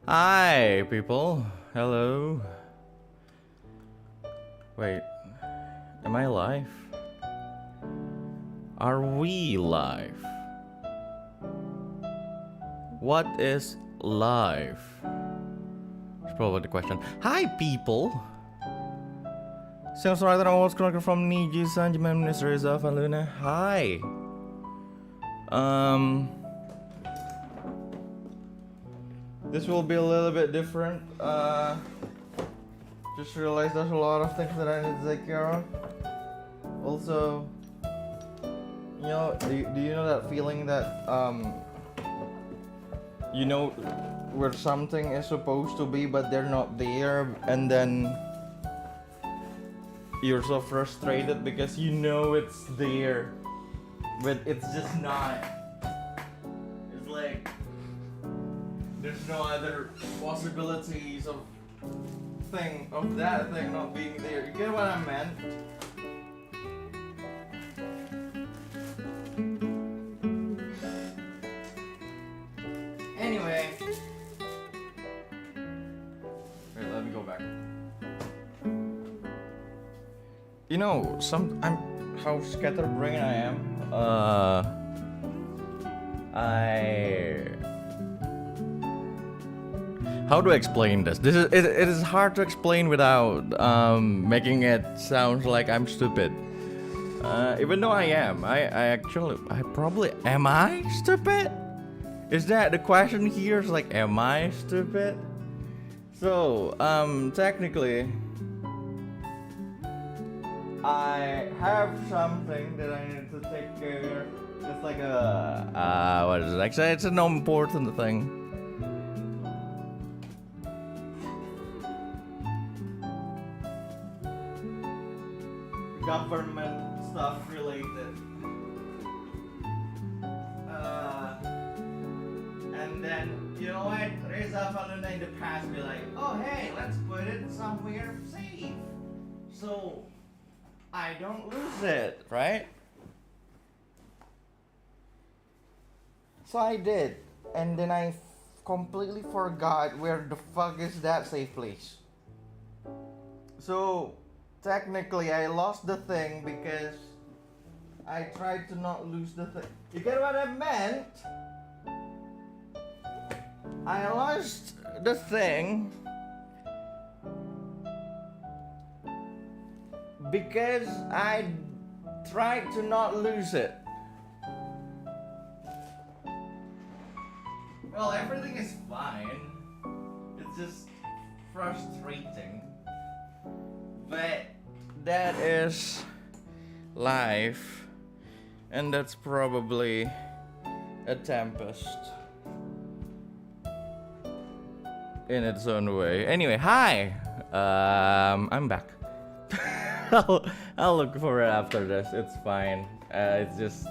Hi, people. Hello. Wait, am I live? Are we live? What is live? That's probably the question. Hi, people. Sounds right that I was connected from NIJISANJI. My name is Reza, Avanluna. Hi. This will be a little bit different. Just realized there's a lot of things that I need to take care of. Also, you know, do you know that feeling that you know where something is supposed to be but they're not there, and then you're so frustrated because you know it's there, but it's just not. It's like there's no other possibilities of that thing not being there. You get what I meant? Anyway, wait, let me go back. You know, how scatterbrained I am. How do I explain this? It is hard to explain without making it sound like I'm stupid. Even though I am, I probably am. I stupid? Is that the question here? Is like, am I stupid? So, technically, I have something that I need to take care. It's like a what is it? Actually, it's an important thing. Government stuff related. And then, you know what? Reza Avanluna in the past be like, oh hey, let's put it somewhere safe. So I don't lose it, right? So I did. And then I completely forgot where the fuck is that safe place. So technically I lost the thing because I tried to not lose the thing. You get what I meant? I lost the thing because I tried to not lose it. Well, everything is fine. It's just frustrating. But that is life. And that's probably a tempest. In its own way. Anyway, hi! I'm back. I'll look for it after this. It's fine. It's just...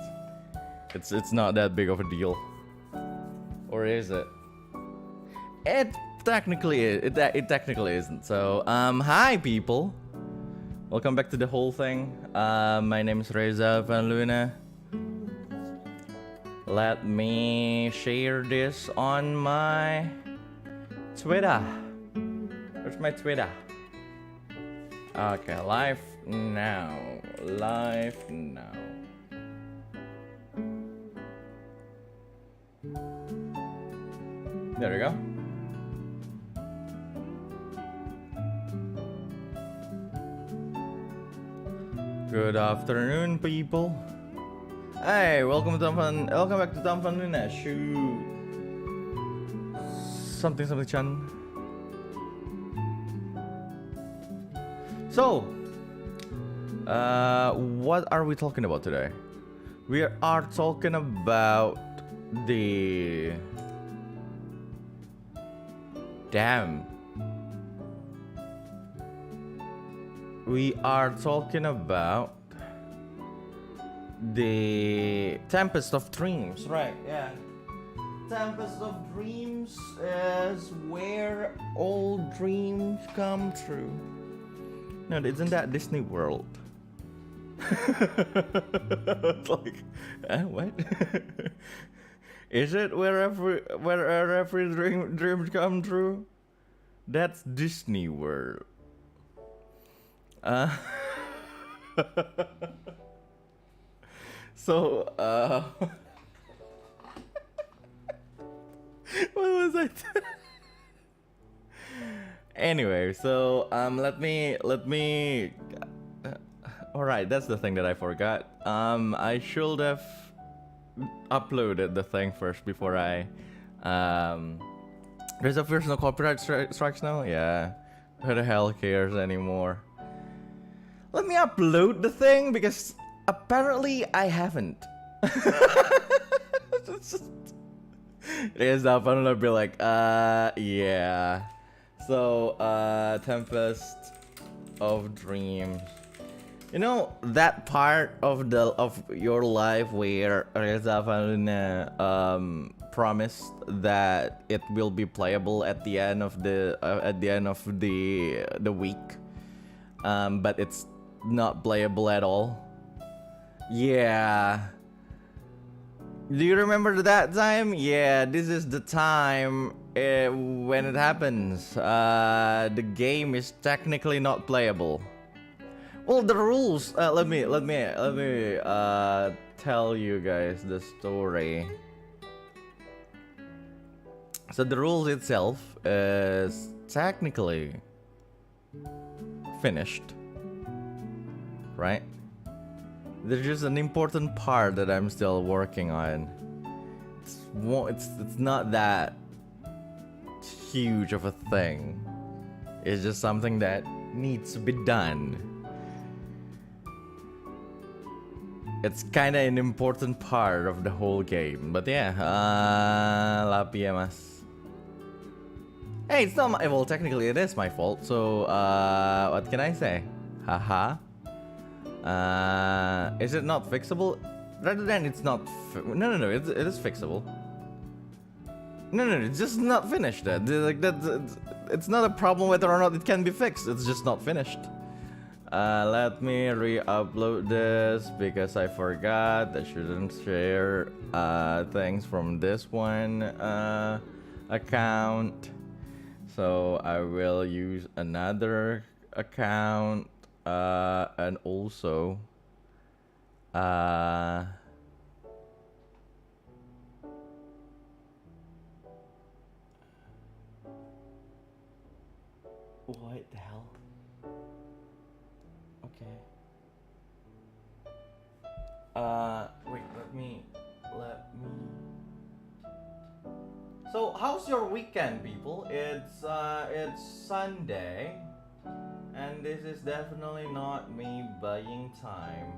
It's not that big of a deal. Or is it? It technically is. It technically isn't. So, hi people! Welcome back to the whole thing. My name is Reza Avanluna. Let me share this on my Twitter. Where's my Twitter? Okay, live now. Live now. There we go. Good afternoon, people. Hey, welcome back to Avanluna. Shoot. Something chan. So, what are we talking about today? We are talking about the... Damn. We are talking about the Tempest of Dreams, right? Yeah. Tempest of Dreams is where all dreams come true. No, isn't that Disney World? It's like, what? Is it where every dream come true? That's Disney World. So, what was I? Anyway, so let me. All right, that's the thing that I forgot. I should have uploaded the thing first before I. There's a first no copyright strikes now. Yeah, who the hell cares anymore? Let me upload the thing because apparently I haven't. Reza Avanluna be like, yeah. So, Tempest of Dreams. You know that part of your life where Reza Avanluna promised that it will be playable at the end of the week, but it's not playable at all. Yeah. Do you remember that time? Yeah, this is the time when it happens. The game is technically not playable. Well, the rules. Let me tell you guys the story. So the rules itself is technically finished, right? There's just an important part that I'm still working on. It's not that huge of a thing. It's just something that needs to be done. It's kind of an important part of the whole game. But yeah, Lapi ya mas. Hey, it's not my, well, technically it is my fault. So, what can I say? Haha. Is it not fixable? Rather than it's not, no, it is fixable. No, it's just not finished. Like that, it's not a problem whether or not it can be fixed. It's just not finished. Let me re-upload this because I forgot. I shouldn't share things from this one account. So I will use another account and also what the hell? Okay. Wait, let me. So, how's your weekend, people? It's Sunday, and this is definitely not me buying time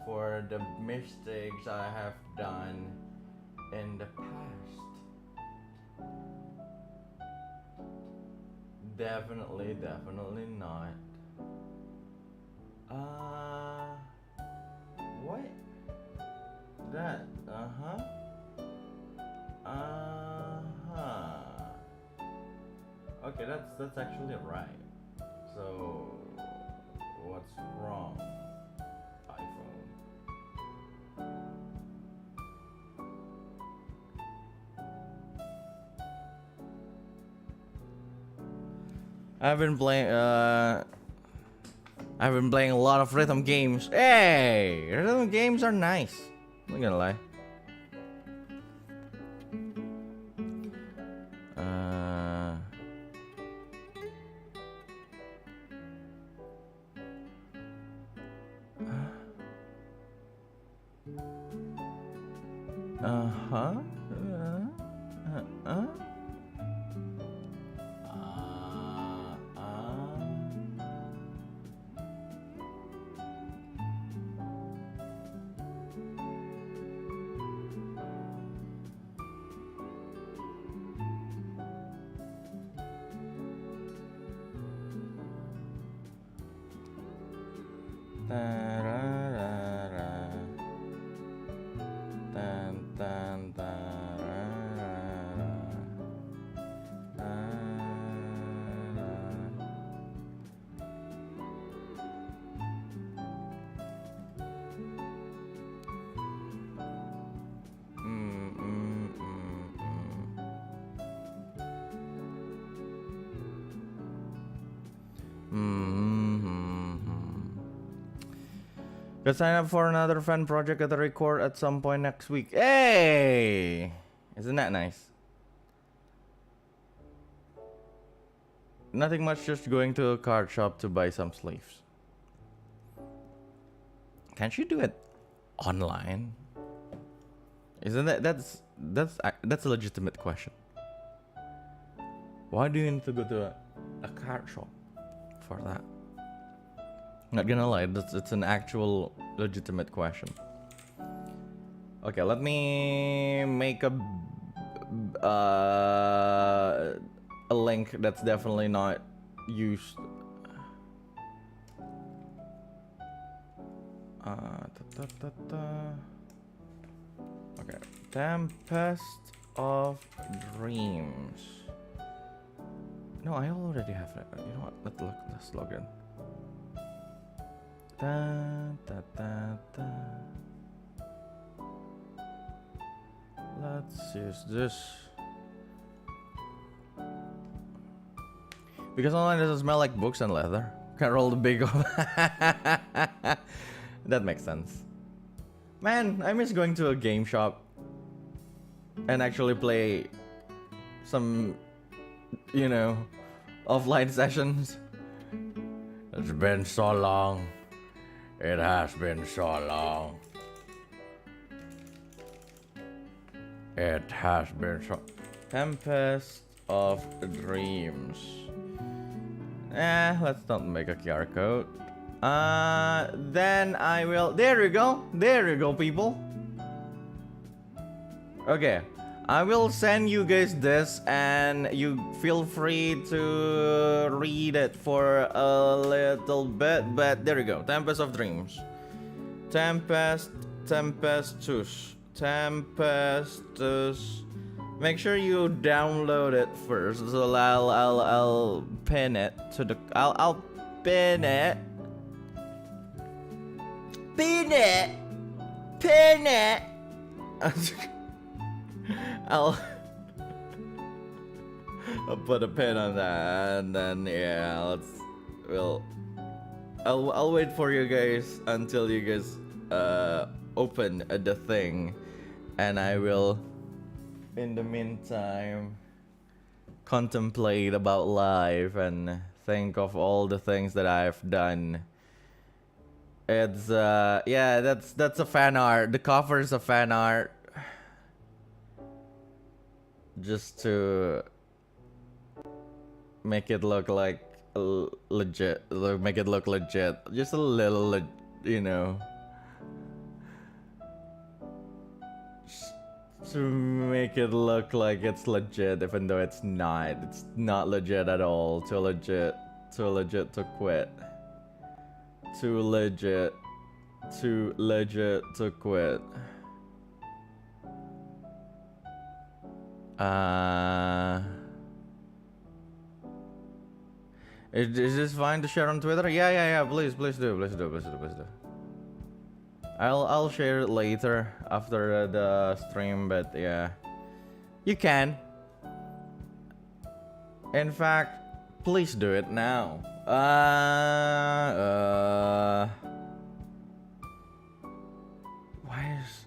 for the mistakes I have done in the past. Definitely not. What? That, Okay, that's actually right. So, what's wrong, iPhone? I've been playing a lot of rhythm games. Hey, rhythm games are nice. I'm not gonna lie. Let's sign up for another fan project at the record at some point next week. Hey! Isn't that nice? Nothing much, just going to a card shop to buy some sleeves. Can't you do it online? Isn't that's a legitimate question. Why do you need to go to a card shop for that? Not gonna lie, it's an actual legitimate question. Okay, let me make a link that's definitely not used. Okay, Tempest of Dreams. No, I already have it. You know what? Let's log in. Let's use this. Because online doesn't smell like books and leather. Can't roll the big off. That makes sense. Man, I miss going to a game shop and actually play some, you know, offline sessions. It's been so long. It has been so long. It has been so... Tempest of Dreams. Let's not make a QR code. Then I will. There you go. There you go, people. Okay. I will send you guys this, and you feel free to read it for a little bit. But there you go. Tempest of Dreams. Tempestus. Make sure you download it first. So I'll pin it to the. I'll pin it. Pin it. Pin it. I'll put a pin on that, and then yeah, I'll wait for you guys until you guys open the thing, and I will, in the meantime, contemplate about life and think of all the things that I've done. It's yeah, that's a fan art. The cover is a fan art. Just to make it look like legit, make it look legit. Just a little, you know. Just to make it look like it's legit, even though it's not. It's not legit at all. Too legit to quit. Too legit to quit. Is this fine to share on Twitter? Yeah. Please do. I'll share it later after the stream, but yeah, you can. In fact, please do it now. Why is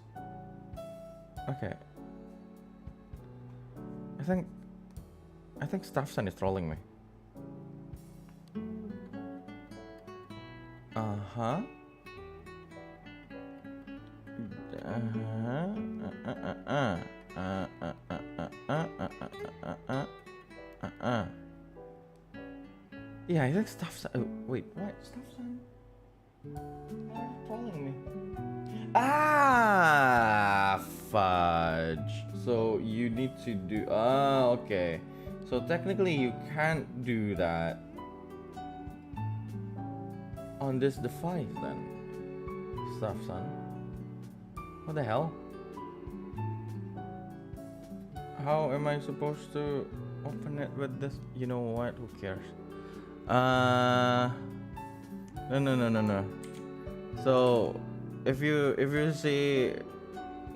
okay? I think Staffson is trolling me. Yeah, I think Staffson. Oh, wait, what? Staffson? Why are you trolling me? Fudge. So you need to do. Okay. So technically, you can't do that on this device, then. Stuff, son. What the hell? How am I supposed to open it with this? You know what? Who cares? No. So if you see,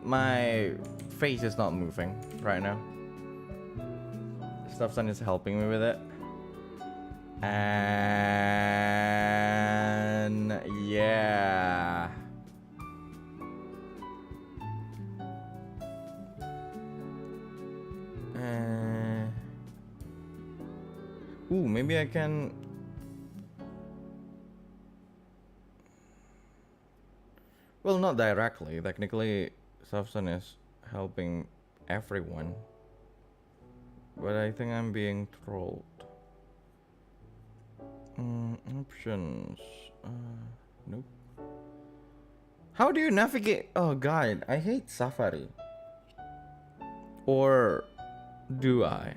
my face is not moving right now. Stuffson is helping me with it, and yeah. Ooh, maybe I can. Well, not directly. Technically, Stuffson is helping everyone. But I think I'm being trolled. Options. Nope. How do you navigate? Oh god, I hate Safari. Or do I?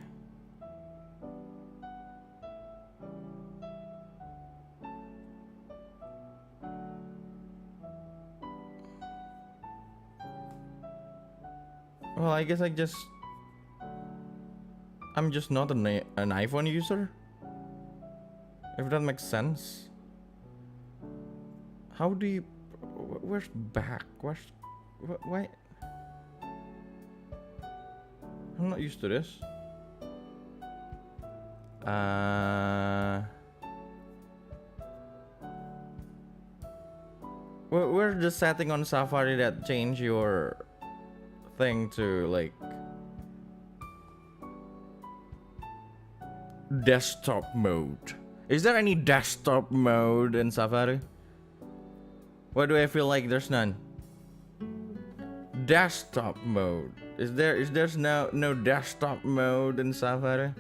Well, I guess I'm just not an iPhone user. If that makes sense. How do you? Where's back? Where's? Wait. I'm not used to this. Where's the setting on Safari that change your thing to like desktop mode? Is there any desktop mode in Safari? Why do I feel like there's none? Desktop mode. Is there's no desktop mode in Safari?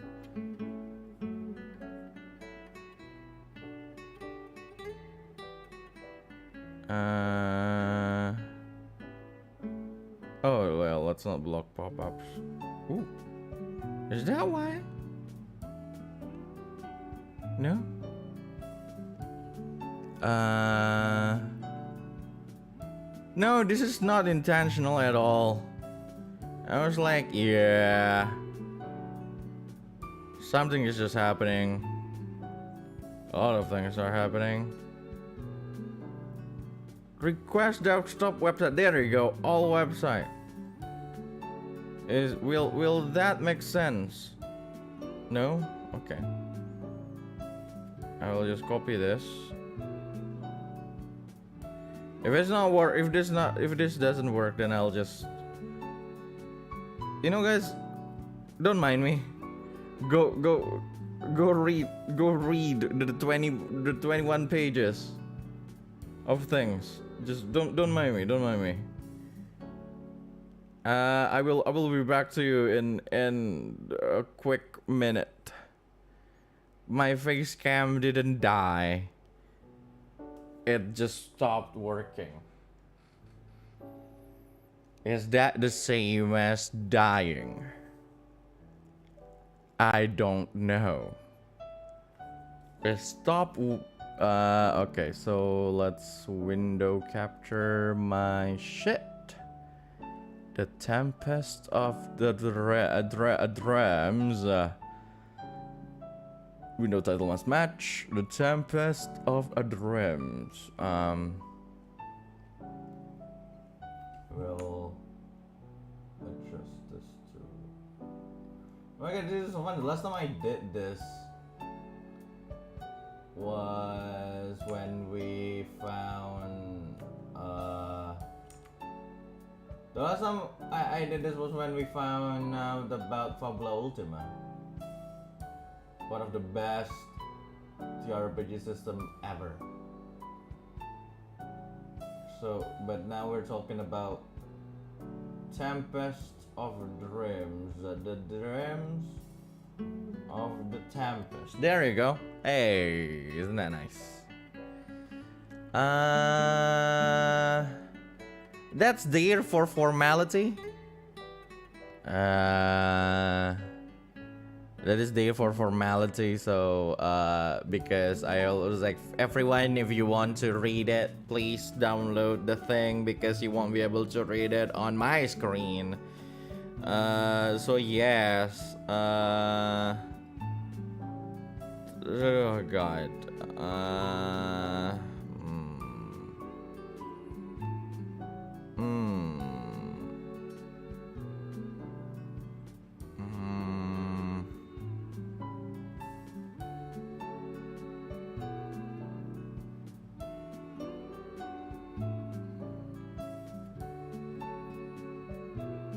Oh well, let's not block pop-ups. Ooh, is that why? No. No, this is not intentional at all. I was like, yeah, something is just happening. A lot of things are happening. Request desktop website. There you go. All website. Will that make sense? No? Okay. I will just copy this. If it's not work, if this doesn't work, then I'll just, you know, guys, don't mind me. Go read the 21 pages of things. Just don't mind me. Don't mind me. I will be back to you in a quick minute. My face cam didn't die. It just stopped working. Is that the same as dying? I don't know. It stopped. Okay, so let's window capture my shit. The Tempest of the Drams. Window title must match. The Tempest of a Drams. We'll adjust this to. Oh my god, this is so fun. The last time I did this was when we found. The last time I did this was when we found out about Fabula Ultima. One of the best TRPG system ever. So, but now we're talking about Tempest of Dreams. The Dreams of the Tempest. There you go. Hey, isn't that nice? That's there for formality. That is there for formality, so because I always like everyone, if you want to read it, please download the thing because you won't be able to read it on my screen. So yes. Oh god.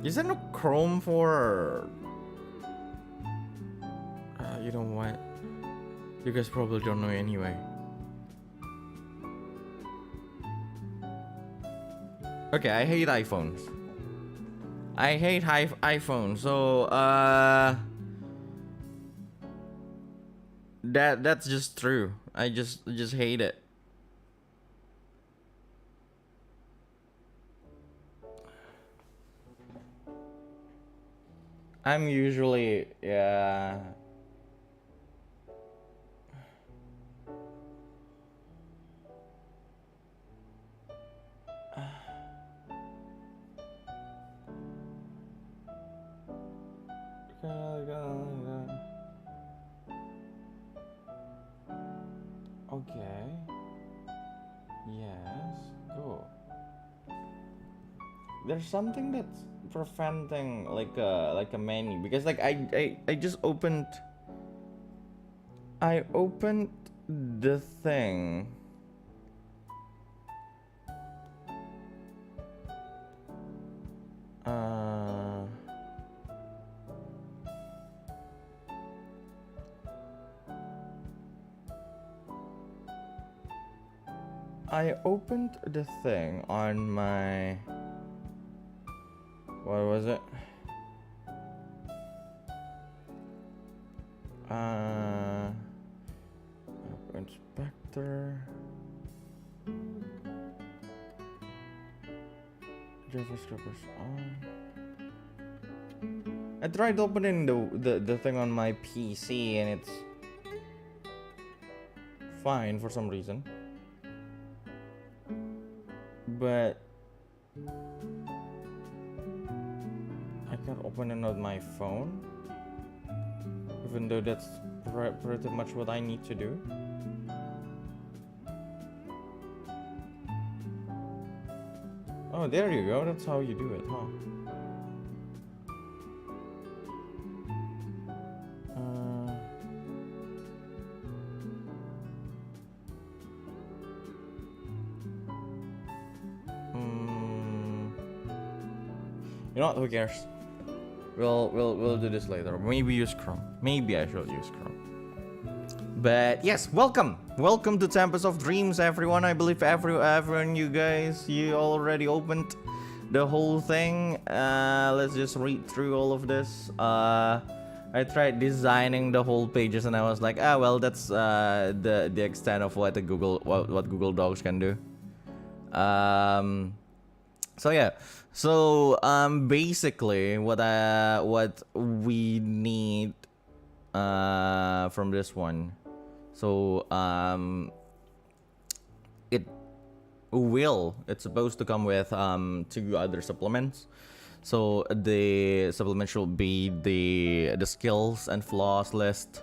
Is there no Chrome for? You know what? You guys probably don't know anyway. Okay, I hate iPhones. I hate iPhones. So that's just true. I just hate it. I'm usually, yeah. Okay. Yes. Go. There's something that's preventing like a menu because like I just opened the thing. I opened the thing on my, what was it? Inspector. JavaScript is on. I tried opening the thing on my PC and it's fine for some reason. But I can't open it on my phone. Even though that's pretty much what I need to do. Oh, there you go. That's how you do it, huh? You know what? Who cares? We'll do this later. Maybe use Chrome. Maybe I should use Chrome. But yes, welcome to Tempest of Dreams, everyone. I believe everyone, you guys, you already opened the whole thing. Let's just read through all of this. I tried designing the whole pages, and I was like, ah, well, that's the extent of what what Google Docs can do. So yeah. So basically what we need from this one. So it's supposed to come with 2 other supplements. So the supplement should be the skills and flaws list,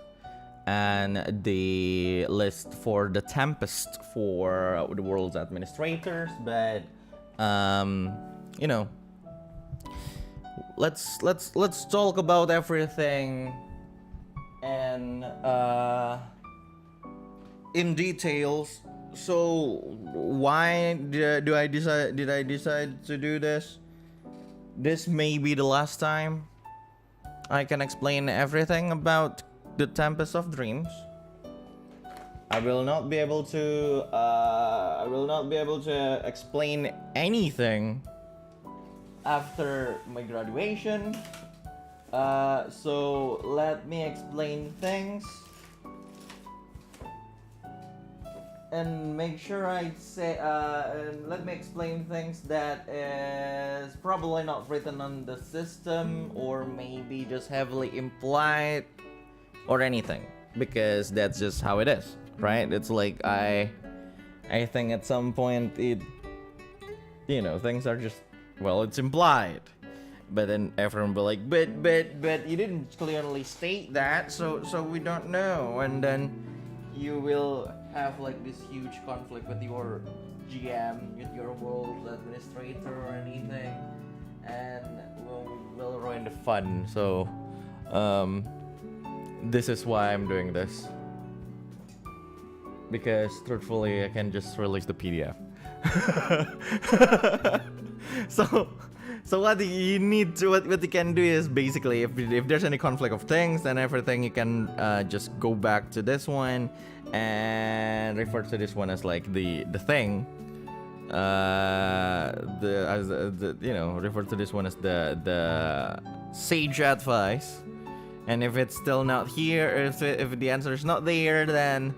and the list for the Tempest for the world's administrators. But you know, let's talk about everything and in details. So why did I decide to do this? This may be the last time I can explain everything about the Tempest of Dreams. I will not be able to explain anything after my graduation. So let me explain things and make sure I say and let me explain things that is probably not written on the system, or maybe just heavily implied or anything, because that's just how it is, right? It's like I think at some point it, you know, things are just, well, it's implied, but then everyone will be like, but you didn't clearly state that, so we don't know, and then you will have like this huge conflict with your GM, with your world administrator or anything, and will ruin the fun. So this is why I'm doing this, because truthfully I can just release the PDF. So what you need to, what you can do is basically, if there's any conflict of things and everything, you can just go back to this one and refer to this one as like the thing. You know, refer to this one as the sage advice. And if it's still not here, if the answer is not there, then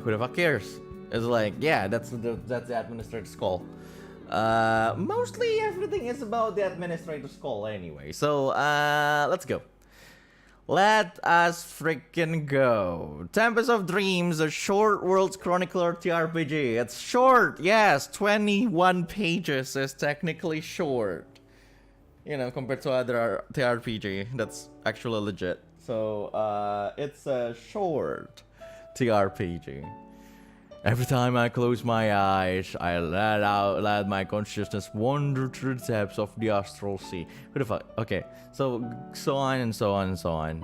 who the fuck cares? It's like, yeah, that's the administrator's call. Mostly everything is about the administrator's call anyway. So let's go. Let us freaking go. Tempest of Dreams, a short World's Chronicler TRPG. It's short, yes, 21 pages is technically short. You know, compared to other TRPG, that's actually legit. So it's a short TRPG. Every time I close my eyes, I let my consciousness wander through the depths of the astral sea. Who the fuck? Okay, so on and so on and so on.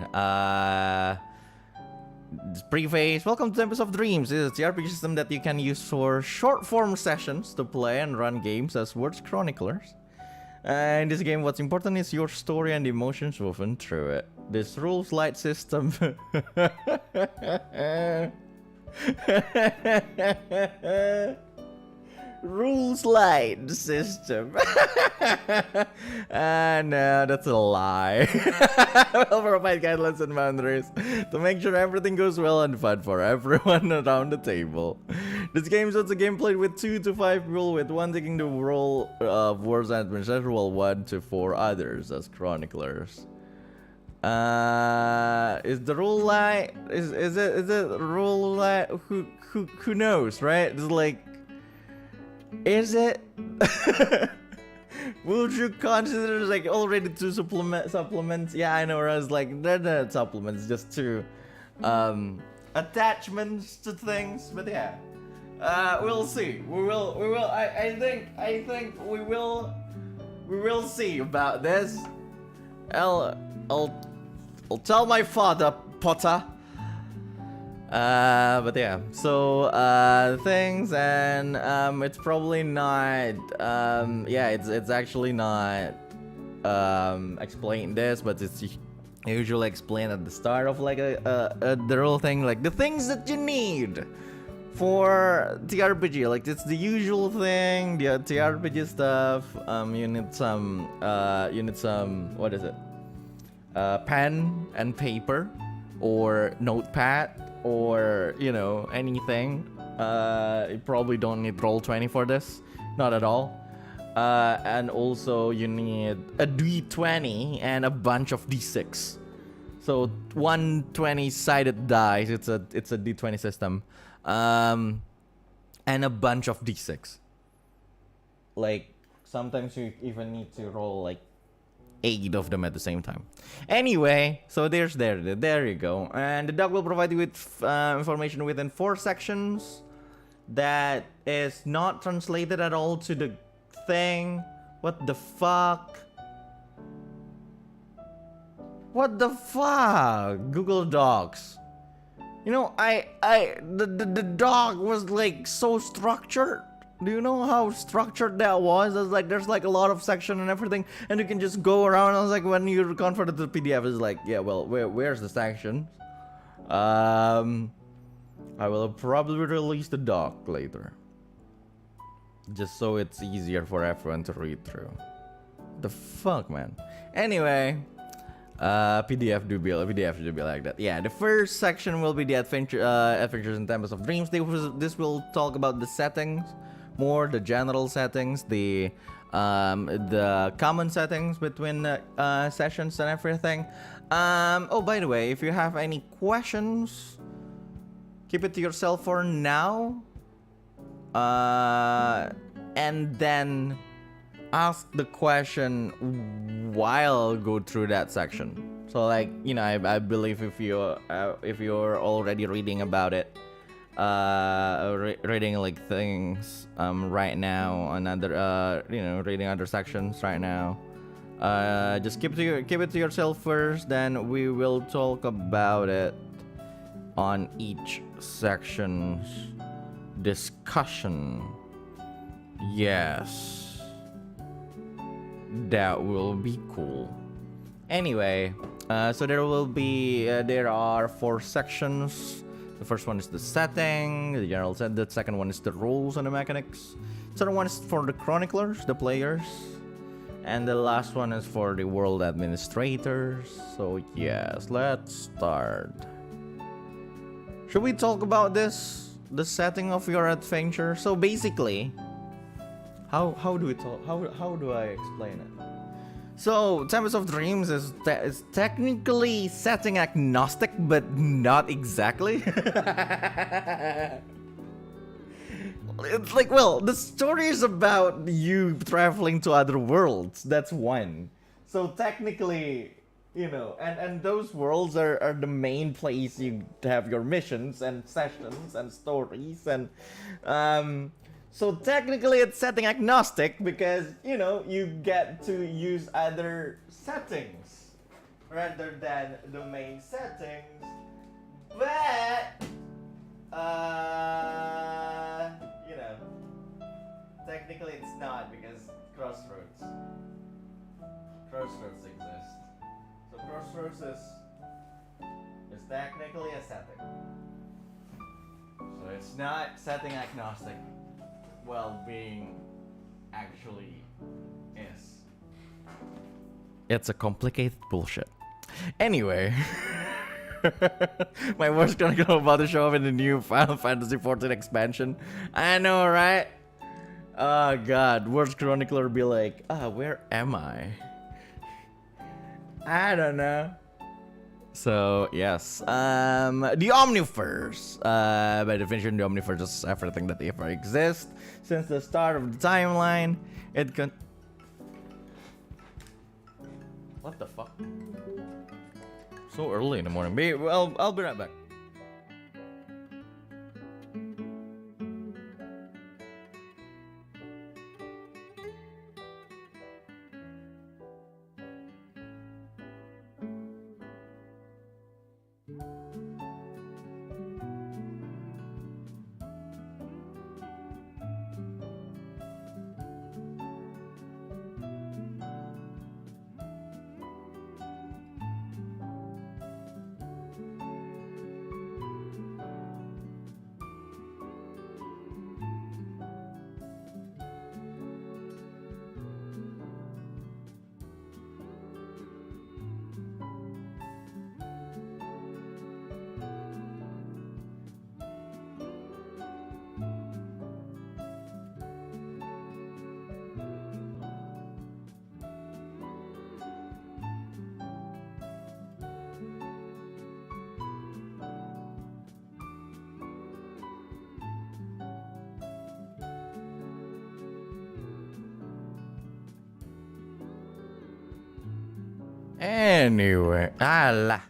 Preface. Welcome to Tempest of Dreams. It's a TRPG system that you can use for short-form sessions to play and run games as World's Chroniclers. In this game, what's important is your story and the emotions woven through it. This rules-light system... slide system. No, that's a lie. We'll provide guidelines and boundaries to make sure everything goes well and fun for everyone around the table. This game is also a game played with 2 to 5 people, with one taking the role of War's administrator, while 1 to 4 others as chroniclers. Is the rule lie? Is it rule lie? Who knows, right? It's like, is it? Would you consider like already 2 supplements? Yeah, I know. I was like, they're not supplements, just 2 attachments to things. But yeah, we'll see. We will. I think we will see about this. I'll tell my father, Potter. But yeah, so things, and it's probably not yeah, it's actually not explained this, but it's usually explained at the start of like the whole thing, like the things that you need for TRPG. Like, it's the usual thing, the TRPG stuff. You need some what is it, pen and paper, or notepad, or you know, anything. You probably don't need Roll20 for this, not at all. And also you need a D20 and a bunch of D6. So 120-sided dice. It's a D20 system, and a bunch of D6. Like, sometimes you even need to roll like 8 of them at the same time. Anyway, so there you go. And the doc will provide you with information within 4 sections that is not translated at all to the thing. What the fuck? What the fuck? Google Docs. You know, the doc was like so structured. Do you know how structured that was? It's like there's like a lot of section and everything, and you can just go around. I was like, when you converted to the PDF, it's like, yeah, well, where's the section? I will probably release the doc later, just so it's easier for everyone to read through. The fuck, man. Anyway, PDF do be like that. Yeah, the first section will be the adventures in Tempest of Dreams. This will talk about the settings. More the general settings, the common settings between sessions and everything. Oh, by the way, if you have any questions, keep it to yourself for now, and then ask the question while go through that section. So, like, you know, I believe if you're already reading about it, reading like things right now on other you know, reading other sections right now, just keep it to yourself first, then we will talk about it on each section's discussion. Yes, that will be cool. Anyway, so there are 4 sections. The first one is the setting, the general set. The second one is the rules and the mechanics. The third one is for the chroniclers, the players. And the last one is for the world administrators. So yes, let's start. Should we talk about this? The setting of your adventure? So basically, how do I explain it? So, Tempest of Dreams is technically setting agnostic, but not exactly. It's like, well, the story is about you traveling to other worlds. That's one. So technically, you know, and those worlds are the main place you have your missions and sessions and stories, and so technically it's setting agnostic because, you know, you get to use other settings rather than the main settings. But you know, technically it's not, because Crossroads exists. So Crossroads is technically a setting. So it's not setting agnostic while being actually is. It's a complicated bullshit. Anyway, my worst chronicle about to show up in the new Final Fantasy XIV expansion. I know, right? Oh god, worst chronicler be like, where am I? I don't know. So yes, the Omniverse. By definition, the Omniverse is everything that ever exists since the start of the timeline. It can. What the fuck? So early in the morning. Well, I'll be right back. Anyway, alah.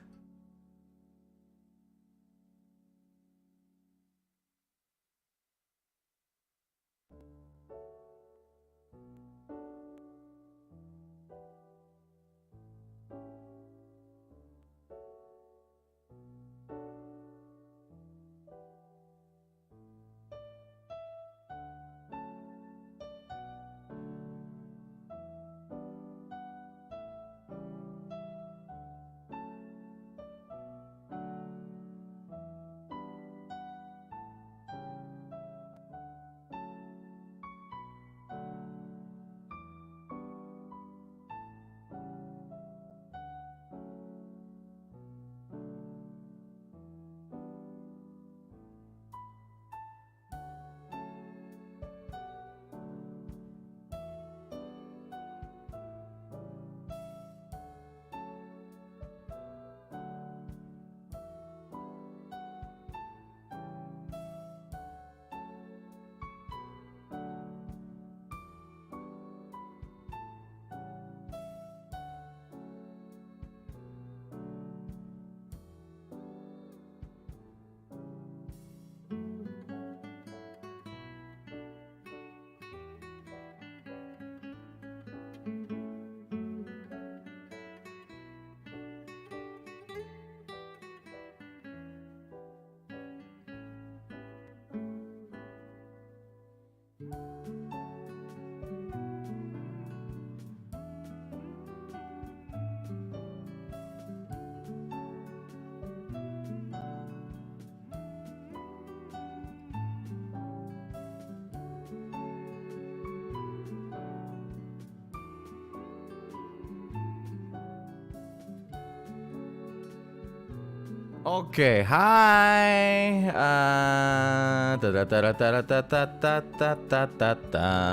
Okay, hi.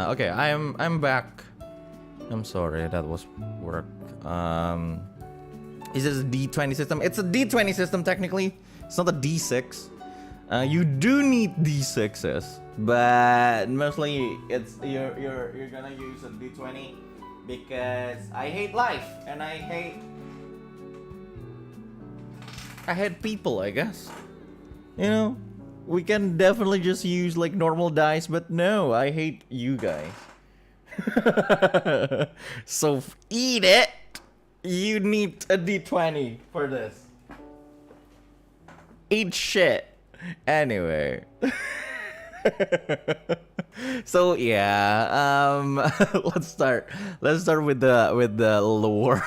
Okay, I'm back. I'm sorry, that was work. Is this a D20 system? It's a D20 system technically. It's not a D6. You do need D6s, but mostly it's you're gonna use a D20 because I hate life and I hate people, I guess. You know, we can definitely just use like normal dice, but no, I hate you guys. So eat it. You need a D20 for this. Eat shit. Anyway. So yeah, let's start with the lore.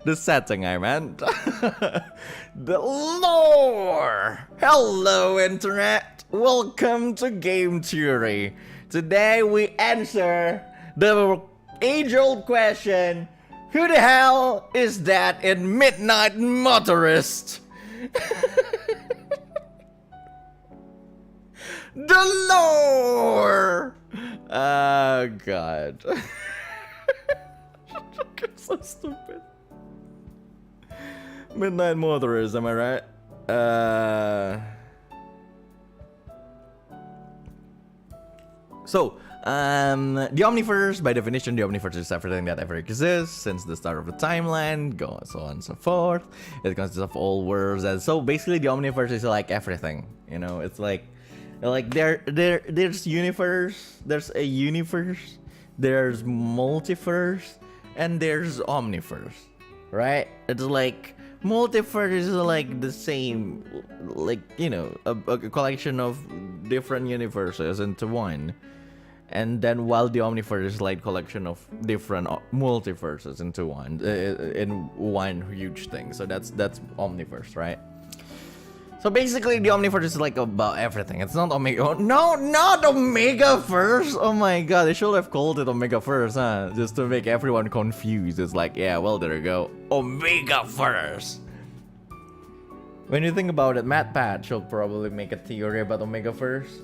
The setting, I meant. The lore. Hello internet, welcome to Game Theory. Today we answer the age-old question, who the hell is that in Midnight Motorist? The lore! Oh god. It's so stupid. Midnight Motorist, am I right? The Omniverse, by definition, the Omniverse is everything that ever exists since the start of the timeline, so on and so forth. It consists of all worlds, and so basically the Omniverse is like everything. You know, it's like there's universe, there's a universe, there's multiverse, and there's Omniverse, right? It's like multiverse is like the same, like, you know, a collection of different universes into one. And then while the Omniverse is like collection of different multiverses into one, in one huge thing. So that's Omniverse, right? So basically the Omniverse is like about everything. It's not Omega. Oh, no, not Omega Verse. Oh my god, they should have called it Omega Verse, huh? Just to make everyone confused. It's like, yeah, well, there you go. Omega Verse. When you think about it, MatPat should probably make a theory about Omega Verse.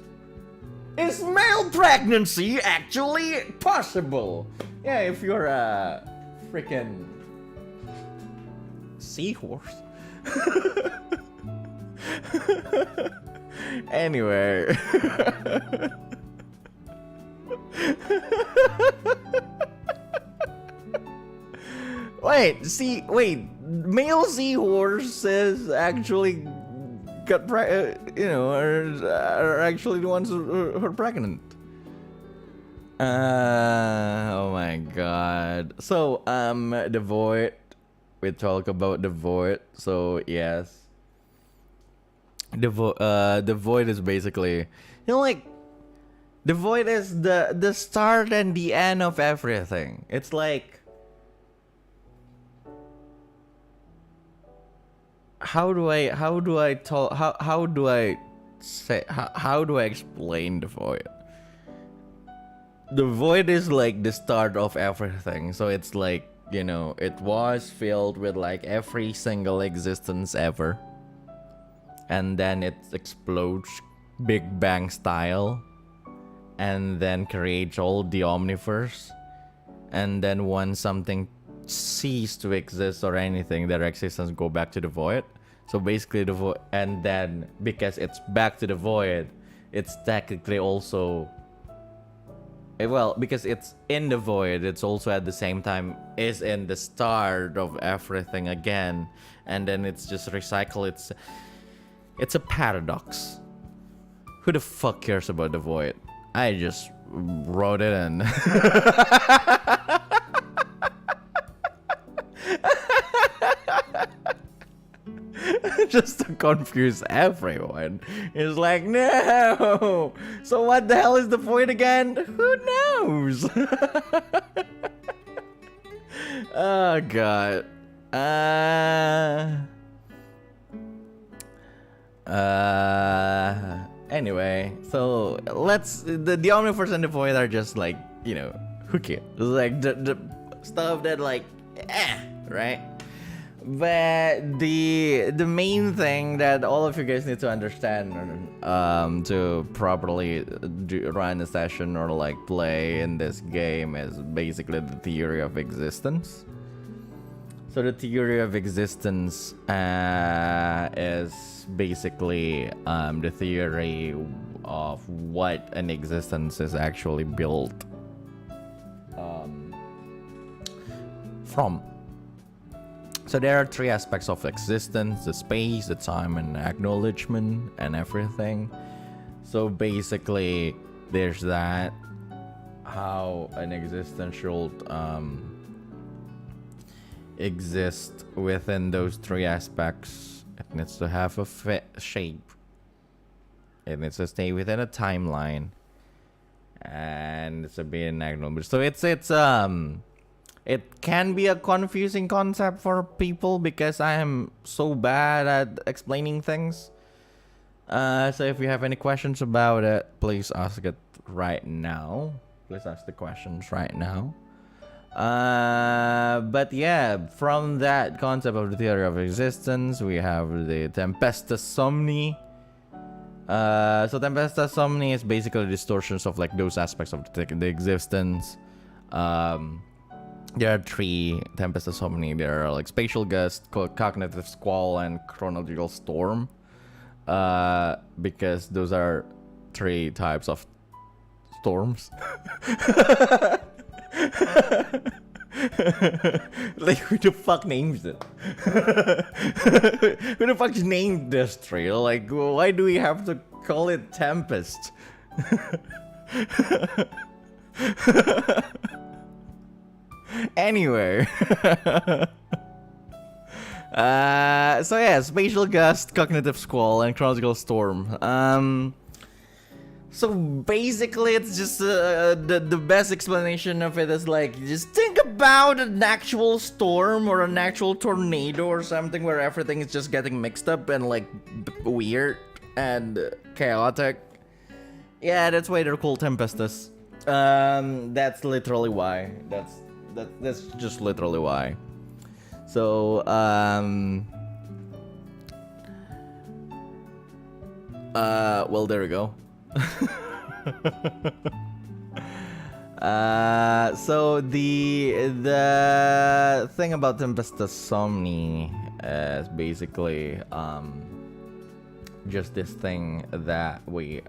Is male pregnancy actually possible? Yeah, if you're a freaking seahorse. Anyway. Wait, male seahorses actually got are actually the ones who are pregnant. Oh my god. So the void, we talk about the void. So yes, the void is basically, you know, like, the void is the start and the end of everything. It's like, how do I explain the void? The void is like the start of everything. So it's like, you know, it was filled with like every single existence ever, and then it explodes Big Bang style, and then creates all the Omniverse, and then once something cease to exist or anything, their existence go back to the void. So basically the void, and then because it's back to the void, it's technically also, well, because it's in the void, it's also at the same time is in the start of everything again, and then it's just recycle. It's a paradox. Who the fuck cares about the void? I just wrote it in. Just to confuse everyone. It's like, no. So what the hell is the void again? Who knows? Oh god. Anyway, so the Omniverse and the void are just like, you know, who cares? Like the stuff that like, right? But the main thing that all of you guys need to understand to properly run a session or like play in this game is basically the theory of existence. So the theory of existence is basically the theory of what an existence is actually built from. So there are three aspects of existence: the space, the time, and acknowledgement, and everything. So basically, there's that, how an existence should exist within those three aspects. It needs to have a shape. It needs to stay within a timeline, and it's a bit an acknowledgement. So it can be a confusing concept for people because I am so bad at explaining things. So if you have any questions about it, please ask it right now. Please ask the questions right now. But yeah, from that concept of the theory of existence, we have the Tempesta Somni. So Tempesta Somni is basically distortions of like those aspects of the existence. There are 3 Tempesta Somni. There are like spatial gust, cognitive squall, and chronological storm. Because those are 3 types of storms. Like, who the fuck names it? Who the fuck named this tree? Like, why do we have to call it Tempest? Anyway. So yeah, spatial gust, cognitive squall, and chronological storm. So basically, it's just the best explanation of it is like, just think about an actual storm or an actual tornado or something where everything is just getting mixed up and like weird and chaotic. Yeah, that's why they're called Tempestus. That's literally why. That's just literally why. So well, there we go. So the thing about Tempesta Somni is basically just this thing that we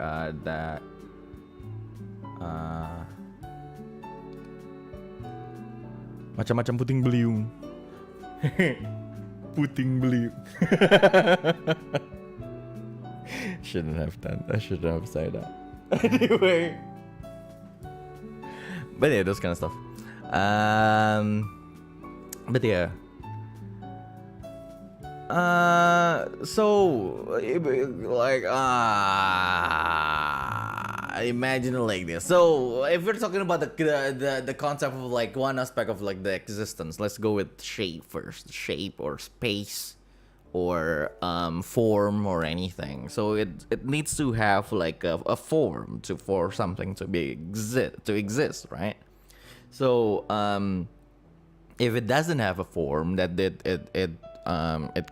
macam-macam puting beliung. Puting beliung. Shouldn't have done. I shouldn't have said that. Anyway, but yeah, those kind of stuff. But yeah. So like imagine it like this. So if we're talking about the concept of like one aspect of like the existence, let's go with shape first. Shape or space or form or anything. So it needs to have like a form for something to exist, right? So if it doesn't have a form, that it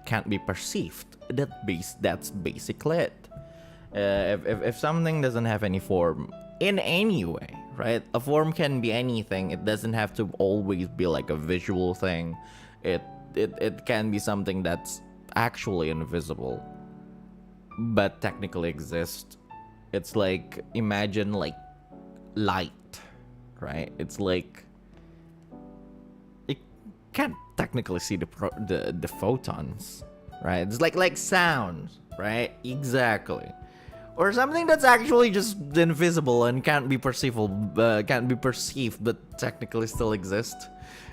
can't be perceived. That's basically it. If something doesn't have any form in any way, right? A form can be anything. It doesn't have to always be like a visual thing. It can be something that's actually invisible but technically exists. It's like, imagine like light, right? It's like it can't technically see the photons, right? It's like sound, right? Exactly. Or something that's actually just invisible and can't be perceived but technically still exists.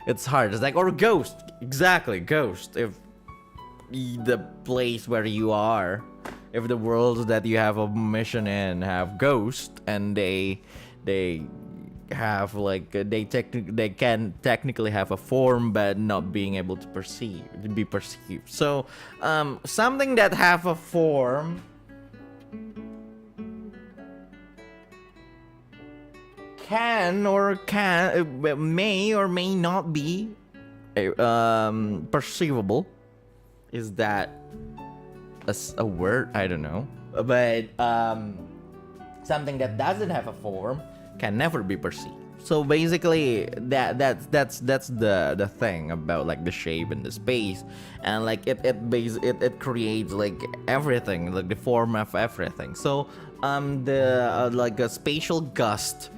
It's hard. It's like, or ghost. Exactly, ghost. If the place where you are, if the world that you have a mission in have ghosts and they have like they can technically have a form but not being able to be perceived. So something that have a form may or may not be perceivable. Is that a word? I don't know. But something that doesn't have a form can never be perceived. So basically, that's the thing about like the shape and the space, and like it creates like everything, like the form of everything. So like a spatial gust.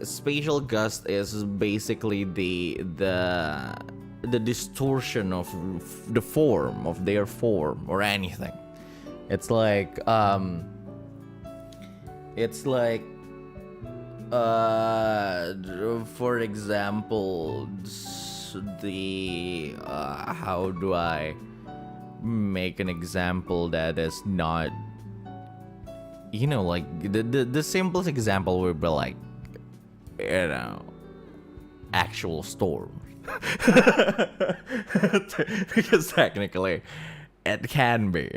Spatial gust is basically the distortion of the form of their form or anything. It's like for example, how do I make an example that is not, you know, like the simplest example would be like, you know, actual storm. Because technically It can be.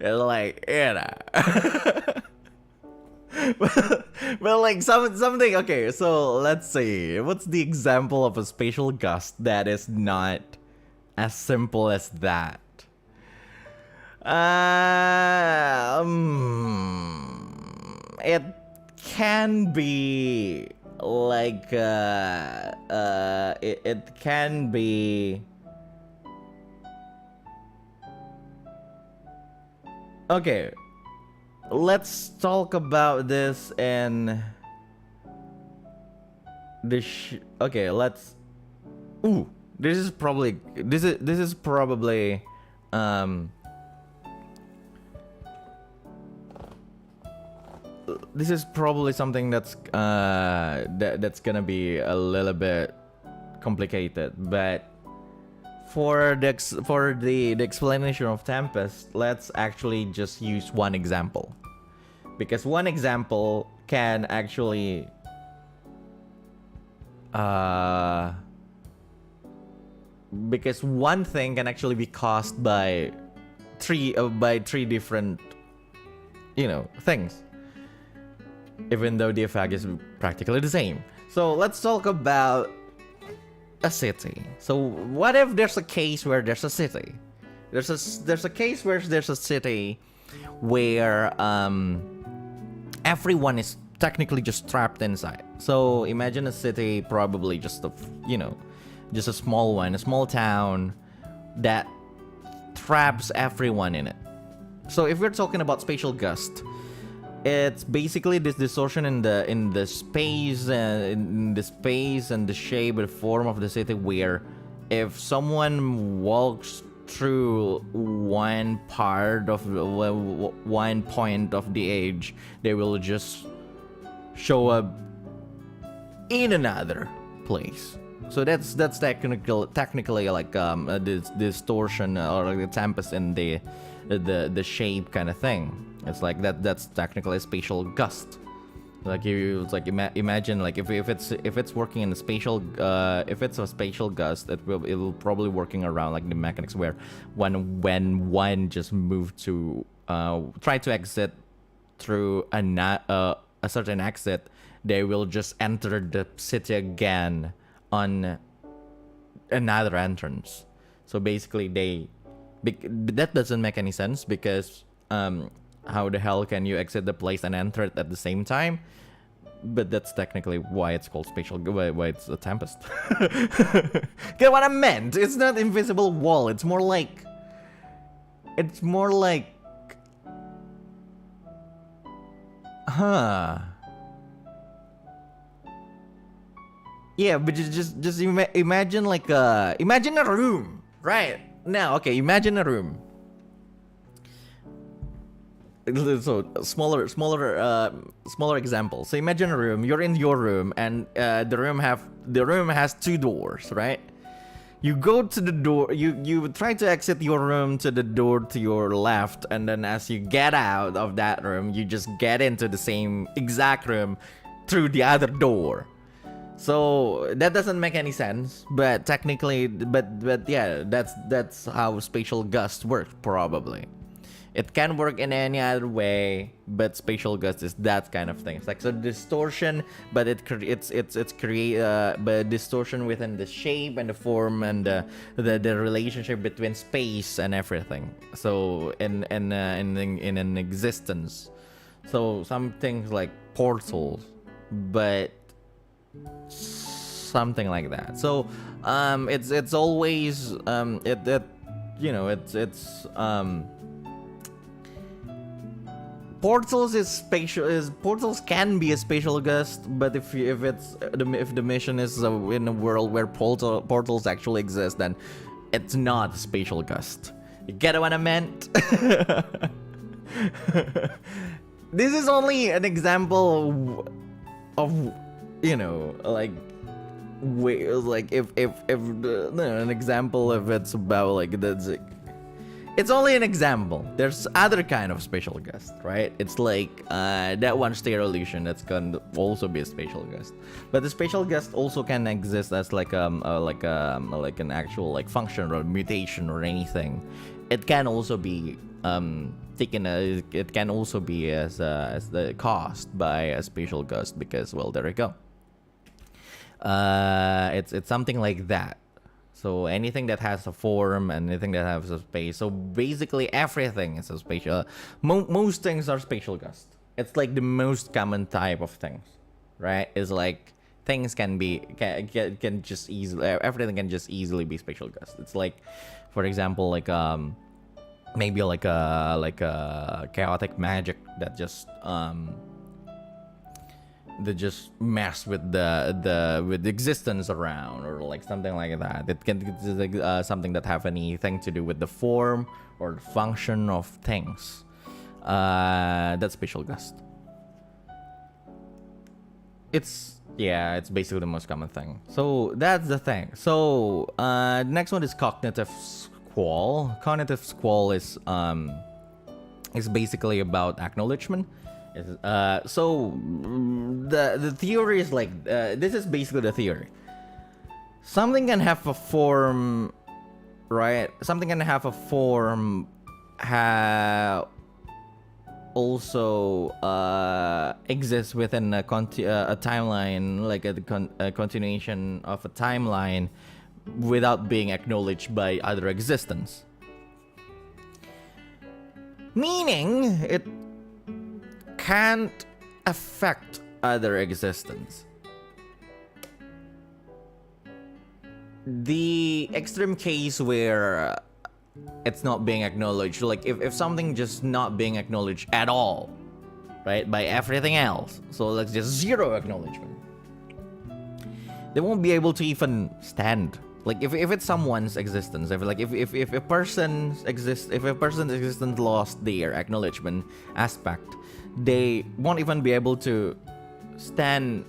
Like, you know. Well, like something. Okay, so let's see. What's the example of a spatial gust that is not as simple as that? It can be like it can be. Okay, let's talk about this in the okay, let's. Ooh, this is probably this is probably something that's that's gonna be a little bit complicated, but for the explanation of Tempest, let's actually just use one example, because one example can actually because one thing can actually be caused by three different, you know, things, even though the effect is practically the same. So let's talk about a city. So what if there's a case where there's a city? There's a case where there's a city where everyone is technically just trapped inside. So imagine a city, probably just a, you know, just a small one, a small town that traps everyone in it. So if we're talking about spatial gust, it's basically this distortion in the space and the shape and form of the city, where if someone walks through one point of the edge, they will just show up in another place. So that's technically like a distortion or like a tempest in the shape kind of thing. It's like that's technically a spatial gust. Like you like imagine like if it's working in a spatial if it's a spatial gust, it will probably working around like the mechanics where when one just move to try to exit through a certain exit, they will just enter the city again on another entrance. So basically that doesn't make any sense, because how the hell can you exit the place and enter it at the same time? But that's technically why it's called spatial, why it's a tempest. Get what I meant? It's not invisible wall. It's more like yeah, but just imagine like imagine a room right now. Okay, imagine a room. So smaller example. So imagine a room. You're in your room, and the room has two doors, right? You go to the door. You try to exit your room to the door to your left, and then as you get out of that room, you just get into the same exact room through the other door. So that doesn't make any sense, but technically, but yeah, that's how spatial gust works probably. It can work in any other way, but spatial gust is that kind of thing. It's like so distortion, but it's but distortion within the shape and the form and the relationship between space and everything. So in an existence, so some things like portals, but something like that. So it's always you know it's portals can be a spatial gust, but if the mission is in a world where portals actually exist, then it's not a spatial gust. You get what I meant? This is only an example of you know, like if an example if it's about like that's it's only an example. There's other kind of spatial gust, right? It's like that one stereo illusion that's gonna also be a spatial gust. But the spatial gust also can exist as like an actual like function or mutation or anything. It can also be it can also be as the caused by a spatial gust, because, well, there we go. It's something like that. So anything that has a form, anything that has a space. So basically everything is a spatial. Most things are spatial gust. It's like the most common type of things, right? It's like things can just easily, everything can just easily be spatial gust. It's like, for example, like maybe like a chaotic magic that just mess with the existence around, or like something like that. It can something that have anything to do with the form or the function of things. That's spatial gust. It's basically the most common thing. So that's the thing. So next one is cognitive squall. Cognitive squall is basically about acknowledgement. So the theory is like this is basically the theory. Something can have a form, right? Something can have a form, also exists within a timeline, like a continuation of a timeline, without being acknowledged by other existence. Meaning it can't affect other existence. The extreme case where it's not being acknowledged, like if something just not being acknowledged at all, right, by everything else, so like just zero acknowledgement, they won't be able to even stand. Like if it's someone's existence, if a person's existence lost their acknowledgement aspect, they won't even be able to stand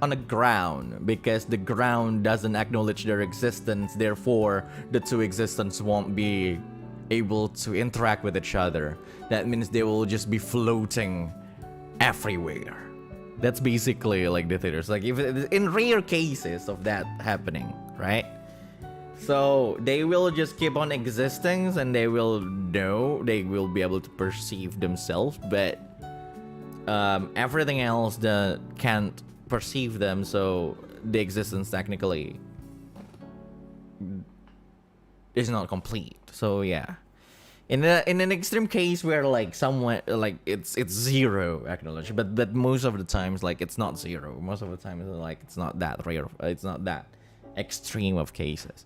on the ground, because the ground doesn't acknowledge their existence. Therefore, the two existences won't be able to interact with each other. That means they will just be floating everywhere. That's basically like the theaters. Like if in rare cases of that happening, right? So they will just keep on existing, and they will be able to perceive themselves, but everything else that can't perceive them, so the existence technically is not complete. So yeah, in an extreme case where like someone like it's zero acknowledged, but most of the times like it's not zero. Most of the time it's like it's not that rare. It's not that extreme of cases.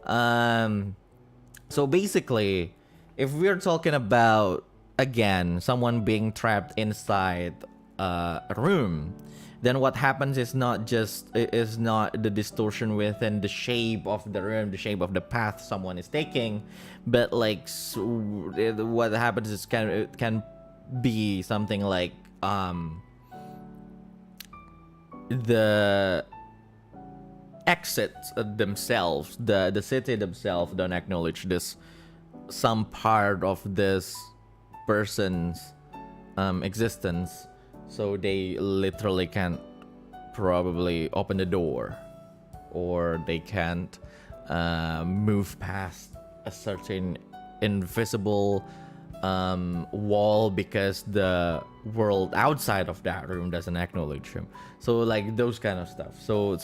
So basically, if we're talking about, again, someone being trapped inside a room, then what happens is not the distortion within the shape of the room, the shape of the path someone is taking, but like what happens is it can be something like the exits themselves, the city themselves don't acknowledge this, some part of this person's existence, so they literally can't probably open the door, or they can't move past a certain invisible wall, because the world outside of that room doesn't acknowledge him. So like those kind of stuff. So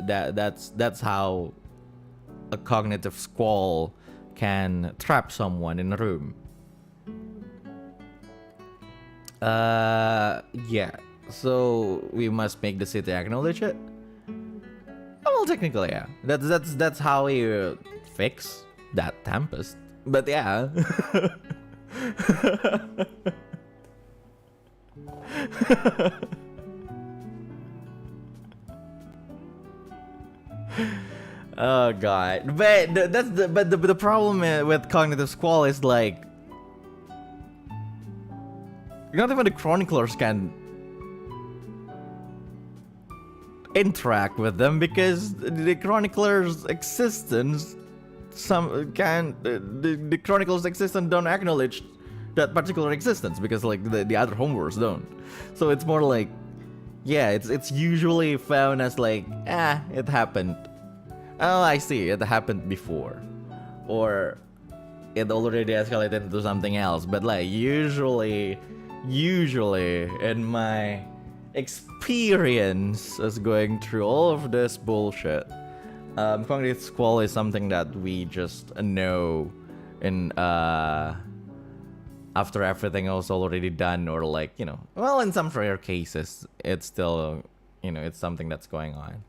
that's how a cognitive squall can trap someone in a room. Yeah. So we must make the city acknowledge it. Well, technically, yeah. That's how you fix that tempest. But yeah. Oh god. But the problem with cognitive squall is like not even the chroniclers can interact with them, because the chronicler's existence the chronicles exist and don't acknowledge that particular existence because like the other homeworlds don't. So it's more like, yeah, it's usually found as like, it happened. Oh, I see, it happened before, or it already escalated into something else. But like usually in my experience as going through all of this bullshit, cognitive squall is something that we just know in after everything else already done, or like, you know, well, in some rare cases it's still, you know, it's something that's going on.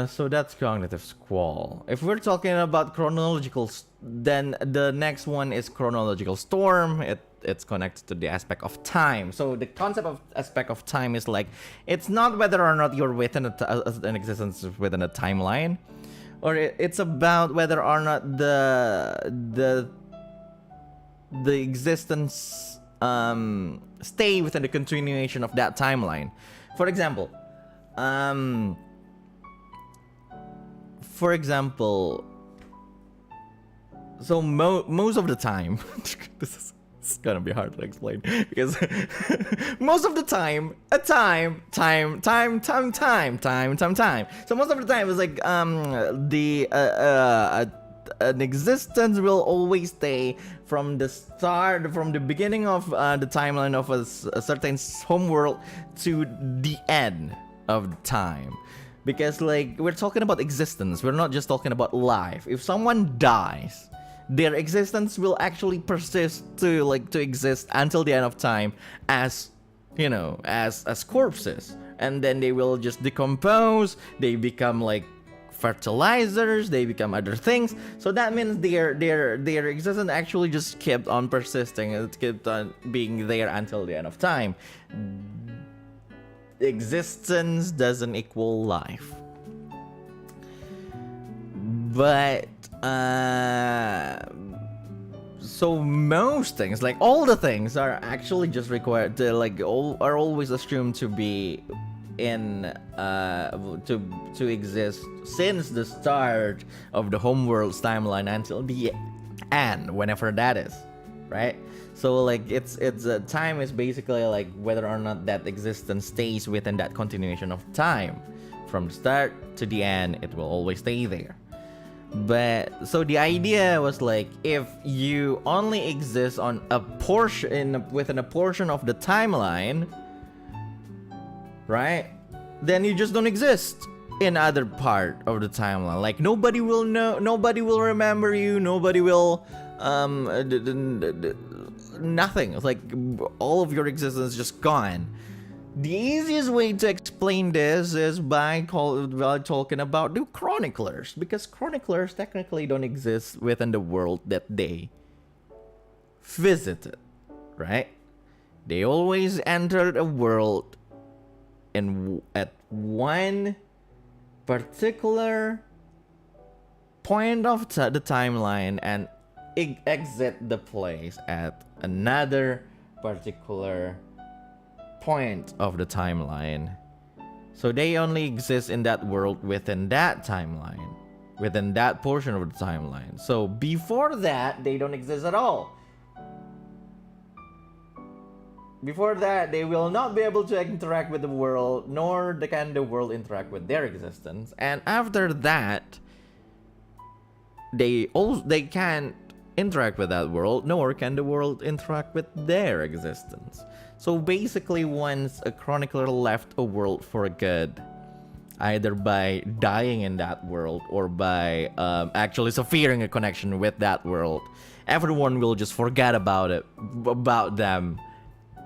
So that's cognitive squall. If we're talking about chronological, then the next one is chronological storm. It's connected to the aspect of time. So the concept of aspect of time is like, it's not whether or not you're within an existence within a timeline, or it's about whether or not the existence stay within the continuation of that timeline. For example, so most of the time, this is gonna be hard to explain because most of the time, time. So most of the time is like an existence will always stay from the start, from the beginning of the timeline of a certain homeworld to the end of time. Because like, we're talking about existence, we're not just talking about life. If someone dies, their existence will actually persist to exist until the end of time as, you know, as corpses, and then they will just decompose, they become like fertilizers, they become other things. So that means their existence actually just kept on persisting, it kept on being there until the end of time. Existence doesn't equal life. But so most things, like all the things, are actually just required to are always assumed to be in to exist since the start of the homeworld's timeline until the end, whenever that is, right? So like it's time is basically like whether or not that existence stays within that continuation of time. From the start to the end, it will always stay there. But so the idea was like, if you only exist on a portion within a portion of the timeline, right, then you just don't exist in other part of the timeline. Like nobody will know, nobody will remember you, nobody will nothing. It's like all of your existence is just gone. The easiest way to explain this is by talking about the chroniclers, because chroniclers technically don't exist within the world that they visited, right? They always entered a world at one particular point of the timeline and exit the place at another particular point of the timeline. So they only exist in that world within that timeline, within that portion of the timeline. So before that, they don't exist at all. Before that, they will not be able to interact with the world, nor can the world interact with their existence. And after that, they can't interact with that world, nor can the world interact with their existence. So basically, once a chronicler left a world for good, either by dying in that world or by actually severing a connection with that world, everyone will just forget about it, about them,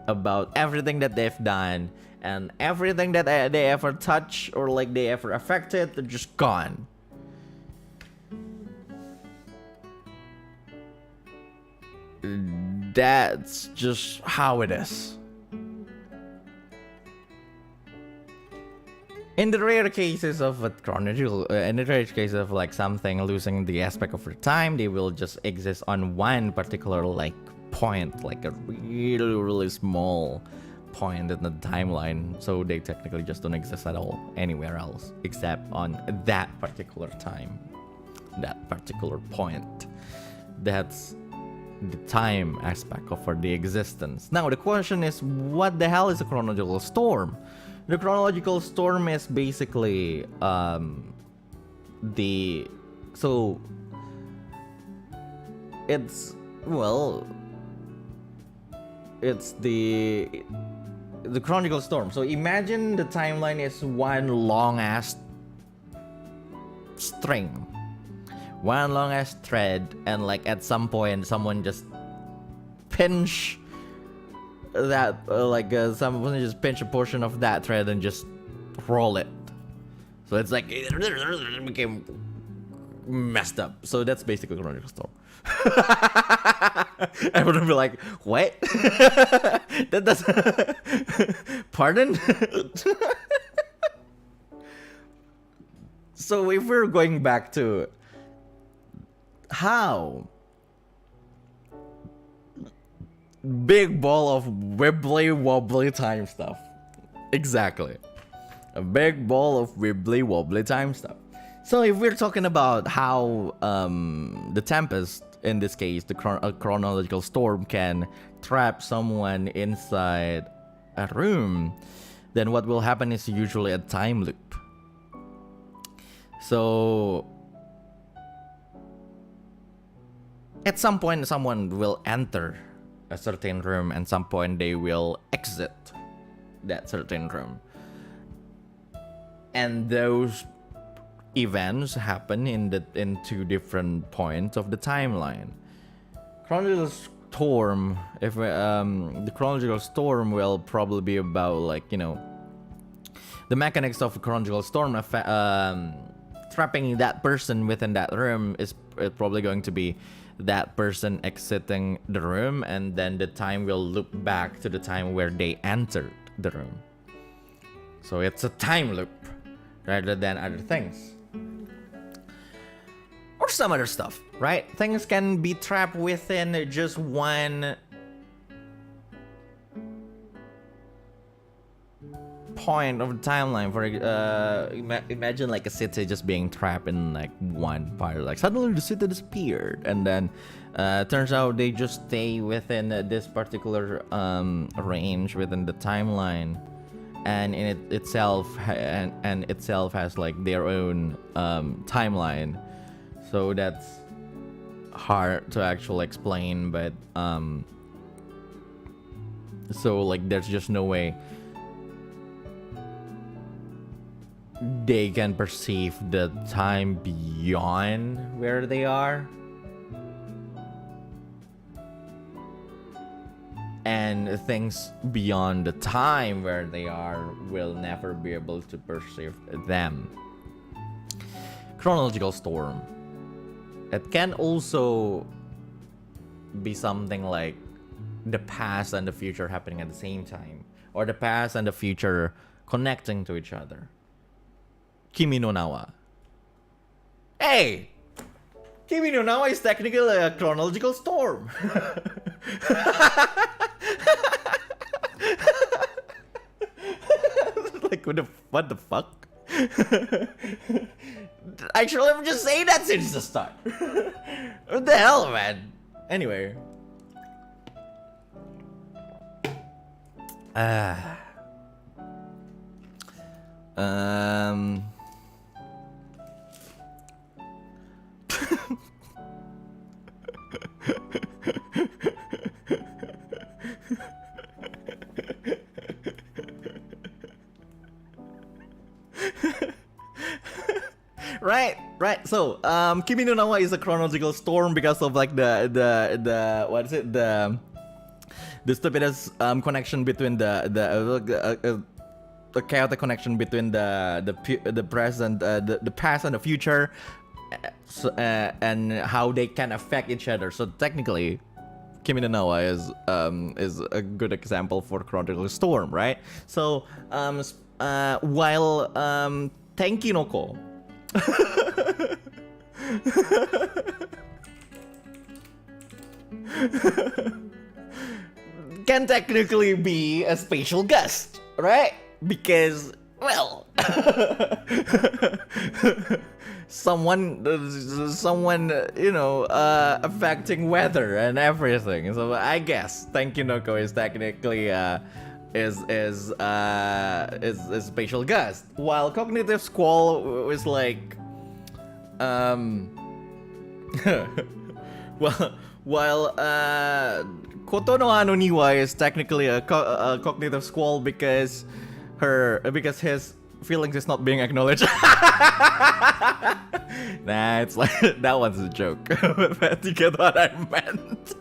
about everything that they've done, and everything that they ever touched or like they ever affected, they're just gone. That's just how it is. In the rare cases of a chronological, in the rare cases of like something losing the aspect of their time, they will just exist on one particular like point, like a really small point in the timeline. So they technically just don't exist at all anywhere else except on that particular time. that particular point. That's the time aspect of the existence. Now the question is, what the hell is a chronological storm? The chronological storm is basically it's the chronological storm. So imagine the timeline is one long ass string, one long ass thread, and like at some point someone just pinch that someone just pinch a portion of that thread and just roll it. So it's like it became messed up. So that's basically chronological storm. I would be like, what? That doesn't. Pardon? So if we're going back to how big ball of wibbly wobbly time stuff. Exactly. A big ball of wibbly wobbly time stuff. So if we're talking about how the Tempest, in this case, the chronological storm, can trap someone inside a room, then what will happen is usually a time loop. So at some point someone will enter a certain room, and some point they will exit that certain room. And those events happen in two different points of the timeline. Chronological storm, the chronological storm will probably be about, like, you know, the mechanics of a chronological storm. Trapping that person within that room is probably going to be that person exiting the room, and then the time will loop back to the time where they entered the room. So it's a time loop rather than other things. Or some other stuff, right? Things can be trapped within just one point of the timeline. For imagine like a city just being trapped in like one part. Like suddenly the city disappeared, and then turns out they just stay within this particular range within the timeline, and in itself has like their own timeline. So that's hard to actually explain, but so like there's just no way they can perceive the time beyond where they are, and things beyond the time where they are will never be able to perceive them. Chronological storm. It can also be something like the past and the future happening at the same time, or the past and the future connecting to each other. Kimi no Nawa. Hey! Kimi no Nawa is technically a chronological storm. Like, what the fuck? Actually, I'm just saying that since the start. What the hell, man? Anyway. Right. So, Kimi no Nawa is a chronological storm because of like the what is it, the stupidest connection between the chaotic connection between the present, the past and the future, and how they can affect each other. So technically, Kimi no Nawa is a good example for chronological storm, right? So while Tenki no Ko can technically be a spatial gust, right? Because, well, someone, affecting weather and everything. So I guess Tankinoko is technically is spatial gust, while cognitive squall is like while Koto no Ano Niwa is technically a cognitive squall because his feelings is not being acknowledged. Nah, it's like that one's a joke. But you get what I meant.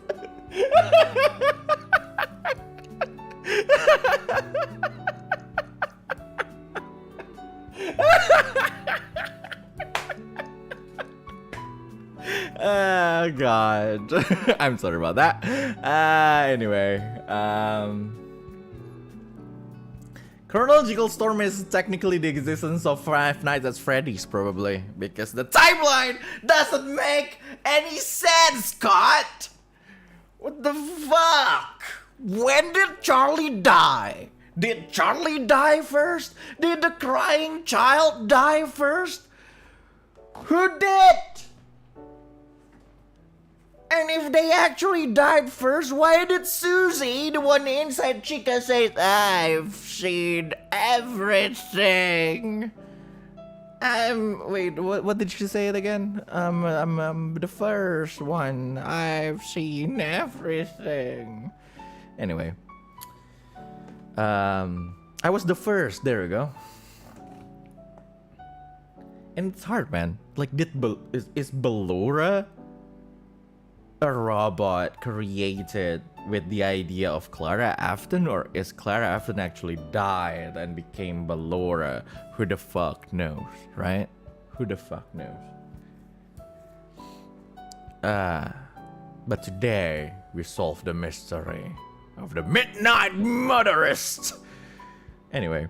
Oh god. I'm sorry about that. Anyway, chronological storm is technically the existence of Five Nights at Freddy's, probably, because the timeline doesn't make any sense, Scott! What the fuck? When did Charlie die? Did Charlie die first? Did the crying child die first? Who did? And if they actually died first, why did Susie, the one inside Chica, say, I've seen everything? Wait, what did she say it again? I'm the first one. I've seen everything. Anyway. I was the first. There we go. And it's hard, man. Like, is Ballora a robot created with the idea of Clara Afton, or is Clara Afton actually died and became Ballora? Who the fuck knows, right? Who the fuck knows? But today we solve the mystery of the Midnight Murderist. Anyway,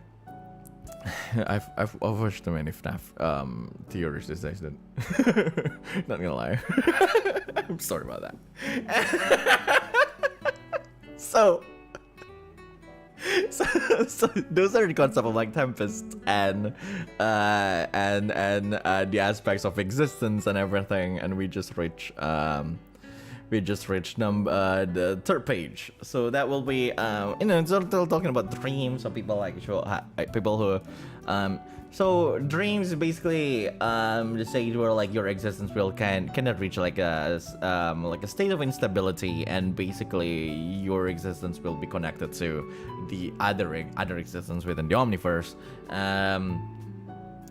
I've watched too many FNAF theories these days. Then, not gonna lie, I'm sorry about that. So those are the concept of like Tempest and the aspects of existence and everything, and we just reached the third page. So that will be still talking about dreams. Some people like people who so dreams is basically the stage where like your existence will cannot reach like a state of instability, and basically your existence will be connected to the other existence within the Omniverse.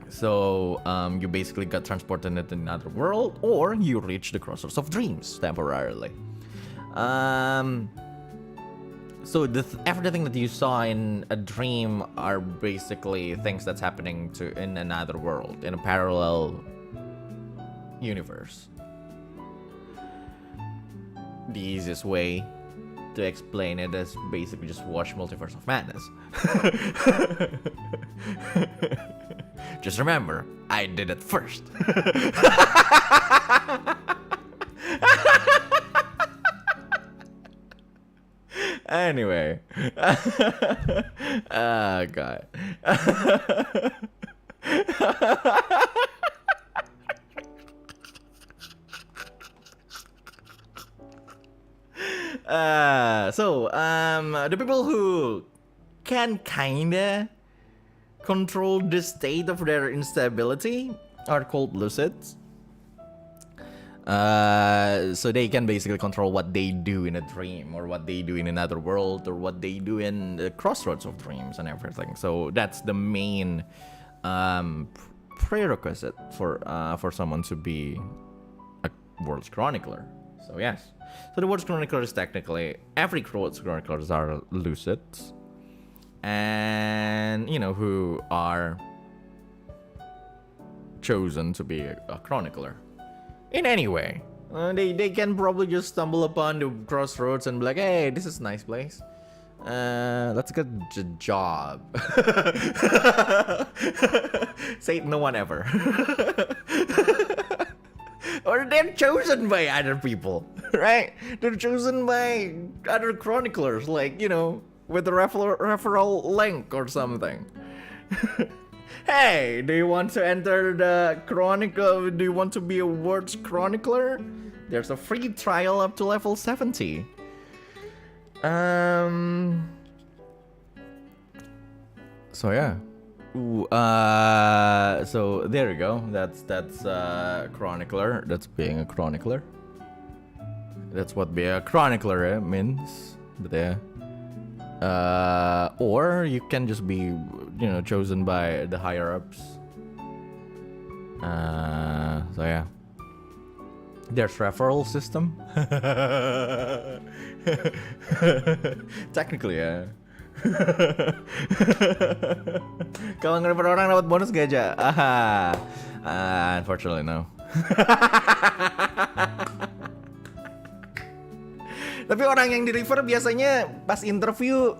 So you basically got transported into another world, or you reach the crossroads of dreams temporarily. So everything that you saw in a dream are basically things that's happening in another world, in a parallel universe. The easiest way to explain it is basically just watch Multiverse of Madness. Just remember, I did it first. Anyway. Oh, God. The people who can kinda control the state of their instability are called lucids. So they can basically control what they do in a dream, or what they do in another world, or what they do in the crossroads of dreams and everything. So that's the main prerequisite for someone to be a World's Chronicler. So yes. So the World's Chronicler is technically, every World's Chroniclers are lucids, and who are chosen to be a chronicler in any way. They can probably just stumble upon the crossroads and be like, hey, this is a nice place, let's get a job. Say no one ever. Or they're chosen by other people, right? They're chosen by other chroniclers, like, with a referral link or something. Hey, do you want to enter the chronicle? Do you want to be a words chronicler? There's a free trial up to level 70. So yeah. Ooh, so there you go. That's chronicler. That's being a chronicler. That's what being a chronicler means. But yeah. Or you can just be, chosen by the higher ups. So yeah. There's referral system. Technically ya. Kalau nge-refer orang dapat bonus gak aja? Unfortunately no. Tapi orang yang di-refer biasanya pas interview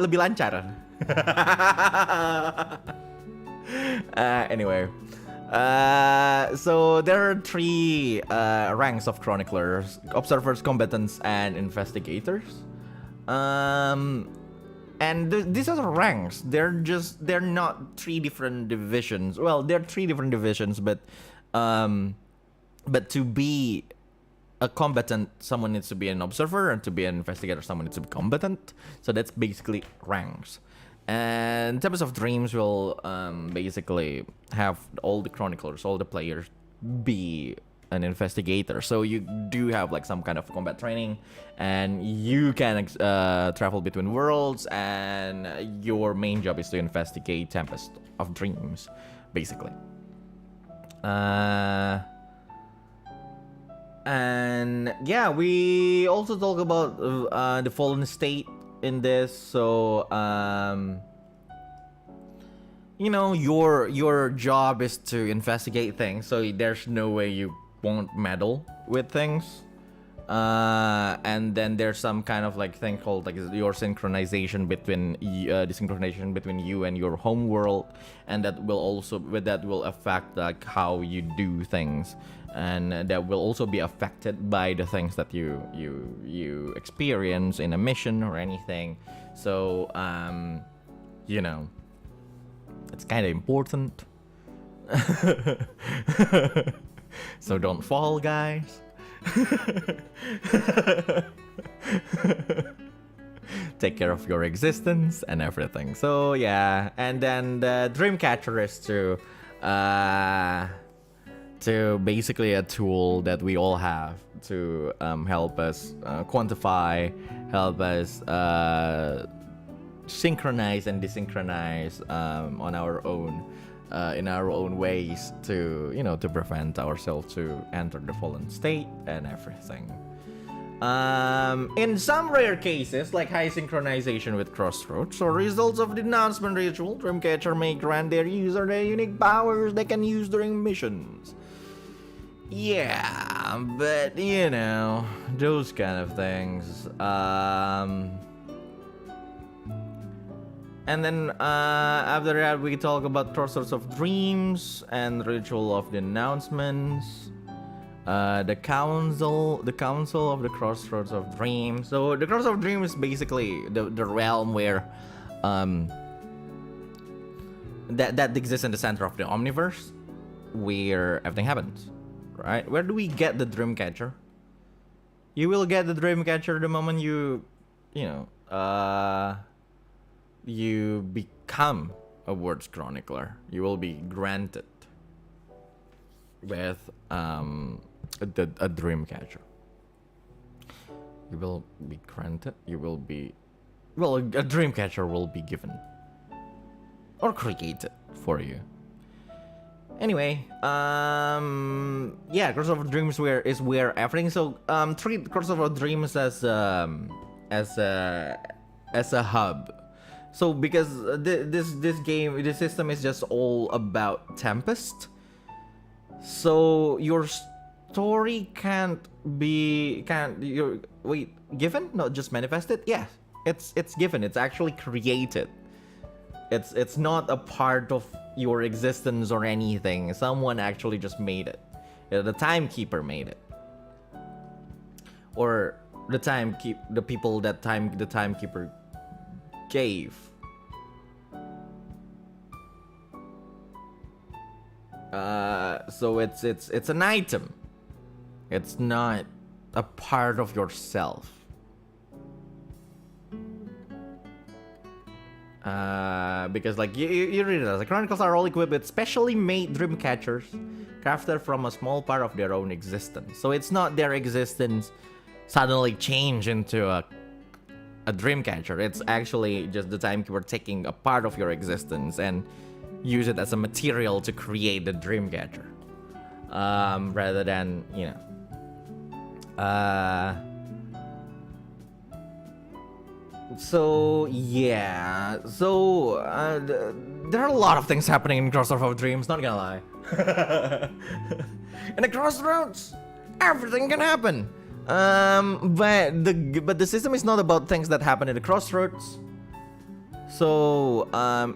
lebih lancar. Anyway. So there are 3 ranks of chroniclers: observers, combatants, and investigators. And these are the ranks. They're not 3 different divisions. Well, they're 3 different divisions, but to be a combatant, someone needs to be an observer, and to be an investigator, someone needs to be combatant. So that's basically ranks. And Tempest of Dreams will basically have all the chroniclers, all the players be an investigator. So you do have like some kind of combat training, and you can travel between worlds, and your main job is to investigate Tempest of Dreams, basically. And yeah, we also talk about the fallen state in this. So your job is to investigate things, so there's no way you won't meddle with things. And then there's some kind of like thing called like your synchronization between the synchronization between you and your home world, and that will affect like how you do things, and that will also be affected by the things that you experience in a mission or anything. So it's kind of important. So don't fall, guys. Take care of your existence and everything. So yeah, and then the Dreamcatcher is to basically a tool that we all have to help us quantify, help us synchronize and desynchronize on our own. In our own ways to prevent ourselves to enter the fallen state and everything. In some rare cases, like high synchronization with Crossroads or results of the announcement ritual, Dreamcatcher may grant their user their unique powers they can use during missions. Yeah, but those kind of things. And then after that, we talk about Crossroads of Dreams and Ritual of the Announcements. The Council of the Crossroads of Dreams. So the Crossroads of Dreams is basically the realm where that exists in the center of the Omniverse, where everything happens. Right? Where do we get the Dreamcatcher? You will get the Dreamcatcher the moment you become a words chronicler. You will be granted with a Dreamcatcher. You will be granted. A Dreamcatcher will be given or created for you. Anyway, Crossroads of Dreams is where everything. So treat Crossroads of Dreams as a hub. So because this system is just all about Tempest, so your story can't given, not just manifested. Yeah, it's given. It's actually created. It's not a part of your existence or anything. Someone actually just made it. The timekeeper made it, or the people that the timekeeper gave. So it's an item. It's not a part of yourself. Because like you read it as the chronicles are all equipped with specially made dream catchers crafted from a small part of their own existence. So it's not their existence suddenly change into a dream catcher. It's actually just the timekeeper taking a part of your existence and use it as a material to create the dream catcher, rather than, you know, so yeah, so there are a lot of things happening in Crossroads of Dreams, not gonna lie. In the Crossroads, everything can happen. But the system is not about things that happen in the Crossroads. So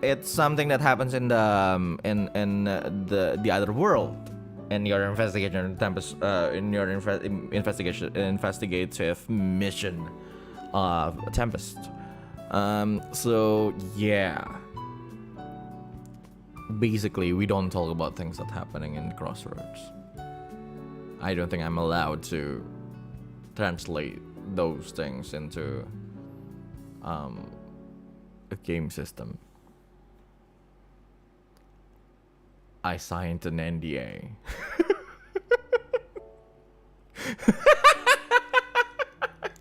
it's something that happens in the other world, in your investigation Tempest, in your investigative mission of Tempest. So yeah, basically we don't talk about things that happening in Crossroads. I don't think I'm allowed to translate those things into a game system. I signed an NDA.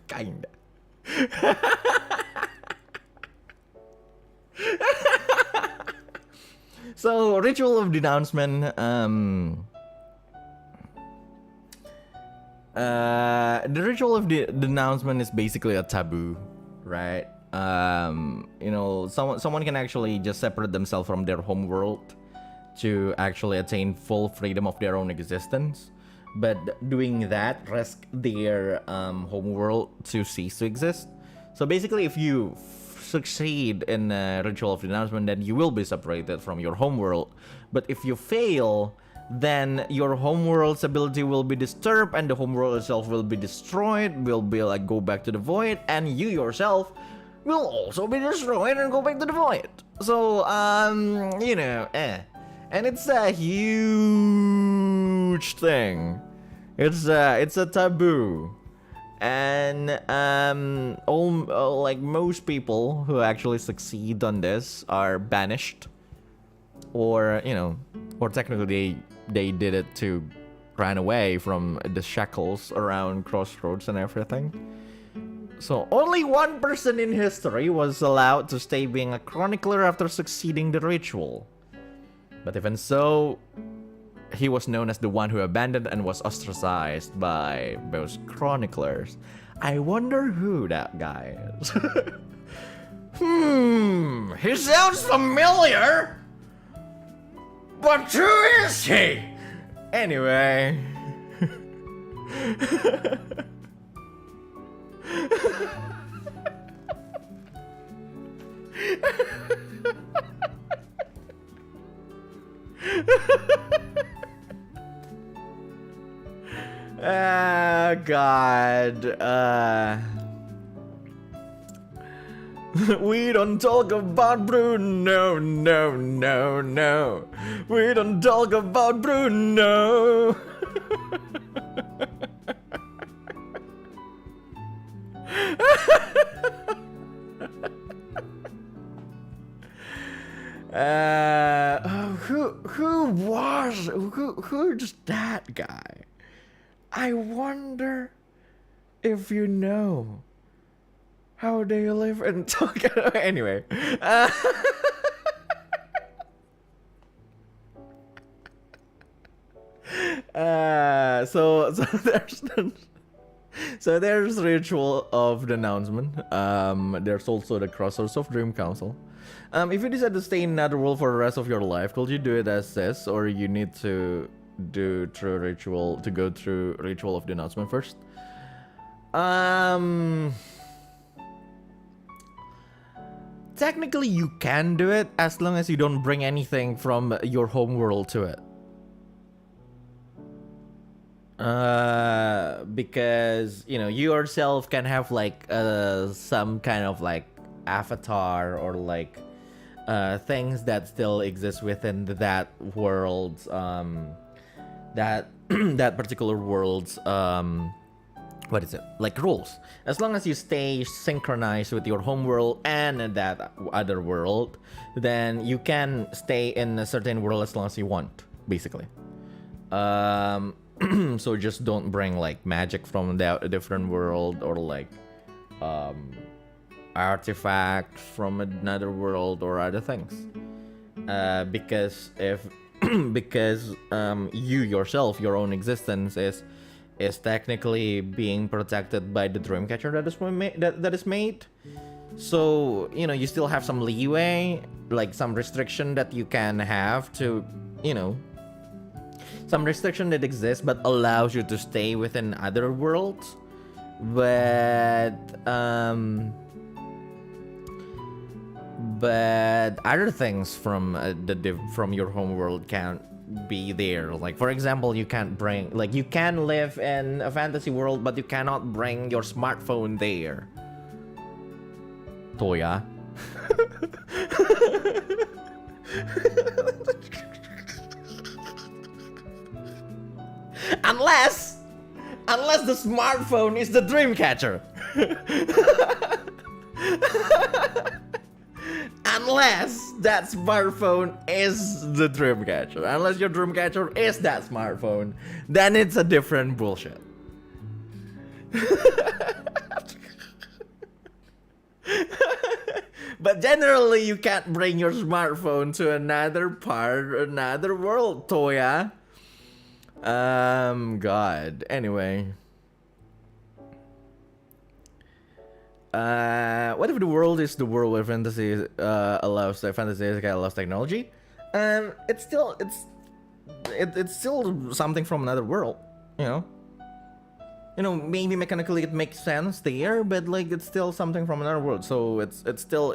Kinda. So, ritual of denouncement. The ritual of denouncement is basically a taboo, right? You know, someone can actually just separate themselves from their home world to actually attain full freedom of their own existence, but doing that risk their home world to cease to exist. So basically, if you succeed in a ritual of denouncement, then you will be separated from your home world. But if you fail, then your homeworld's ability will be disturbed and the homeworld itself will be destroyed, will be like go back to the void, and you yourself will also be destroyed and go back to the void. So you know, and it's a huge thing. It's a taboo, and like most people who actually succeed on this are banished, or you know, or technically they did it to run away from the shackles around Crossroads and everything. So only one person in history was allowed to stay being a chronicler after succeeding the ritual. But even so, he was known as the one who abandoned and was ostracized by those chroniclers. I wonder who that guy is. He sounds familiar. But who is he? Anyway. God. We don't talk about Bruno, no, no, no. We don't talk about Bruno. Who's that guy? I wonder if you know how they live and talk. Anyway, so there's ritual of denouncement. There's also the Crossroads of Dream Council. If you decide to stay in another world for the rest of your life, could you do it as this, or you need to go through ritual of denouncement first? Technically, you can do it as long as you don't bring anything from your home world to it. Because you know, you yourself can have like some kind of like avatar or like things that still exist within that world's that that particular world's what is it, like rules. As long as you stay synchronized with your home world and that other world, then you can stay in a certain world as long as you want, basically. So just don't bring like magic from a different world, or like artifacts from another world or other things, because if because you yourself, your own existence is technically being protected by the dreamcatcher that is made. So, you know, you still have some leeway, like some restriction that you can have to, you know, some restriction that exists but allows you to stay within other worlds. But other things from from your home world can't be there. Like, for example, you can't bring, like, you can live in a fantasy world, but you cannot bring your smartphone there. Toya. Unless the smartphone is the dreamcatcher. Unless that smartphone is the dreamcatcher. Unless your dreamcatcher is that smartphone, then it's a different bullshit. But generally, you can't bring your smartphone to another world, Toya. God. Anyway. What if the world is the world where fantasy allows technology? It's still something from another world, you know. You know, maybe mechanically it makes sense there, but like it's still something from another world. So it's still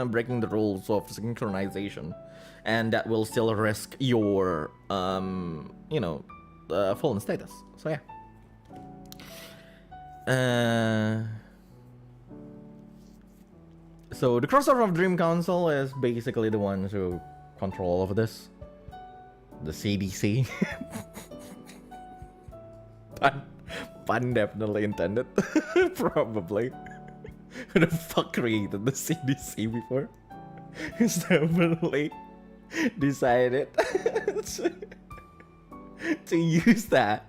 breaking the rules of synchronization, and that will still risk your you know, fallen status. So yeah. So the crossover of Dream Council is basically the ones who control all of this. The CDC. Pun definitely intended. Probably. Who the fuck created the CDC before? He's definitely decided to use that,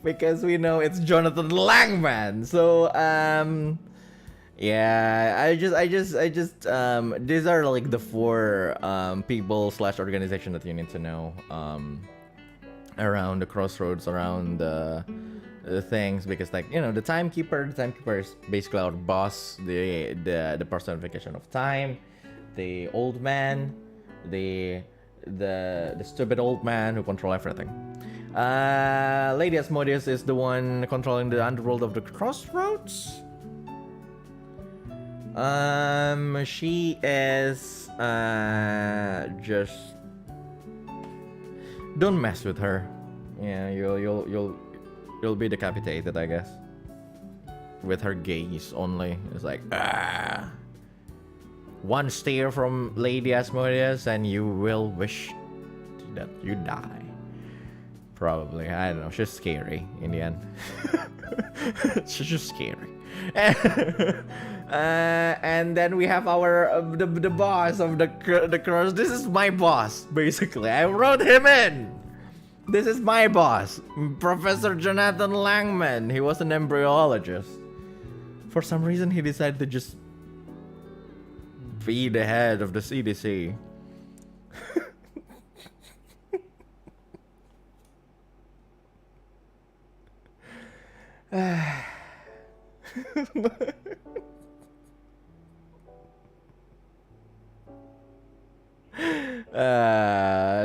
because we know it's Jonathan Langman. So yeah, I just these are like the four people / organization that you need to know around the crossroads, around the things, because, like, you know, the timekeeper is basically our boss, the personification of time, the old man, the stupid old man who control everything. Lady Asmodeus is the one controlling the underworld of the crossroads. She is just don't mess with her. Yeah, you'll be decapitated, I guess. With her gaze only. It's like, one stare from Lady Asmodeus and you will wish that you die. Probably. I don't know. She's scary in the end. She's just scary. And then we have our the boss of the cross. This is my boss, basically. I wrote him in. This is my boss, Professor Jonathan Langman. He was an embryologist. For some reason, he decided to just be the head of the CDC.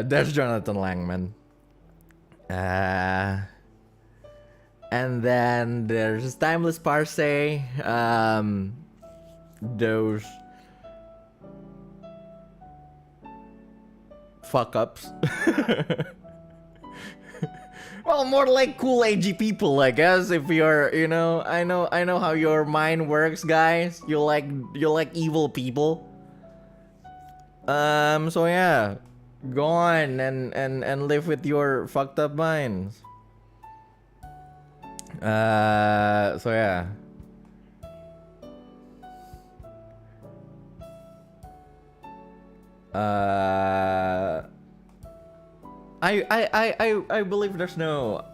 There's Jonathan Langman. And then there's Timeless Parse. Those fuck ups. Well, more like cool agey people, I guess. If you're, you know, I know how your mind works, guys. You like evil people. So yeah, go on and live with your fucked up minds. So yeah. I believe there's no,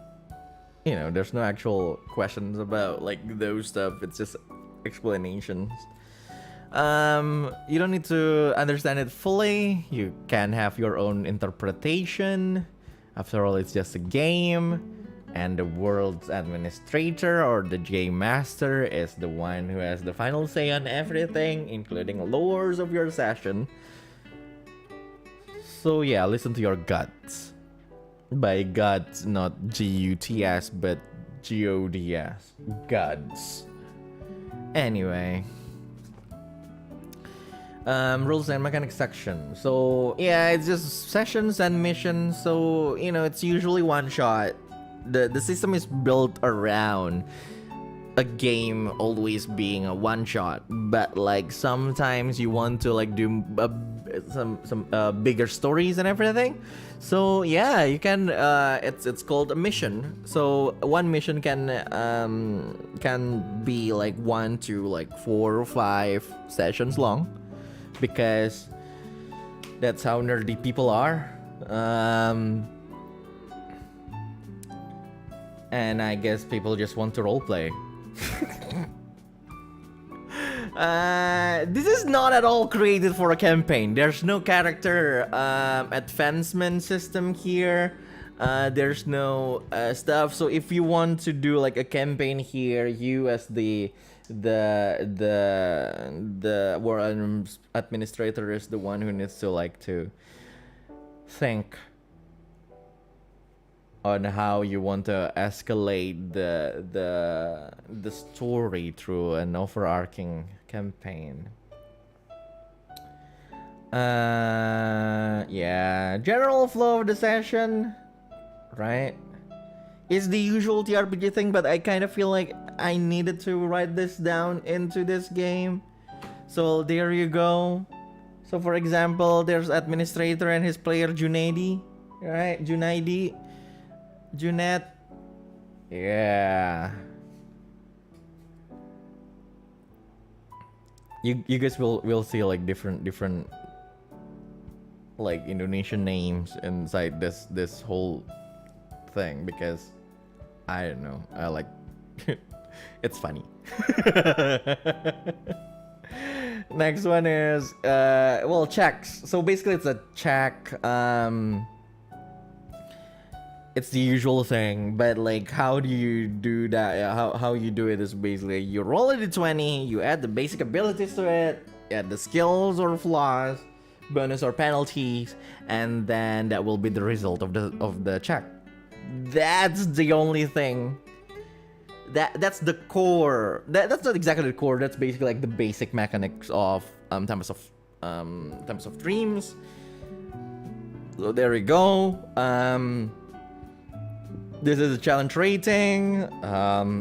there's no actual questions about like those stuff. It's just explanations. You don't need to understand it fully. You can have your own interpretation. After all, it's just a game, and the world's administrator or the game master is the one who has the final say on everything, including lores of your session. So yeah, listen to your guts. By guts, not G-U-T-S, but G-O-D-S. Guts. Anyway. Rules and mechanics section. So yeah, it's just sessions and missions. So it's usually one shot. The system is built around a game always being a one shot, but like sometimes you want to like do some bigger stories and everything. So yeah, you can. It's called a mission. So one mission can be like 1 to like 4 or 5 sessions long, because that's how nerdy people are. And I guess people just want to roleplay. This is not at all created for a campaign. There's no character advancement system here. There's no stuff. So if you want to do like a campaign here, you as the world administrator is the one who needs to like to think on how you want to escalate the story through an overarching campaign. Yeah, general flow of the session, right? It's the usual TRPG thing, but I kind of feel like I needed to write this down into this game. So there you go. So for example, there's administrator and his player Junaidi, right? Junet. Yeah. You guys will see like different like Indonesian names inside this whole thing, because I don't know, I like it's funny. Next one is well, checks. So basically it's a check. It's the usual thing, but like how do you do that? How you do it is basically you roll a d20, you add the basic abilities to it, add the skills or flaws, bonus or penalties, and then that will be the result of the check. That's the only thing. That's the core. That's not exactly the core. That's basically like the basic mechanics of Tempest of Dreams. So there we go. This is a challenge rating,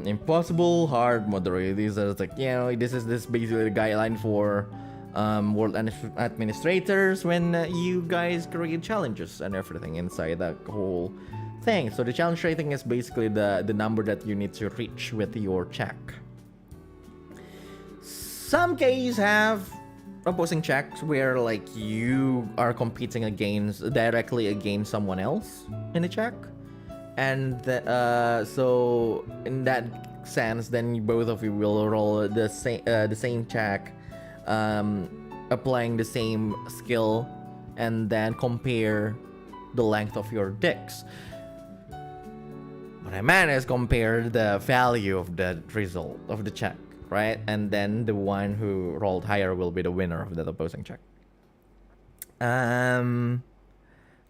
impossible, hard, moderate. These are like, this is basically the guideline for world administrators when you guys create challenges and everything inside that whole thing. So the challenge rating is basically the number that you need to reach with your check. Some cases have opposing checks where like you are competing directly against someone else in a check. And so in that sense, then both of you will roll the same check, applying the same skill, and then compare the length of your dicks. What I meant is compare the value of the result of the check, right? And then the one who rolled higher will be the winner of that opposing check.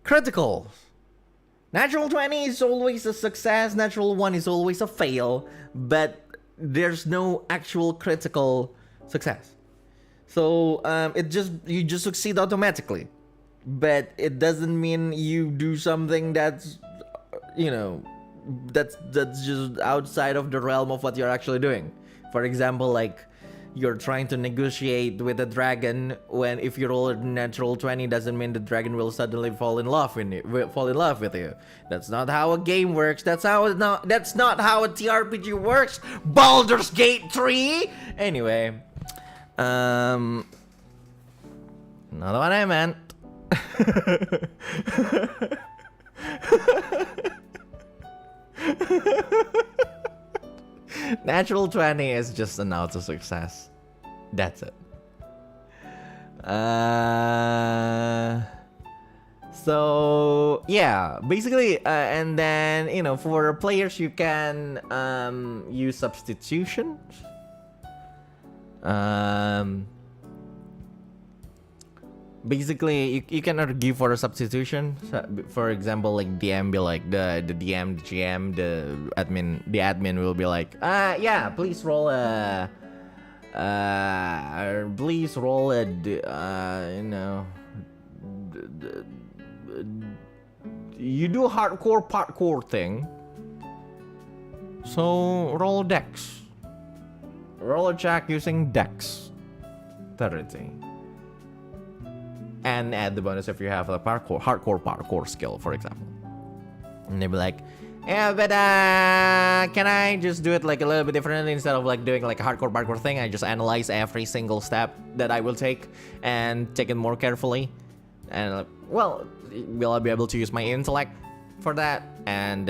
Criticals. Natural 20 is always a success, natural 1 is always a fail, but there's no actual critical success. So you just succeed automatically, but it doesn't mean you do something that's that's just outside of the realm of what you're actually doing. For example, like you're trying to negotiate with a dragon when if you roll a natural 20 doesn't mean the dragon will suddenly fall in love with you. That's not how a game works. That's not how a TRPG works. Baldur's Gate 3. Anyway, not what I meant. Natural 20 is just an auto success. That's it. So yeah, basically, and then for players you can use substitutions. Basically, you can argue for a substitution. So, for example, like DM be like the DM, the GM, the admin will be like, yeah, please roll a, you do hardcore parkour thing. So roll dex. Roll a check using dex 30. And add the bonus if you have a hardcore parkour skill, for example. And they'll be like, yeah, but can I just do it like a little bit differently instead of like doing like a hardcore parkour thing? I just analyze every single step that I will take and take it more carefully. And well, will I be able to use my intellect for that? And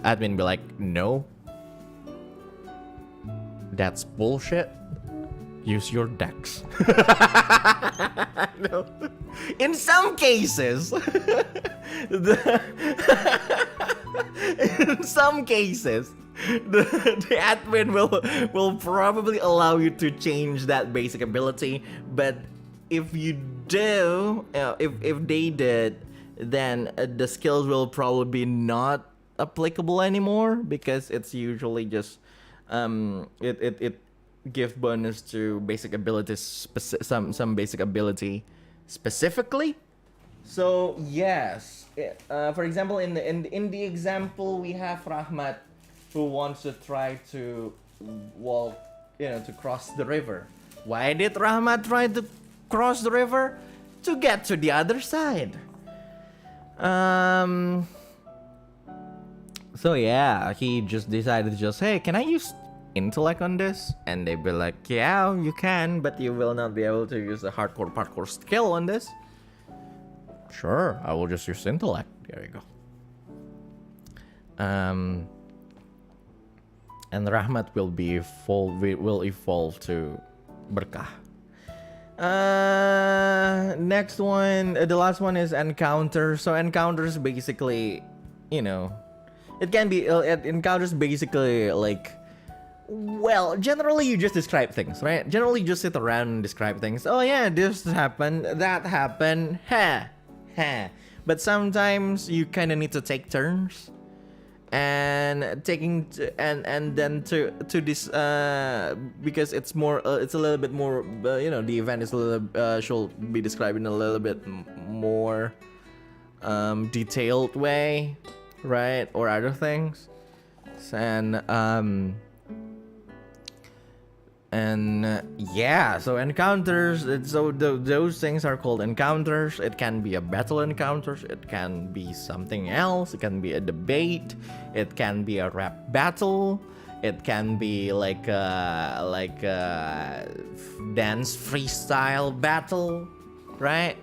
admin be like, no, that's bullshit. Use your dex. No. In some cases, in some cases, the admin will probably allow you to change that basic ability. But if you do, if they did, then the skills will probably be not applicable anymore because it's usually just it give bonus to basic abilities, some basic ability specifically. So yes, for example, in the example we have Rahmat, who wants to try to walk, to cross the river. Why did Rahmat try to cross the river? To get to the other side. So yeah, he just decided hey, can I use intellect on this? And they'd be like, yeah, you can, but you will not be able to use the hardcore parkour skill on this. Sure, I will just use intellect. There you go. And Rahmat will evolve to Berkah. Next one, the last one is encounter. So encounters basically, it can be encounters basically like, well, generally you just describe things, right? Generally you just sit around and describe things. Oh yeah, this happened, that happened, But sometimes you kind of need to take turns, and then to this because it's more it's a little bit more the event is a little should be described in a little bit more detailed way, right? Or other things, and yeah, so encounters, those things are called encounters. It can be a battle encounters, it can be something else, it can be a debate, it can be a rap battle, it can be like a dance freestyle battle, right?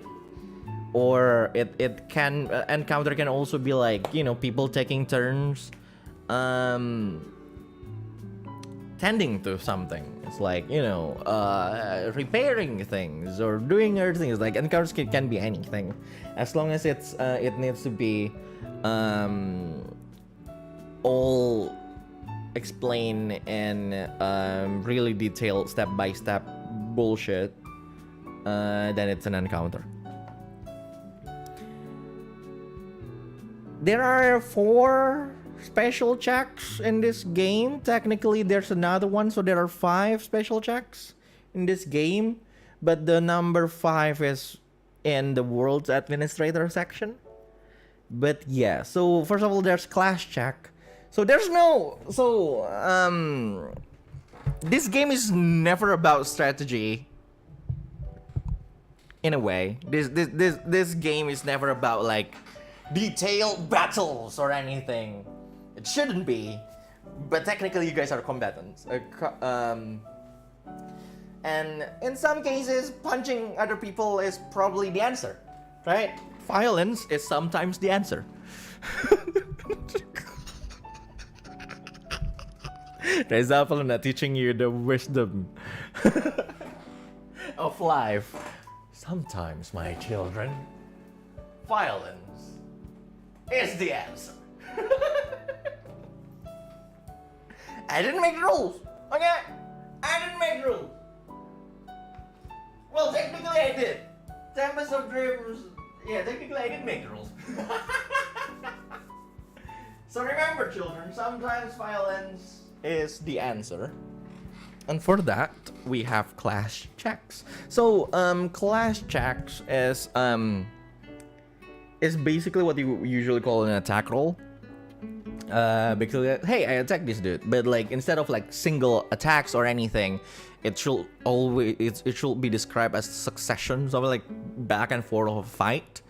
Or it can encounter can also be like people taking turns tending to something. It's like repairing things or doing other things. Like encounters can be anything, as long as it needs to be all explained in really detailed step-by-step bullshit. Then it's an encounter. There are 4 special checks in this game. Technically there's another one, so there are 5 special checks in this game, but the number 5 is in the world's administrator section. But yeah, so first of all, there's class check. So this game is never about strategy. In a way, this game is never about like detailed battles or anything. It shouldn't be, but technically you guys are combatants. And in some cases, punching other people is probably the answer, right? Violence is sometimes the answer. Reza Avanluna teaching you the wisdom of life. Sometimes, my children, violence is the answer. I didn't make the rules, okay? I didn't make the rules. Well, technically I did. Tempest of Dreams, yeah, technically I did make the rules. So remember, children, sometimes violence is the answer. And for that, we have clash checks. So, clash checks is basically what you usually call an attack roll. Basically, hey, I attacked this dude, but like instead of like single attacks or anything, it should be described as successions of like back and forth of a fight,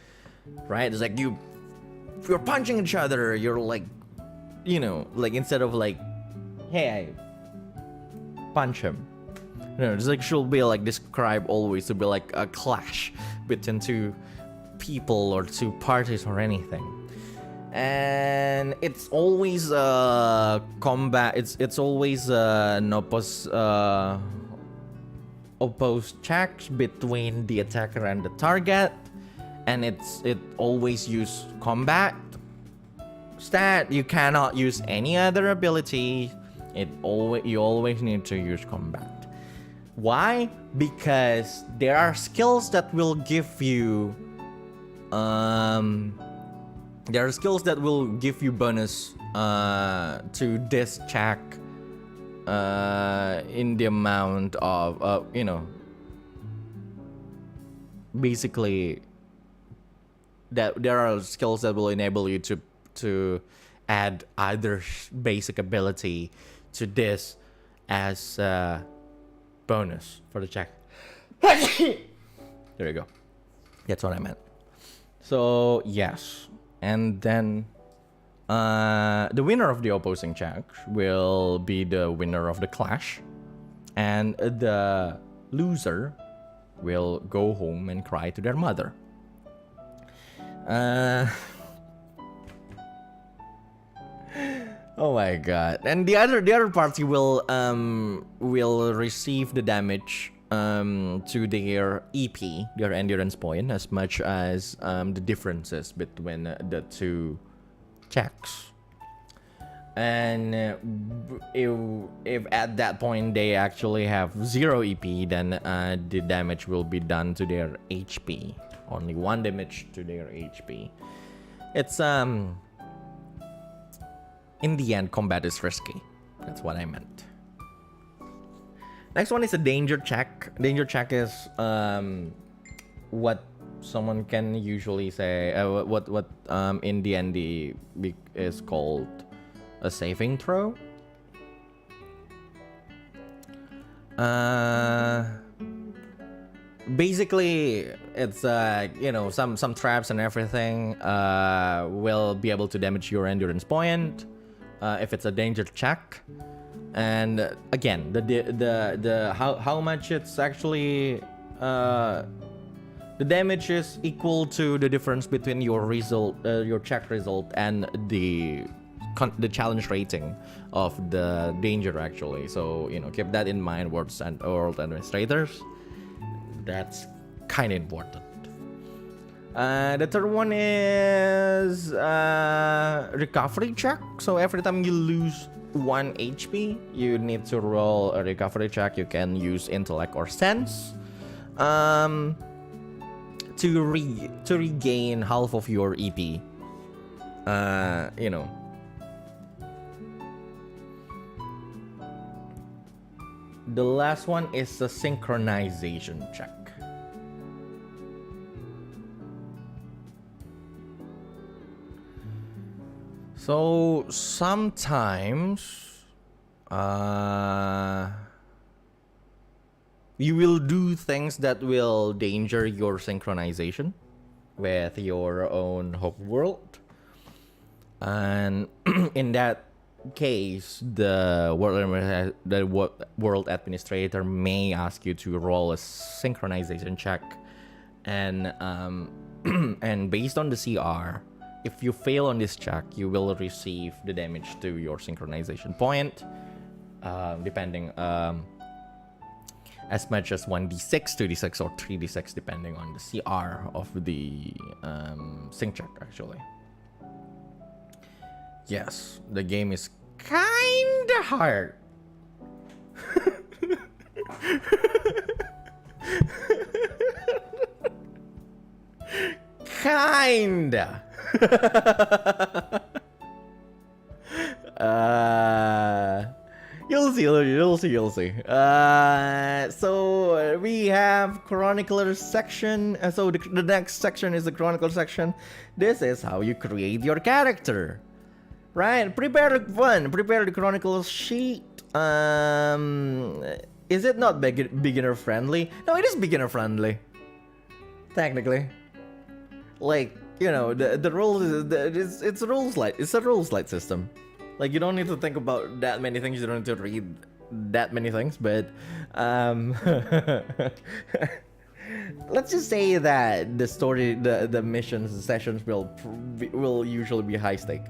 right? It's like you're punching each other. You're like, you know, like instead of like, hey, I punch him. No, it's like should be like described always to be like a clash between two people or two parties or anything. And it's always combat. It's always an opposed checks between the attacker and the target, and it always use combat stat. You cannot use any other ability. You always need to use combat. Why? Because there are skills that will give you bonus to this check in the amount of basically that there are skills that will enable you to add either basic ability to this as bonus for the check. There you go. That's what I meant. So yes, and then the winner of the opposing check will be the winner of the clash, and the loser will go home and cry to their mother. Oh my god! And the other party will receive the damage to their EP, their endurance point, as much as the differences between the two checks. And if at that point they actually have 0 EP, then the damage will be done to their HP. Only 1 damage to their HP. It's in the end, combat is risky. That's what I meant. Next one is a danger check. Danger check is what someone can usually say. What in D&D is called a saving throw. Basically, it's some traps and everything will be able to damage your endurance point if it's a danger check. And again, the how much it's actually the damage is equal to the difference between your result, your check result, and the challenge rating of the danger actually. So keep that in mind, world administrators. That's kind of important. The third one is recovery check. So every time you lose 1 HP, you need to roll a recovery check. You can use intellect or sense to regain half of your EP. The last one is a synchronization check. So sometimes You will do things that will danger your synchronization with your own home world. And in that case, the world administrator may ask you to roll a synchronization check, and and based on the CR, if you fail on this check, you will receive the damage to your synchronization point, depending as much as 1d6, 2d6, or 3d6, depending on the CR of the sync check, actually. Yes, the game is kinda hard. Kinda. You'll see. So we have chronicler section. So the next section is the chronicle section. This is how you create your character. Right, prepare the chronicle sheet. Is it not beginner friendly? No, it is beginner friendly. Technically, like, you know, the rules is it's a rules light system. Like, you don't need to think about that many things. You don't need to read that many things. But let's just say that the story, the missions, the sessions will usually be high stake.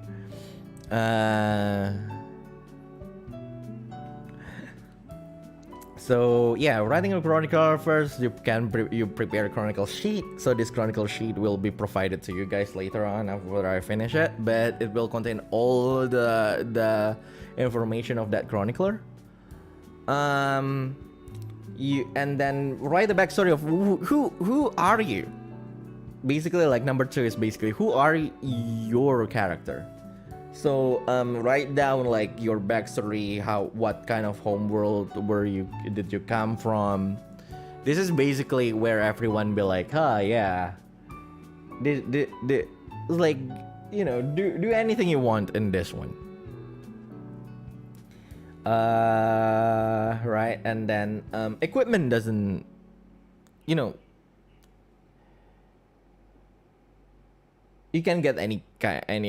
So yeah, writing a chronicle first, you prepare a chronicle sheet. So this chronicle sheet will be provided to you guys later on after I finish it, but it will contain all the information of that chronicler. You and then write the backstory of who are you. Basically, like number 2 is basically who are your character. So write down like your backstory, what kind of homeworld did you come from. This is basically where everyone be like, yeah, like, you know, do anything you want in this one. Right, and then equipment doesn't, you know, you can get any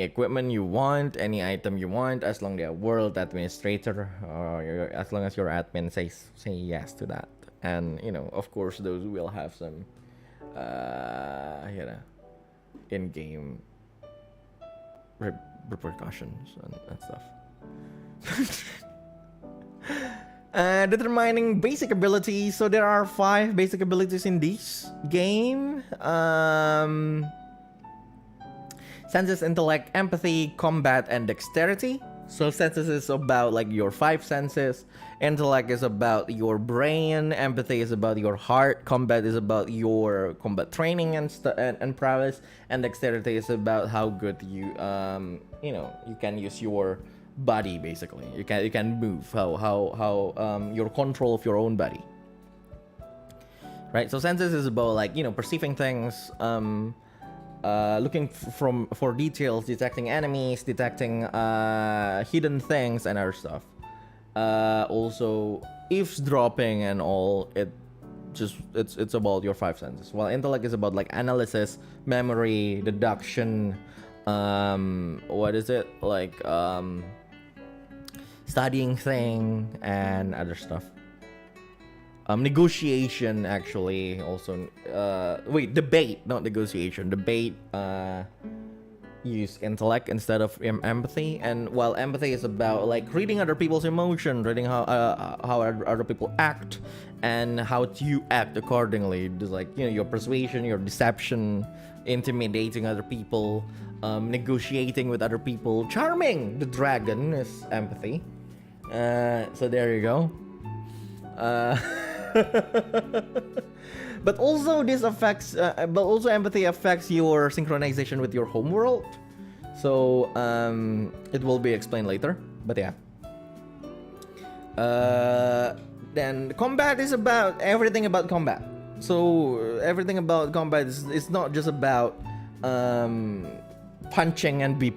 equipment you want, any item you want, as long as the world administrator or as long as your admin say yes to that. And, you know, of course, those will have some, you know, in-game repercussions and stuff. Determining basic abilities. So there are 5 basic abilities in this game. Senses, intellect, empathy, combat, and dexterity. So senses is about like your 5 senses. Intellect is about your brain. Empathy is about your heart. Combat is about your combat training and prowess. And dexterity is about how good you you know, you can use your body. Basically, you can move. How your control of your own body. Right. So senses is about like, you know, perceiving things. Looking for details, detecting enemies, detecting hidden things and other stuff. Also eavesdropping and all. It's about your 5 senses. While intellect is about like analysis, memory, deduction. What is it like? Studying thing and other stuff. Negotiation, actually, also. Debate, not negotiation. Debate use intellect instead of empathy. And while empathy is about like reading other people's emotion, reading how other people act, and how you act accordingly. Just like, you know, your persuasion, your deception, intimidating other people, negotiating with other people. Charming the dragon is empathy. So there you go. But also empathy affects your synchronization with your homeworld. So it will be explained later. But yeah. Then combat is about everything about combat. So everything about combat is not just about punching and being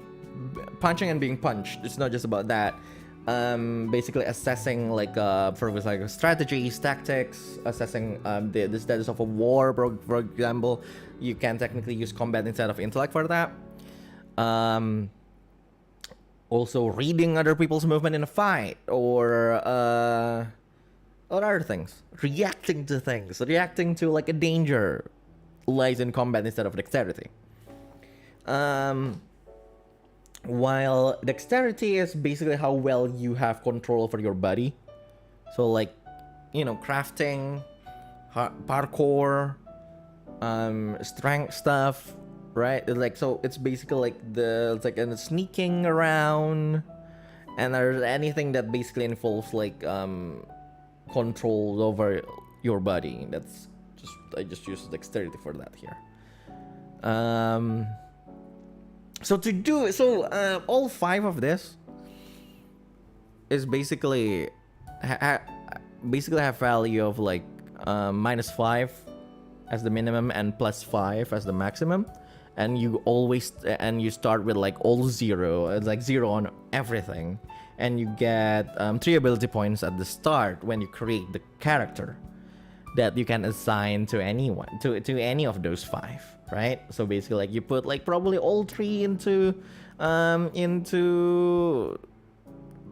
punched. It's not just about that. basically assessing like for like strategies, tactics, assessing the status of a war. For example, you can technically use combat instead of intellect for that. Also reading other people's movement in a fight, or other things. Reacting to things. Reacting to like a danger lies in combat instead of dexterity. While dexterity is basically how well you have control over your body. So like, you know, crafting, parkour, strength stuff, right? Like, so it's basically like it's like sneaking around, and there's anything that basically involves like control over your body. That's just, I just use dexterity for that here. So all 5 of this is basically basically have value of like -5 as the minimum and +5 as the maximum, and you start with like all 0. It's like 0 on everything, and you get 3 ability points at the start when you create the character that you can assign to anyone, to any of those 5, right? So basically, like, you put like probably all 3 into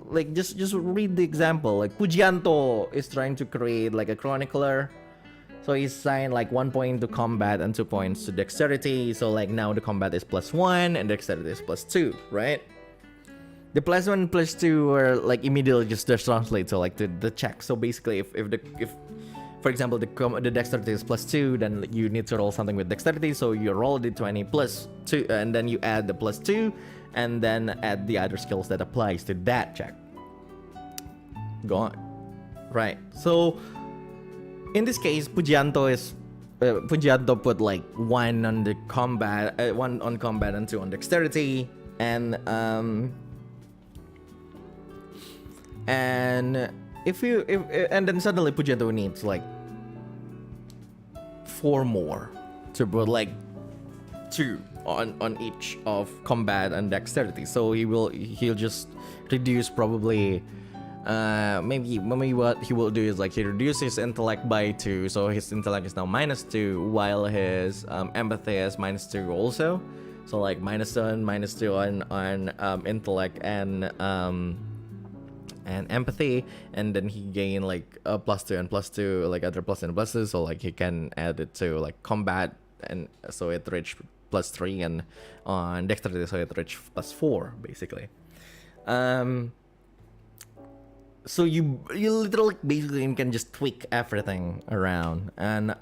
like, just read the example. Like Pujianto is trying to create like a chronicler, so he's assigned like 1 point to combat and 2 points to dexterity. So like now the combat is +1 and dexterity is +2, right? The +1 and +2 are like immediately just translate to like the check. So basically, if for example, the dexterity is +2, then you need to roll something with dexterity. So you roll the 20 +2, and then you add the +2, and then add the other skills that applies to that check. Go on. Right. So in this case, Pujianto put like 1 on the combat, 1 on combat and 2 on dexterity, and if then suddenly Pujianto needs like 4 more to put like 2 on each of combat and dexterity. So he'll just reduce probably maybe what he will do is like he reduces his intellect by 2, so his intellect is now -2, while his empathy is -2 also. So like -1, -2 on intellect and empathy, and then he gain like a +2 and +2, like other +2 and +2, so like he can add it to like combat, and so it reach +3, and on dexterity so it reach +4 basically. So you literally basically can just tweak everything around, and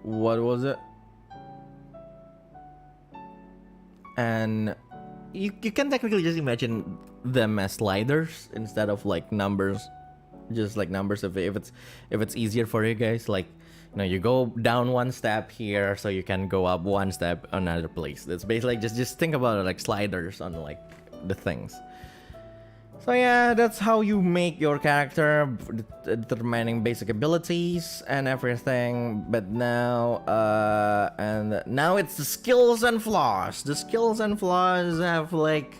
what was it? And you can technically just imagine them as sliders instead of like numbers, just like numbers. If it's easier for you guys, like, you know, you go down 1 step here, so you can go up 1 step another place. That's basically just think about it like sliders on like the things. So yeah, that's how you make your character, determining basic abilities and everything. But now, now it's the skills and flaws. The skills and flaws have like,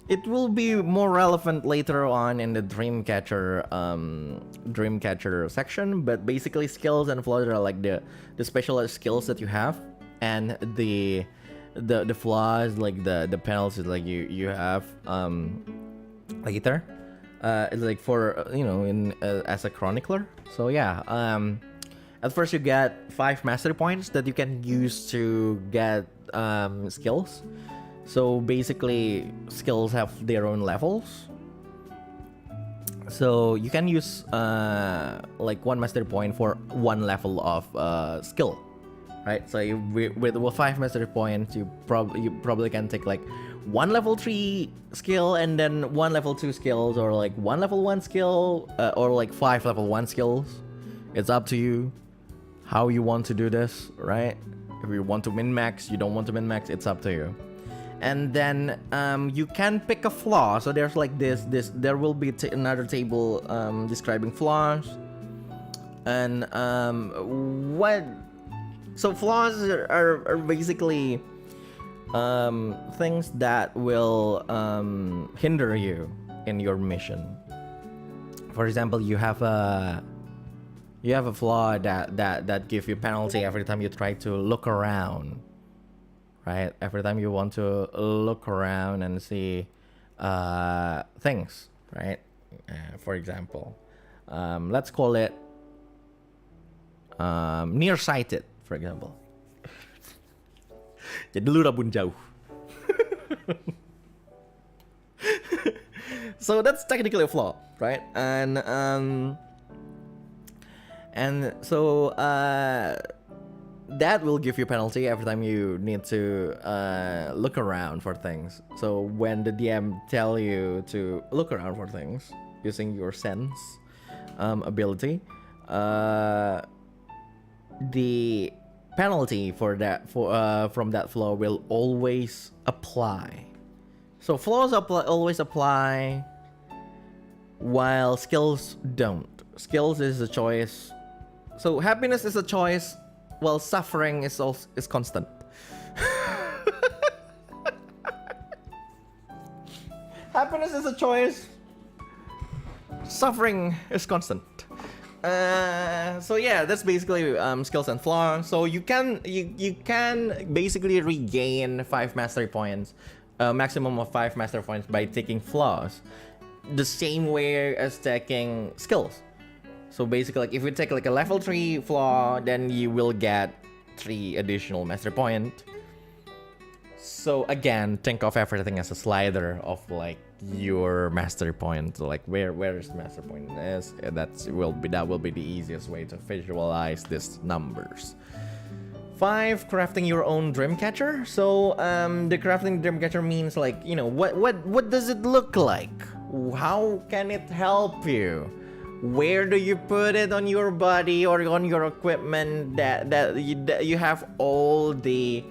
it will be more relevant later on in the Dreamcatcher section. But basically, skills and flaws are like the specialized skills that you have, and the flaws, like the penalties, like you have later, it's like for you know, in as a chronicler. So yeah, at first you get 5 mastery points that you can use to get skills. So basically, skills have their own levels. So you can use like 1 mastery point for 1 level of skill, right? So with 5 mastery points, you probably can take like 1 level 3 skill, and then 1 level 2 skills, or like 1 level 1 skill, or like 5 level 1 skills. It's up to you how you want to do this, right? If you want to min-max, you don't want to min-max, it's up to you. And then you can pick a flaw. So there's like this there will be another table describing flaws. And so flaws are basically things that will hinder you in your mission. For example, you have a flaw that gives you penalty every time you try to look around, right? Every time you want to look around and see things, right? For example, let's call it nearsighted, for example. Jadi lu rabun jauh. So that's technically a flaw, right? And so that will give you penalty every time you need to look around for things. So when the DM tell you to look around for things using your sense ability, the penalty for that from that flaw will always apply. So flaws always apply, while skills don't. Skills is a choice. So happiness is a choice, while suffering is constant. Happiness is a choice. Suffering is constant. So yeah, that's basically skills and flaws. So you can basically regain 5 mastery points, maximum of 5 mastery points by taking flaws, the same way as taking skills. So basically, like if you take like a level 3 flaw, then you will get 3 additional mastery point. So again, think of everything as a slider of like your mastery point. So like where is the mastery point is. That will be the easiest way to visualize these numbers. 5, crafting your own dream catcher. So the crafting dream catcher means like, you know, what does it look like? How can it help you? Where do you put it on your body or on your equipment that you have all the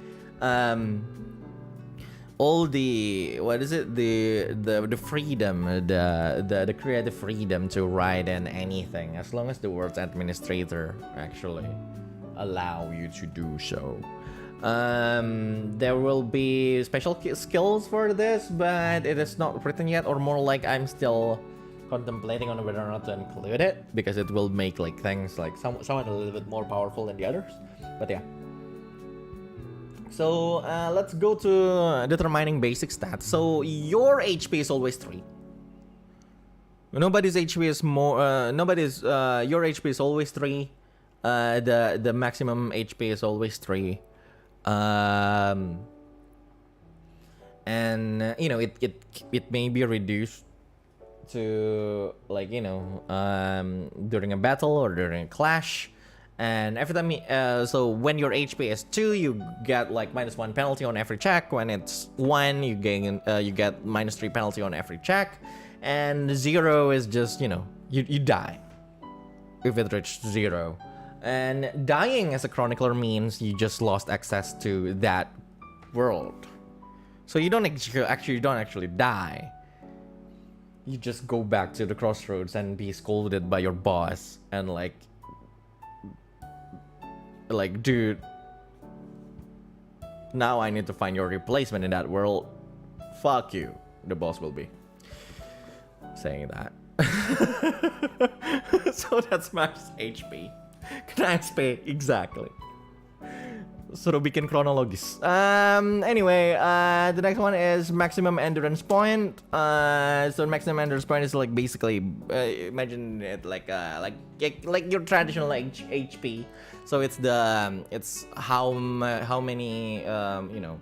what is it, the freedom, the creative freedom to write in anything, as long as the word's administrator actually allow you to do so. There will be special skills for this, but it is not written yet, or more like I'm still contemplating on whether or not to include it, because it will make like things like somewhat a little bit more powerful than the others. But yeah. So let's go to determining basic stats. So your HP is always 3. Nobody's HP is more. Your HP is always 3. The maximum HP is always 3. And you know it may be reduced to like, you know, during a battle or during a clash. And every time so when your HP is 2, you get like -1 penalty on every check. When it's 1, you gain you get -3 penalty on every check. And 0 is just, you know, you die if it reaches 0. And dying as a chronicler means you just lost access to that world. So you don't actually die. You just go back to the crossroads and be scolded by your boss and like, dude, now I need to find your replacement in that world. Fuck you, the boss will be saying that. So that's max HP. Kena SP, exactly. Suruh bikin kronologis. Anyway, the next one is maximum endurance point. So maximum endurance point is like basically imagine it like your traditional HP. So it's how many you know,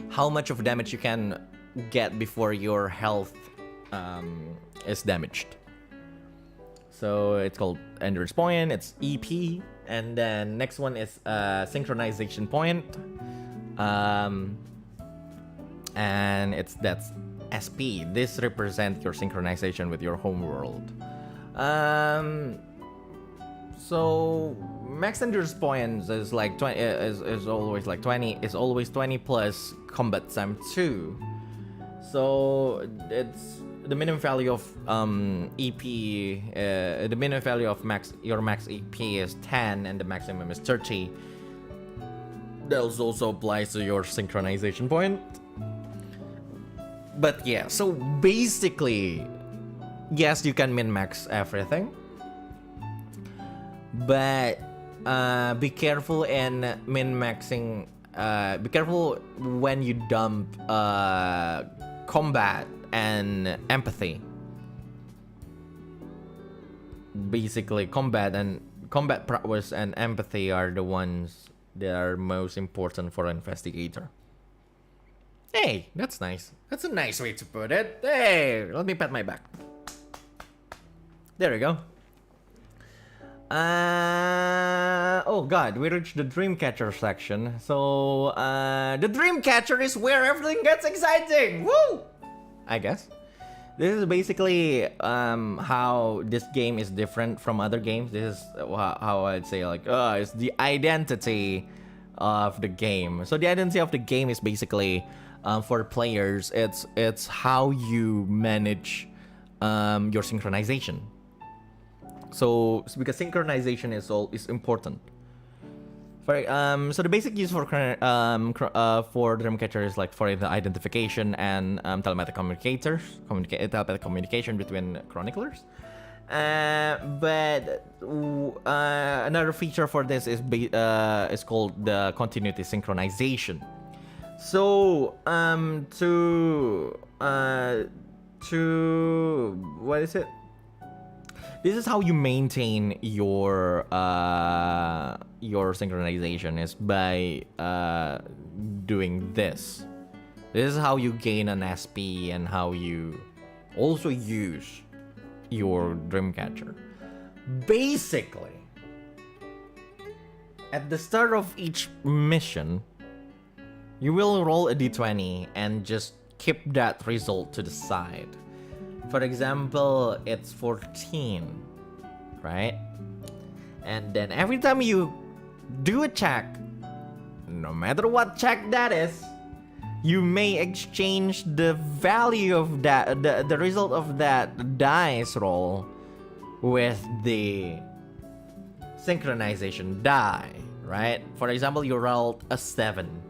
how much of damage you can get before your health is damaged. So it's called endurance point. It's EP. And then next one is synchronization point, and that's SP. This represents your synchronization with your home world. So max endurance points is like 20 is always like 20 is always 20 plus combat time 2. So it's the minimum value of EP the minimum value of your max EP is 10 and the maximum is 30. That also applies to your synchronization point. But yeah, so basically, yes, you can min-max everything. But be careful in min-maxing. Be careful when you dump combat and empathy. Basically, combat prowess and empathy are the ones that are most important for an investigator. Hey, that's nice. That's a nice way to put it. Hey, let me pat my back. There we go. Oh god, we reached the Dreamcatcher section. So, the Dreamcatcher is where everything gets exciting! Woo! I guess. This is basically how this game is different from other games. This is how I'd say, like, it's the identity of the game. So the identity of the game is basically, for players, it's how you manage your synchronization. So because synchronization is important. So the basic use for Dreamcatcher is like for the identification and telepathic communication between chroniclers. But another feature for this is called the continuity synchronization. So to what is it? This is how you maintain your synchronization, is by doing this. This is how you gain an SP and how you also use your Dreamcatcher. Basically, at the start of each mission, you will roll a d20 and just keep that result to the side. For example, it's 14, right? And then every time you do a check, no matter what check that is, you may exchange the value of that, the result of that dice roll with the synchronization die, right? For example, you rolled a 7.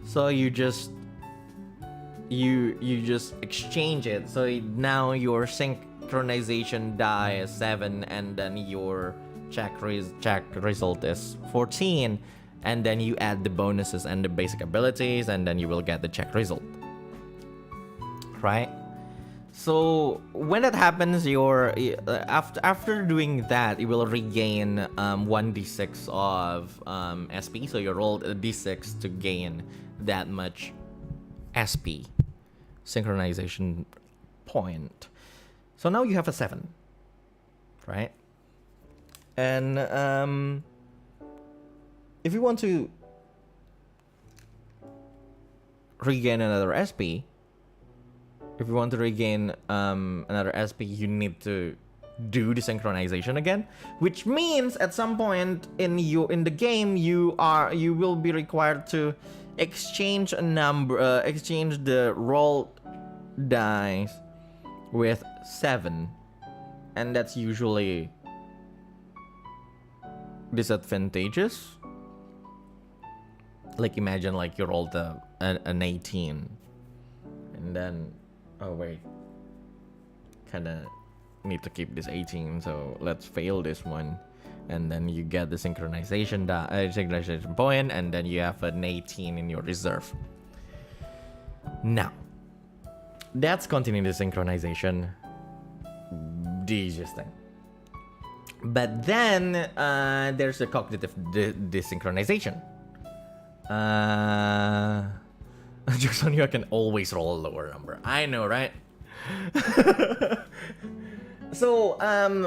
So you just exchange it. So now your synchronization die is 7, and then your check result is 14, and then you add the bonuses and the basic abilities, and then you will get the check result, right? So when that happens, after doing that, you will regain 1d6 of SP. So you rolled a d6 to gain that much SP, synchronization point. So now you have a 7, right? And if you want to regain another SP, you need to do the synchronization again, which means at some point in the game you will be required to exchange the rolled dice with 7, and that's usually disadvantageous. Like, imagine like you rolled an 18, and then kinda need to keep this 18, so let's fail this one, and then you get the synchronization point, and then you have an 18 in your reserve. Now, that's continuing the synchronization. The easiest thing. But then there's the cognitive desynchronization. Jokes on you, I can always roll a lower number. I know, right? So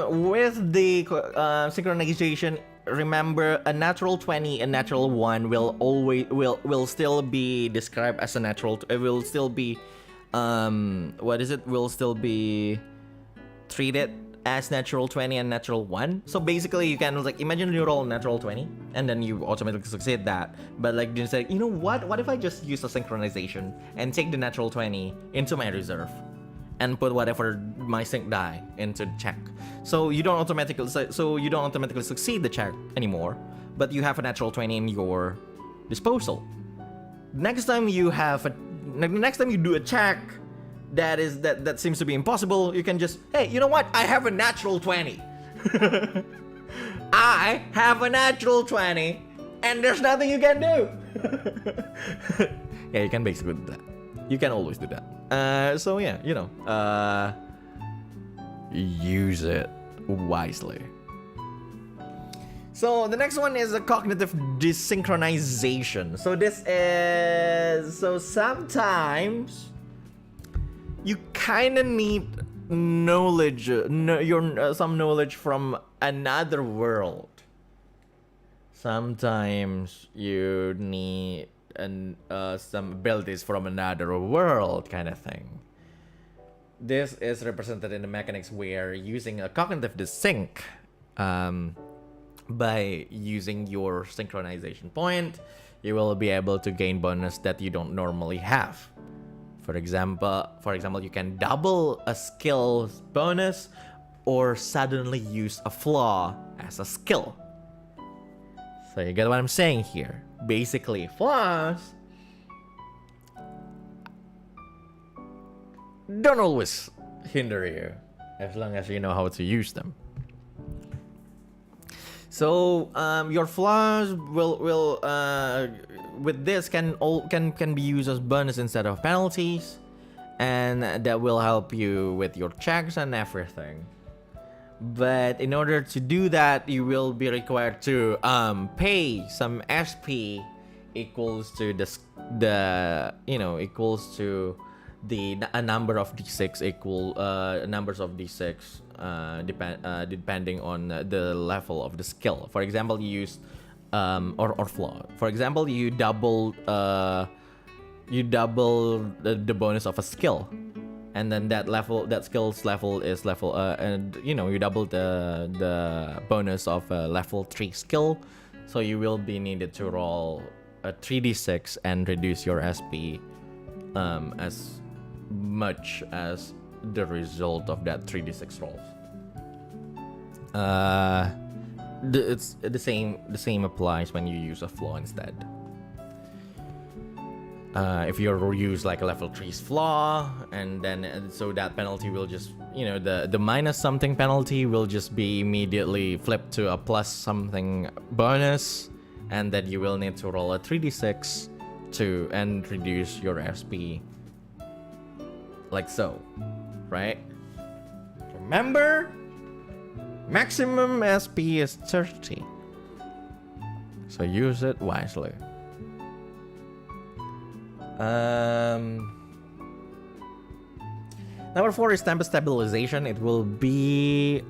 with the synchronization, remember, a natural 20 and natural 1 will still be described as a natural. It will still be will still be treated as natural 20 and natural 1. So basically you can like imagine you roll natural 20 and then you automatically succeed that. But like you say, you know what if I just use a synchronization and take the natural 20 into my reserve and put whatever my sync die into the check. So you don't automatically succeed the check anymore, but you have a natural 20 in your disposal. Next time you do a check that seems to be impossible, you can just, hey, you know what? I have a natural 20. I have a natural 20 and there's nothing you can do. Yeah, you can basically do that. You can always do that. So yeah, you know, use it wisely. So the next one is a cognitive desynchronization. So this is, so sometimes you kind of need knowledge, some knowledge from another world. Sometimes you need some abilities from another world, kind of thing. This is represented in the mechanics where using a cognitive desync, by using your synchronization point, you will be able to gain bonus that you don't normally have. For example, you can double a skill bonus or suddenly use a flaw as a skill. So you get what I'm saying here. Basically, flaws don't always hinder you as long as you know how to use them. So your flaws will with this can be used as bonus instead of penalties, and that will help you with your checks and everything. But in order to do that, you will be required to pay some SP equals to a number of d6 numbers of d6 depending on the level of the skill. For example, you use or flaw. For example, you double the bonus of a skill, and then that skill's level is level and you double the bonus of a level 3 skill, so you will be needed to roll a 3d6 and reduce your SP as much as the result of that 3d6 rolls. It's the same applies when you use a flaw instead. If you use like a level 3's flaw, and then so that penalty will just, the minus something penalty will just be immediately flipped to a plus something bonus, and then you will need to roll a 3d6 and reduce your SP like so, right? Remember, maximum SP is 30, so use it wisely. Number 4 is tempo stabilization. It will be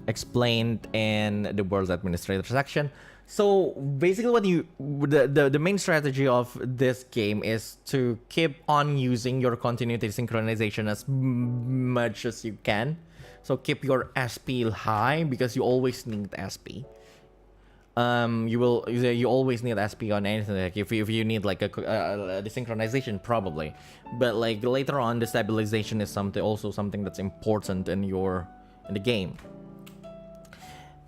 explained in the world administrator section. So basically, the main strategy of this game is to keep on using your continuity synchronization as much as you can. So keep your SP high because you always need SP. You always need SP on anything. Like if you need like a desynchronization, probably, but like later on, the stabilization is something that's important in the game,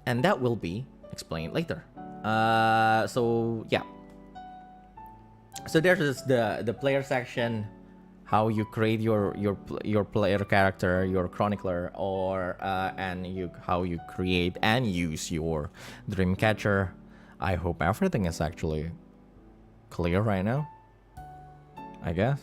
and that will be explained later. So yeah. So there's the player section, how you create your player character, your chronicler, or how you create and use your dream catcher. I hope everything is actually clear right now, I guess.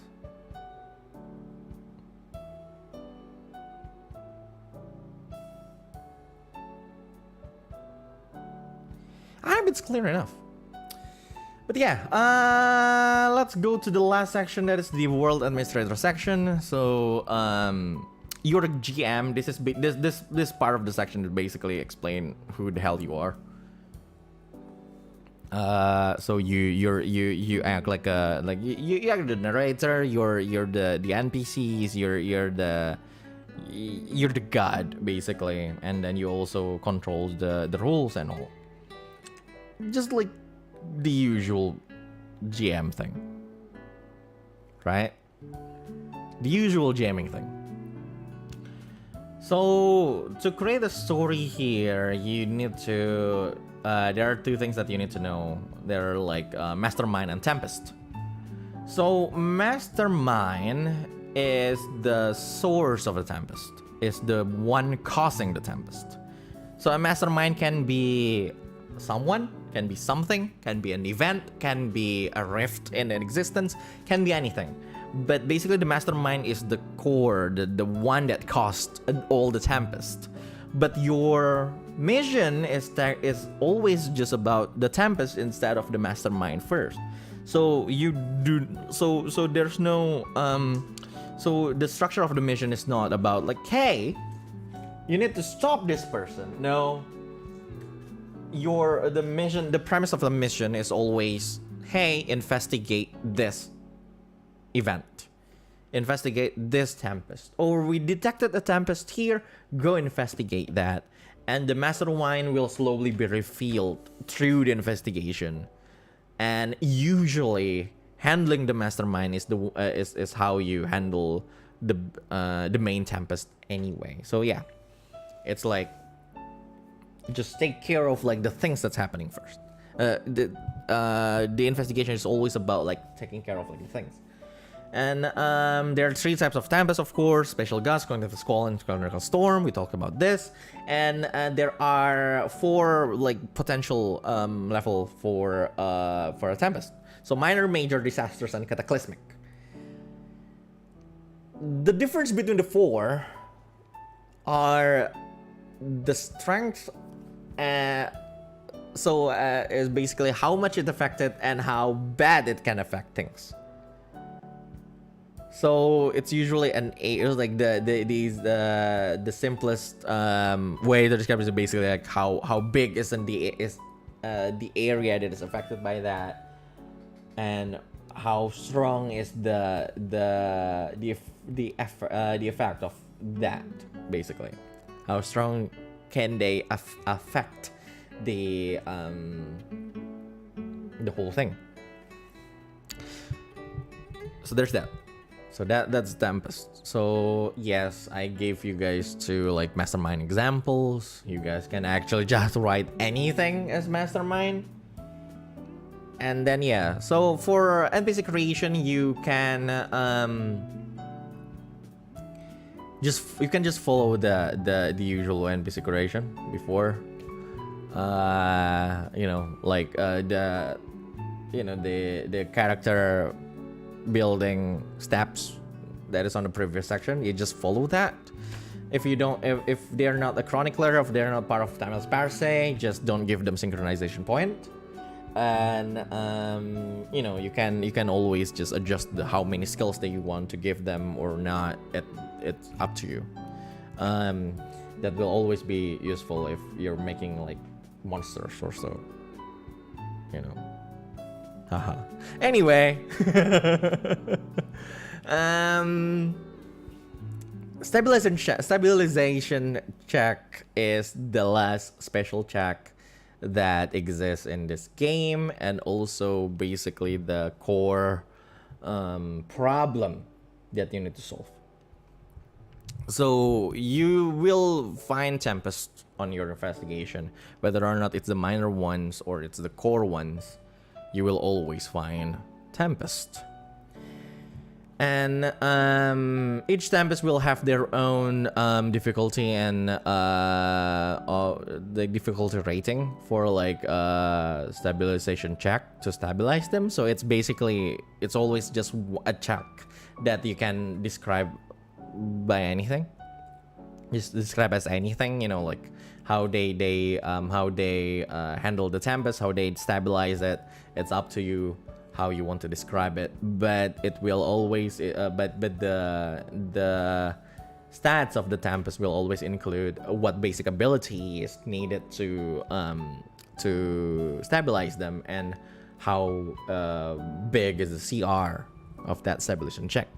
I hope it's clear enough. But yeah, let's go to the last section, that is the world administrator section. So you're a GM. This part of the section is basically explain who the hell you are. So you act like you act the narrator. You're the NPCs. You're the god basically, and then you also control the rules and all. Just like the usual GM thing, right? The usual jamming thing. So to create a story here, you need to. There are two things that you need to know. They're like Mastermind and Tempest. So Mastermind is the source of the Tempest. Is the one causing the Tempest. So a Mastermind can be someone, can be something, can be an event, can be a rift in existence, can be anything. But basically the Mastermind is the core, the one that caused all the Tempest. But your mission is always just about the Tempest instead of the Mastermind first. So you do so there's no so the structure of the mission is not about like, hey, you need to stop this person. No. The premise of the mission is always, hey, investigate this event. Investigate this Tempest. Or we detected a Tempest here, go investigate that. And the Mastermind will slowly be revealed through the investigation. And usually handling the Mastermind is how you handle the main Tempest anyway. So yeah. It's like just take care of like the things that's happening first. The investigation is always about like taking care of like the things. And there are three types of Tempest, of course: Special Gust, Cognitive Squall, and Cognitive Storm. We talked about this. And there are four like potential level for a Tempest. So minor, major, disasters, and cataclysmic. The difference between the four are the strength. Is basically how much it affected and how bad it can affect things. So it's usually like the simplest way to describe it is basically like how big is the area that is affected by that, and how strong is the effect of that, basically. How strong can they affect the whole thing? So there's that. So that's Tempest. So yes, I gave you guys two like Mastermind examples. You guys can actually just write anything as Mastermind. And then yeah, so for NPC creation, you can just follow the usual NPC creation before. The character building steps that is on the previous section. You just follow that. If they're not a chronicler, if they're not part of Timeless per se, just don't give them synchronization point. And you can always just adjust how many skills that you want to give them or not. It's up to you. That will always be useful if you're making like monsters or so. Haha. Anyway. Stabilization check is the last special check that exists in this game, and also basically the core problem that you need to solve. So you will find Tempest on your investigation, whether or not it's the minor ones or it's the core ones. You will always find Tempest. And each Tempest will have their own difficulty and the difficulty rating for like stabilization check to stabilize them. So it's always just a check that you can describe by anything. Just describe as anything, like how they handle the Tempest, how they stabilize it. It's up to you how you want to describe it, but it will always but the stats of the Tempest will always include what basic ability is needed to stabilize them and how big is the CR of that stabilization check.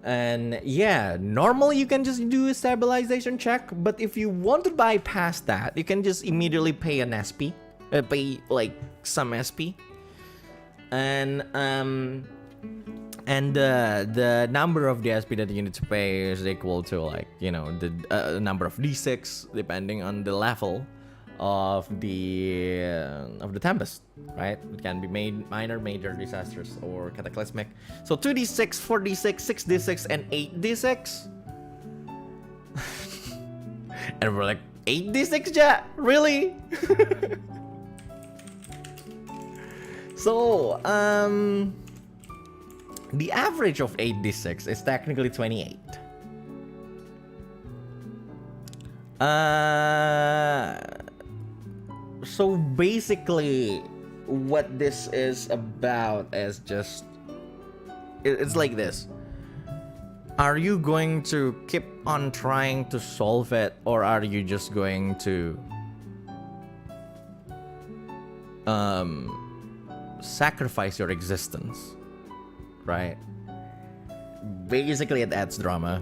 And yeah, normally you can just do a stabilization check, but if you want to bypass that, you can just immediately pay an SP, pay like some SP, and the number of the SP that you need to pay is equal to, like, you know, the number of D6 depending on the level of the Tempest, right? It can be minor, major, disastrous, or cataclysmic. So 2d6, 4d6, 6d6, and 8d6. And we're like, 8d6 ja? Really? So, the average of 8d6 is technically 28. So basically, what this is about is just... It's like this. Are you going to keep on trying to solve it, or are you just going to... sacrifice your existence? Right? Basically, it adds drama.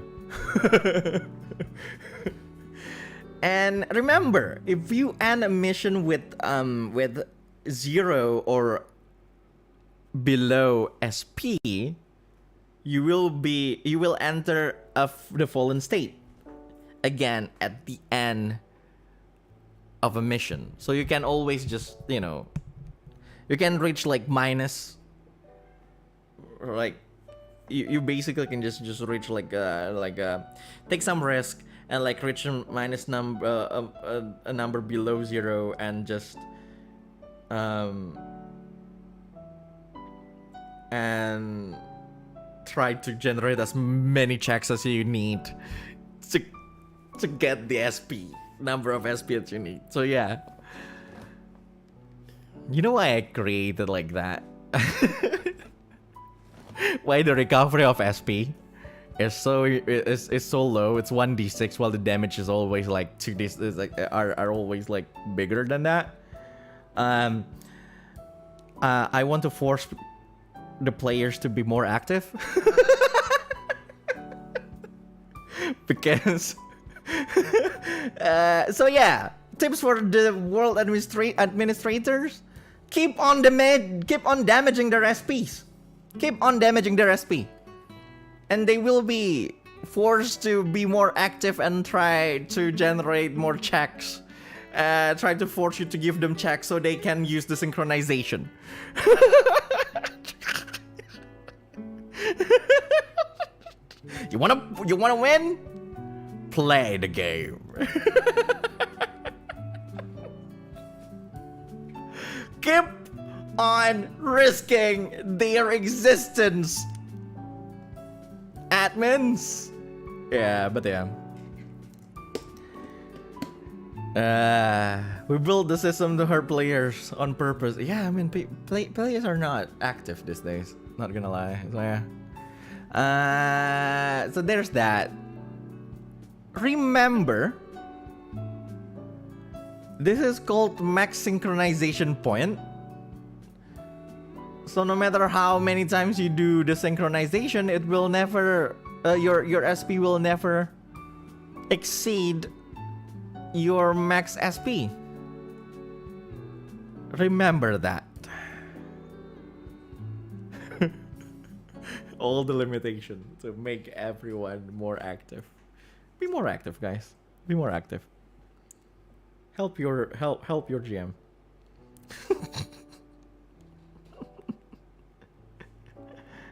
And remember, if you end a mission with 0 or below SP, you will enter the fallen state again at the end of a mission. So you can always just, you know, you can reach like minus, or like you basically can just reach like take some risk and like reach a minus number, a number below 0, and just and try to generate as many checks as you need to get the SP number of SP that you need. So yeah, you know why I created like that? Why the recovery of SP is so low. It's 1d6 while the damage is always like 2d, is like are always like bigger than that. I want to force the players to be more active. Because so yeah, tips for the world administrators: keep on damaging their SPs. Keep on damaging their SP. And they will be forced to be more active and try to generate more checks. Try to force you to give them checks so they can use the synchronization. You wanna win? Play the game. Keep on risking their existence, admins. Yeah, but yeah. We build the system to hurt players on purpose. Yeah, I mean, players are not active these days. Not gonna lie. So yeah. So there's that. Remember, this is called max synchronization point. So no matter how many times you do the synchronization, it will never, your SP will never exceed your max SP. Remember that. All the limitation to make everyone more active. Be more active, guys. Be more active. Help your GM.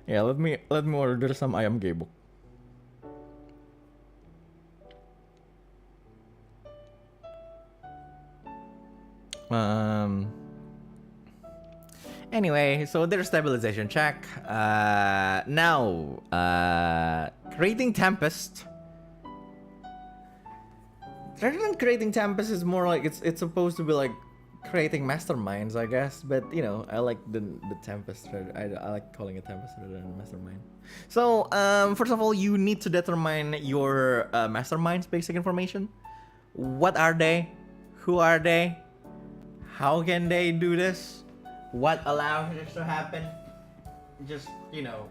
Yeah, let me order some ayam gebok. Anyway, so there's stabilization check. Now, creating Tempest. Rather than creating Tempest is more like it's supposed to be like creating masterminds, I guess. But you know, I like the Tempest. I like calling it Tempest rather than mastermind. So first of all, you need to determine your mastermind's basic information. What are they? Who are they? How can they do this? What allows this to happen? Just, you know,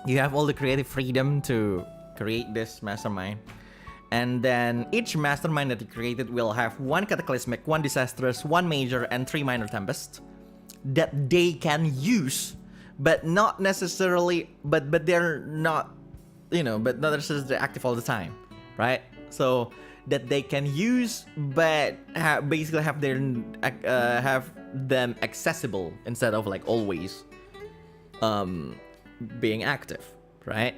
you have all the creative freedom to create this mastermind. And then each mastermind that you created will have one cataclysmic, one disastrous, one major, and 3 minor tempests that they can use, but not necessarily, but they're not, you know, but not necessarily active all the time, right? So that they can use, but basically have them accessible instead of like always being active, right?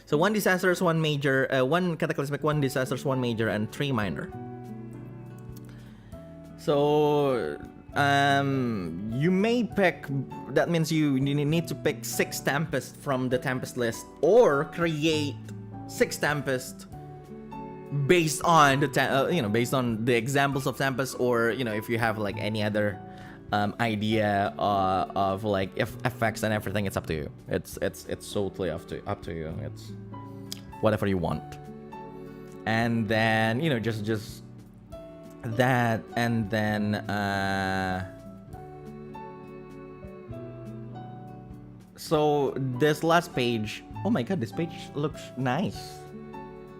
So 1 disastrous, 1 major, 1 cataclysmic, 1 disastrous, 1 major, and 3 minor. So you may pick, that means you need to pick 6 tempests from the tempest list, or create 6 tempests based on the you know, based on the examples of tempests, or you know, if you have like any other idea of like effects and everything, it's up to you. It's totally up to you. It's whatever you want. And then, you know, just that, and then so this last page, oh my god, this page looks nice.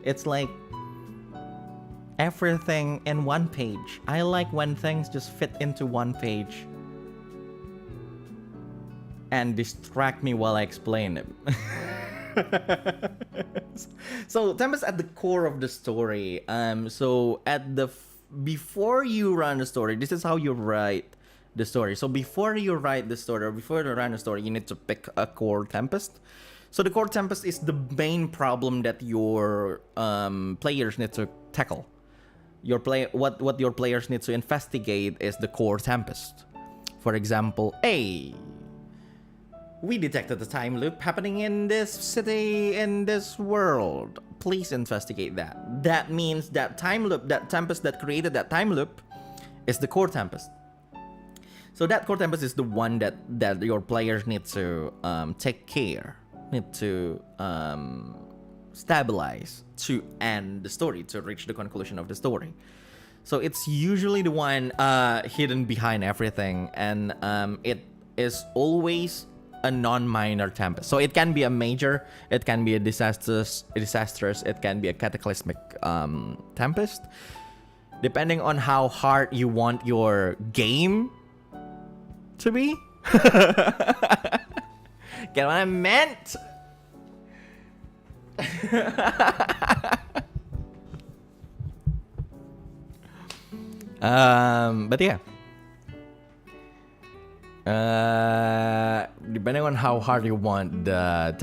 It's like everything in one page. I like when things just fit into one page and distract me while I explain it. So Tempest at the core of the story. So at the before you run the story, this is how you write the story. So before you write the story, or before you run the story, you need to pick a core Tempest. So the core Tempest is the main problem that your players need to tackle. What your players need to investigate is the core Tempest. For example, we detected a time loop happening in this city, in this world. Please investigate that. That means that time loop, that Tempest that created that time loop, is the core Tempest. So that core Tempest is the one that your players need to take care, need to stabilize to end the story, to reach the conclusion of the story. So it's usually the one hidden behind everything, and it is always a non-minor tempest. So it can be a major, it can be a disastrous, it can be a cataclysmic tempest, depending on how hard you want your game to be. Get what I meant? But yeah, depending on how hard you want the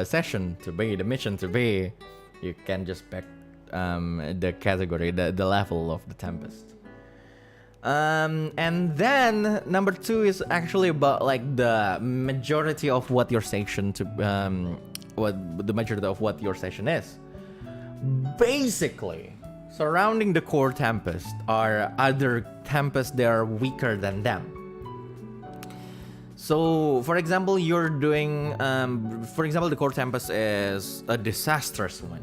session to be, the mission to be, you can just pick the category, the level of the tempest. And then number 2 is actually about like the majority of what your session what your session is. Basically, surrounding the core tempest are other tempests that are weaker than them. So, for example, you're doing, the core tempest is a disastrous one.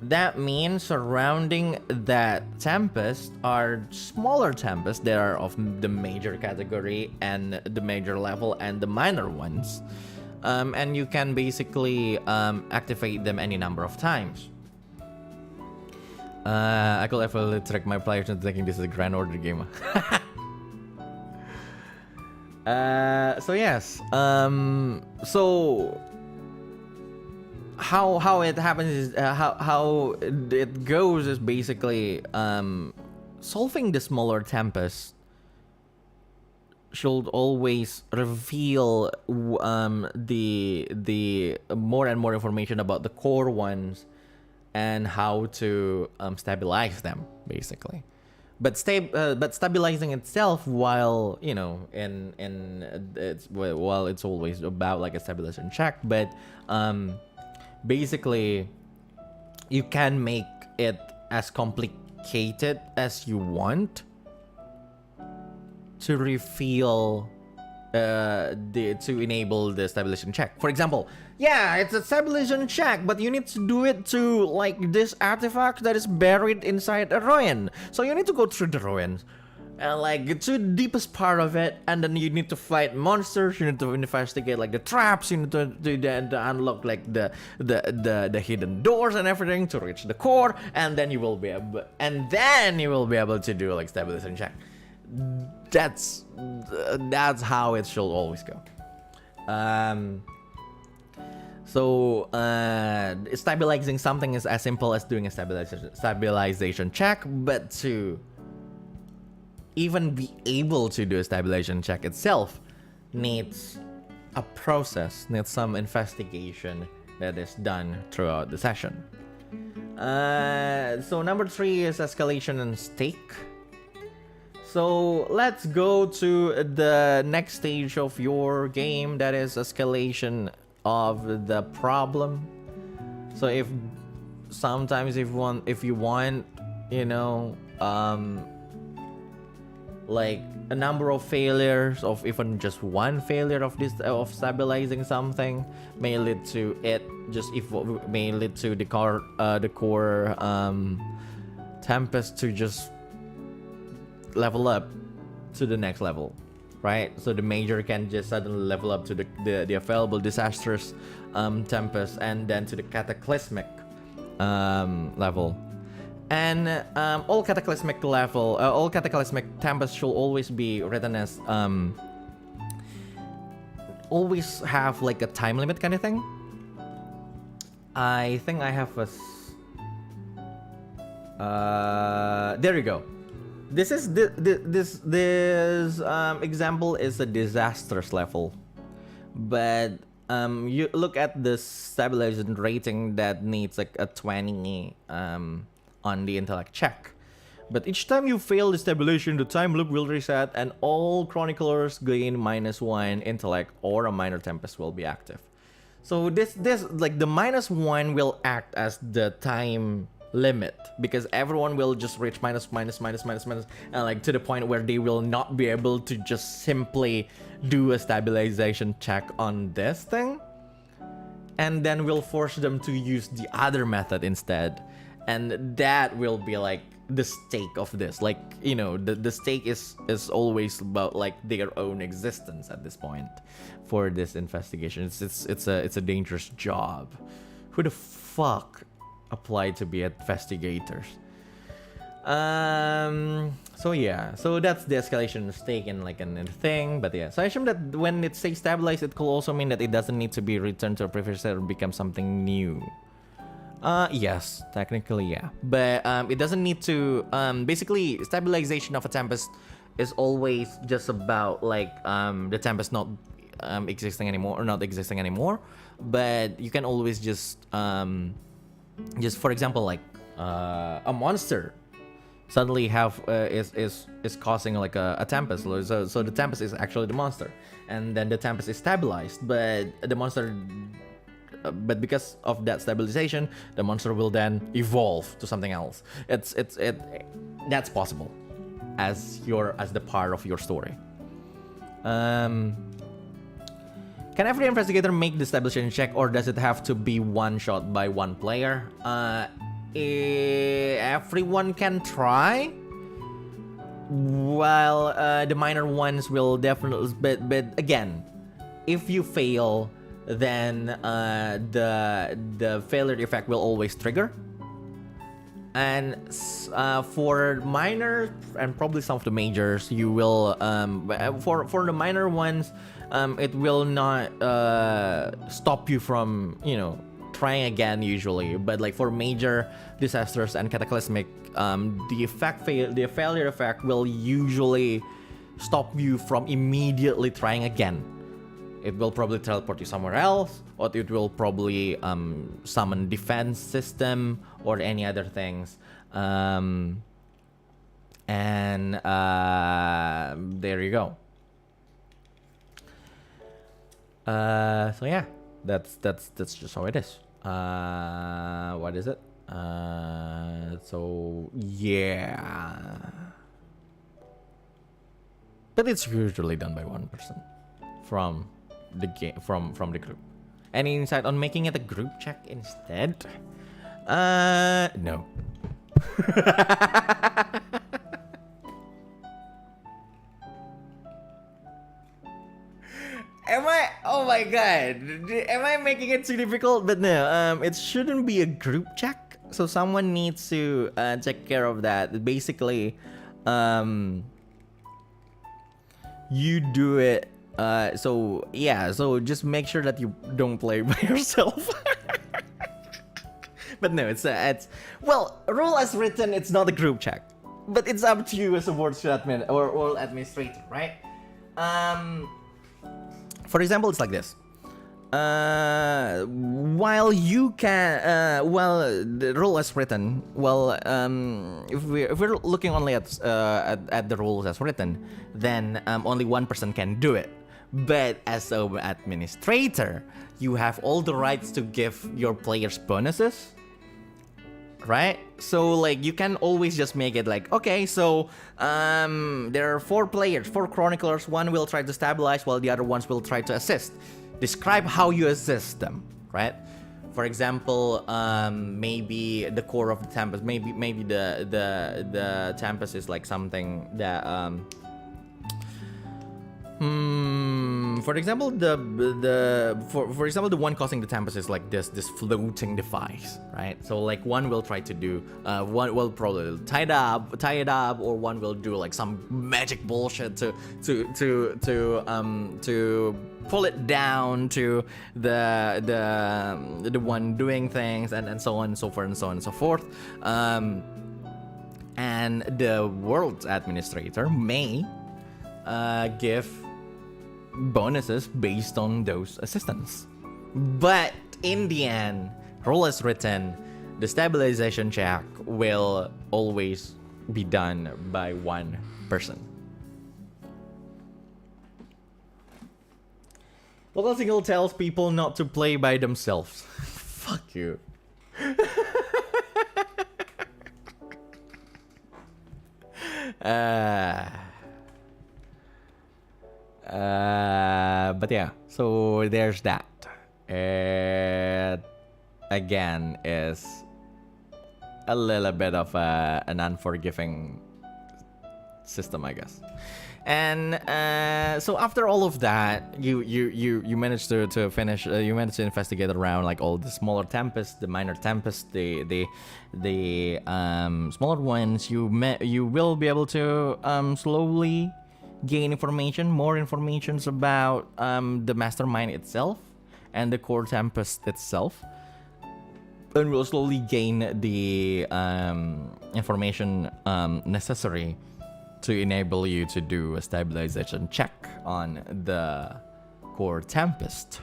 That means surrounding that tempest are smaller tempests that are of the major category and the major level and the minor ones. And you can basically activate them any number of times. I could actually trick my players into thinking this is a Grand Order game. So yes. So how it happens is how it goes is basically solving the smaller tempest should always reveal the more and more information about the core ones and how to stabilize them, basically. But stabilizing itself, while you know, while it's always about like a stabilization check, but basically you can make it as complicated as you want to reveal to enable the stabilization check. For example, yeah, it's a stabilization check, but you need to do it to like this artifact that is buried inside a ruin. So you need to go through the ruins and like get to the deepest part of it, and then you need to fight monsters. You need to investigate like the traps. You need to unlock like the hidden doors and everything to reach the core, and then you will be able to do like stabilization check. That's how it should always go. Stabilizing something is as simple as doing a stabilization check, but to even be able to do a stabilization check itself needs a process, needs some investigation that is done throughout the session. So number 3 is escalation and stake. So let's go to the next stage of your game, that is escalation of the problem. So if you want, you know, like a number of failures of even just one failure of stabilizing something may lead to the core Tempest to just level up to the next level, right? So the major can just suddenly level up to the available disastrous Tempest, and then to the cataclysmic level. And all cataclysmic Tempest should always be written as always have like a time limit kind of thing. I think I have there you go. This example is a disastrous level, but you look at the stabilization rating that needs like a 20 on the intellect check. But each time you fail the stabilization, the time loop will reset and all chroniclers gain -1 intellect, or a minor tempest will be active. So this like the -1 will act as the time limit, because everyone will just reach minus, and like to the point where they will not be able to just simply do a stabilization check on this thing, and then we'll force them to use the other method instead. And that will be like the stake of this. Like, you know, the stake is always about like their own existence at this point for this investigation. It's a dangerous job. Who the fuck applied to be investigators? So yeah, so that's the escalation stake in like a thing. But yeah, so I assume that when it says stabilize, it could also mean that it doesn't need to be returned to a previous state or become something new. Yes, technically, yeah. But it doesn't need to, basically, stabilization of a Tempest is always just about, like, the Tempest not existing anymore, or not existing anymore. But you can always just for example, like, a monster suddenly is causing, like, a Tempest. So the Tempest is actually the monster. And then the Tempest is stabilized, but the monster... but because of that stabilization, the monster will then evolve to something else. That's possible as the part of your story. Can every investigator make the stabilization check, or does it have to be one shot by one player? Everyone can try. While the minor ones will definitely, but again, if you fail, then the failure effect will always trigger. And for minor and probably some of the majors, you will for the minor ones, it will not stop you from, you know, trying again usually. But like for major disasters and cataclysmic, the failure effect will usually stop you from immediately trying again. It will probably teleport you somewhere else, or it will probably summon defense system or any other things. And there you go. So yeah, that's just how it is. What is it? So yeah, but it's usually done by one person from the game, from the group. Any insight on making it a group check instead? No. Am I? Oh my god! Am I making it too difficult? But no. It shouldn't be a group check. So someone needs to take care of that. Basically, you do it. So yeah. So just make sure that you don't play by yourself. But no, it's well, rule as written. It's not a group check, but it's up to you as a board admin or administrator, right? For example, it's like this. While you can, the rule as written. Well, if we're looking only at the rules as written, then only one person can do it. But as an administrator, you have all the rights to give your players bonuses. Right? So like you can always just make it like, okay, so there are 4 players, 4 chroniclers, one will try to stabilize while the other ones will try to assist. Describe how you assist them, right? For example, maybe the core of the Tempest, maybe the Tempest is like something that for example, for example, the one causing the Tempest is like this floating device, right? So like one will try to do, one will probably tie it up, or one will do like some magic bullshit to pull it down to the one doing things, and so on and so forth and so on and so forth. And the world's administrator may give bonuses based on those assistants. But in the end, rule as written, the stabilization check will always be done by one person. Local Single tells people not to play by themselves. Fuck you. But yeah, so there's that. It again is a little bit of an unforgiving system, I guess. And so after all of that, you managed to finish. You managed to investigate around like all the smaller tempests, the minor tempests, the smaller ones. You will be able to slowly gain more informations about the mastermind itself and the core tempest itself, and will slowly gain the information necessary to enable you to do a stabilization check on the core tempest.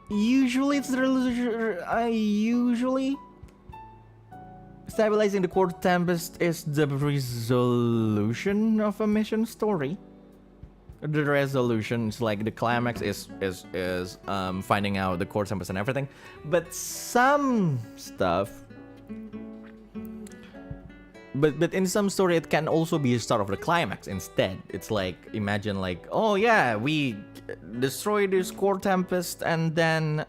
Usually stabilizing the core tempest is the resolution of a mission story. The resolution is like the climax is finding out the core tempest and everything. But some stuff, but in some story it can also be the start of the climax instead. It's like, imagine like, oh yeah, we destroyed this core tempest, and then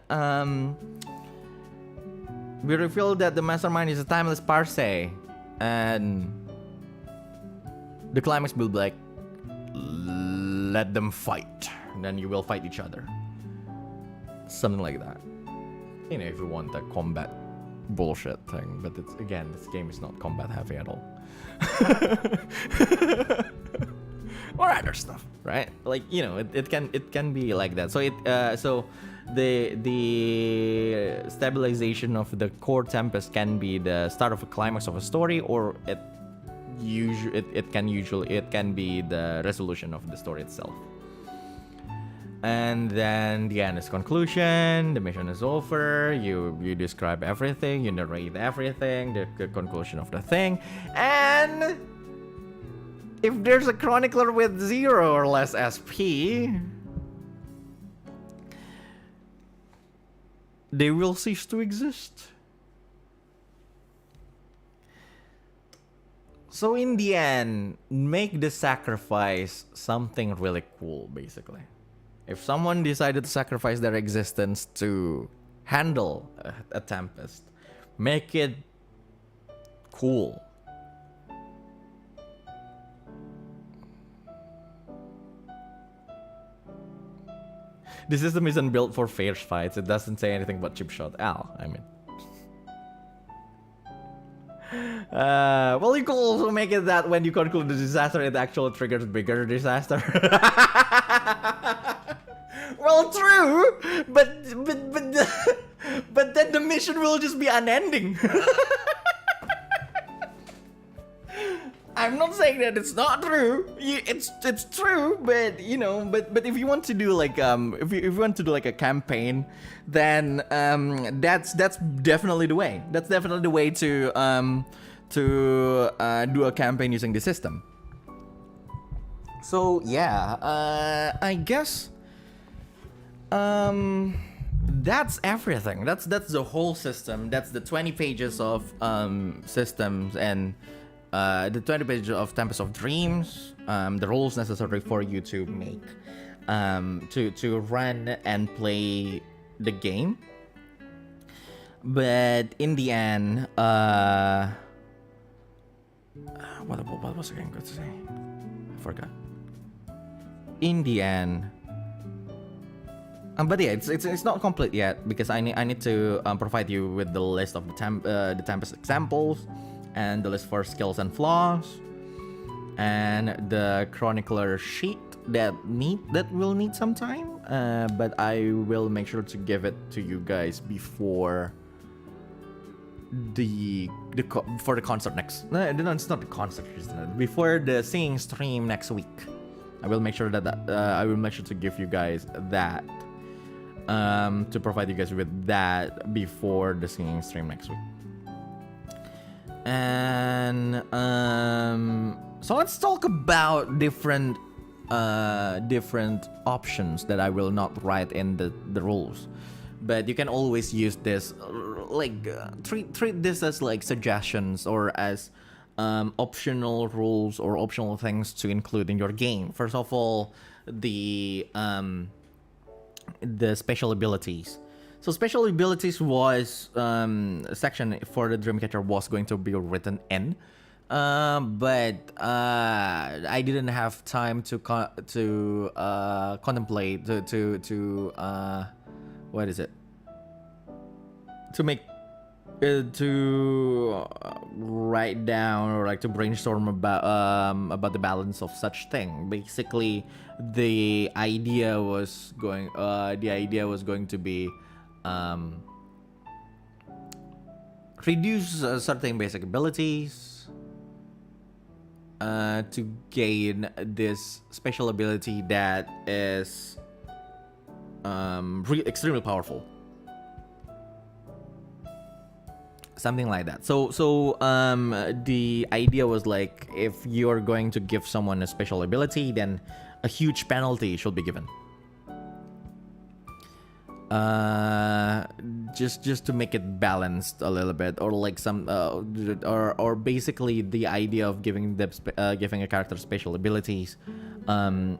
we reveal that the mastermind is a timeless parse, and the climax will be like, let them fight, and then you will fight each other, something like that. You know, if you want that combat bullshit thing, but it's, again, this game is not combat heavy at all. Or other stuff, right? Like, you know, it can be like that. So so the stabilization of the core tempest can be the start of a climax of a story, or it can be the resolution of the story itself. And then the end is conclusion. The mission is over. You describe everything. You narrate everything. The conclusion of the thing. And if there's a chronicler with 0 or less SP, they will cease to exist. So in the end, make the sacrifice something really cool, basically. If someone decided to sacrifice their existence to handle a tempest, make it cool. The system isn't built for fair fights. It doesn't say anything but chip shot. I mean. Well, you could also make it that when you conclude the disaster, it actually triggers bigger disaster. Well, true, but then the mission will just be unending. I'm not saying that it's not true. It's true, but you know, but if you want to do like if you want to do like a campaign, then that's definitely the way. That's definitely the way to do a campaign using the system. So yeah, I guess that's everything. That's the whole system. That's the 20 pages of systems and the 20 pages of Tempest of Dreams, the rules necessary for you to make, to run and play the game. But in the end, what was I going to say? I forgot. In the end, but yeah, it's not complete yet because I need to provide you with the list of the Tempest examples, and the list for skills and flaws, and the chronicler sheet that will need some time. But I will make sure to give it to you guys before the concert next. No, it's not the concert. Before the singing stream next week, I will make sure that I will make sure to give you guys that. To provide you guys with that before the singing stream next week. And so let's talk about different options that I will not write in the rules, but you can always use this treat this as like suggestions or as optional rules or optional things to include in your game. First of all, the special abilities. So special abilities was a section for the Dreamcatcher was going to be written in, but I didn't have time to contemplate to what is it? To make to write down or like to brainstorm about the balance of such thing. Basically, the idea was going to be reduce certain basic abilities to gain this special ability that is extremely powerful. Something like that. So the idea was like, if you're going to give someone a special ability, then a huge penalty should be given. Just to make it balanced a little bit, or like some or basically the idea of giving a character special abilities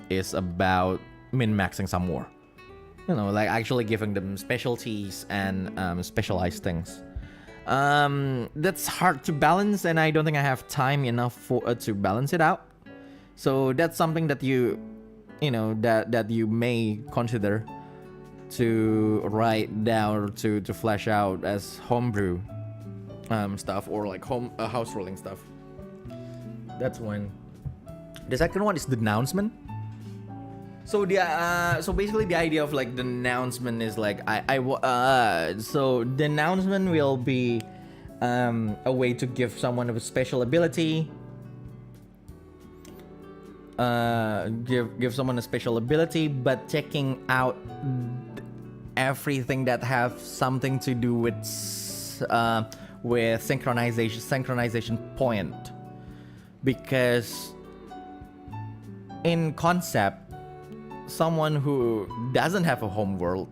is about min-maxing some more. You know, like actually giving them specialties and specialized things. That's hard to balance, and I don't think I have time enough to balance it out. So that's something that you may consider to write down or to flesh out as homebrew stuff, or like house rolling stuff. That's one. The second one is the announcement. So so basically the idea of like the announcement is like so the announcement will be a way to give someone a special ability. Give someone a special ability, but checking out everything that have something to do with synchronization point, because in concept, someone who doesn't have a home world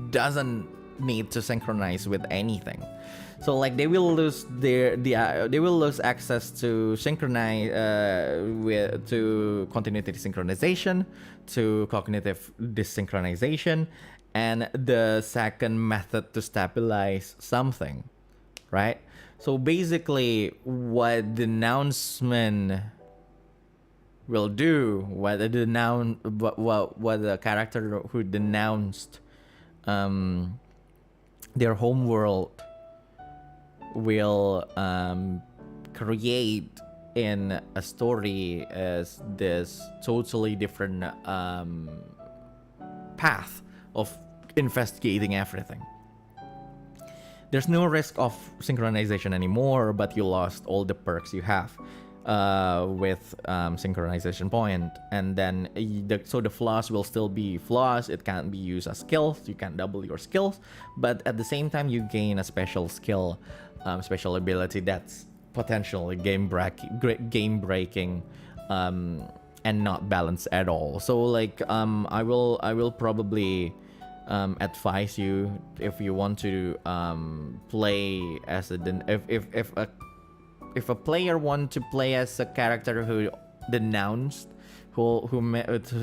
doesn't need to synchronize with anything. So like they will lose they will lose access to synchronize to continuity synchronization, to cognitive desynchronization, and the second method to stabilize something, right? So basically, what the announcement will do, what the character who denounced their home world will create in a story is this totally different path of investigating everything. There's no risk of synchronization anymore, but you lost all the perks you have with synchronization point, and then so the flaws will still be flaws. It can't be used as skills. You can't double your skills, but at the same time you gain a special skill, special ability that's potentially game breaking, and not balanced at all. So like I will probably advise you, if you want to play as if a player want to play as a character who denounced, who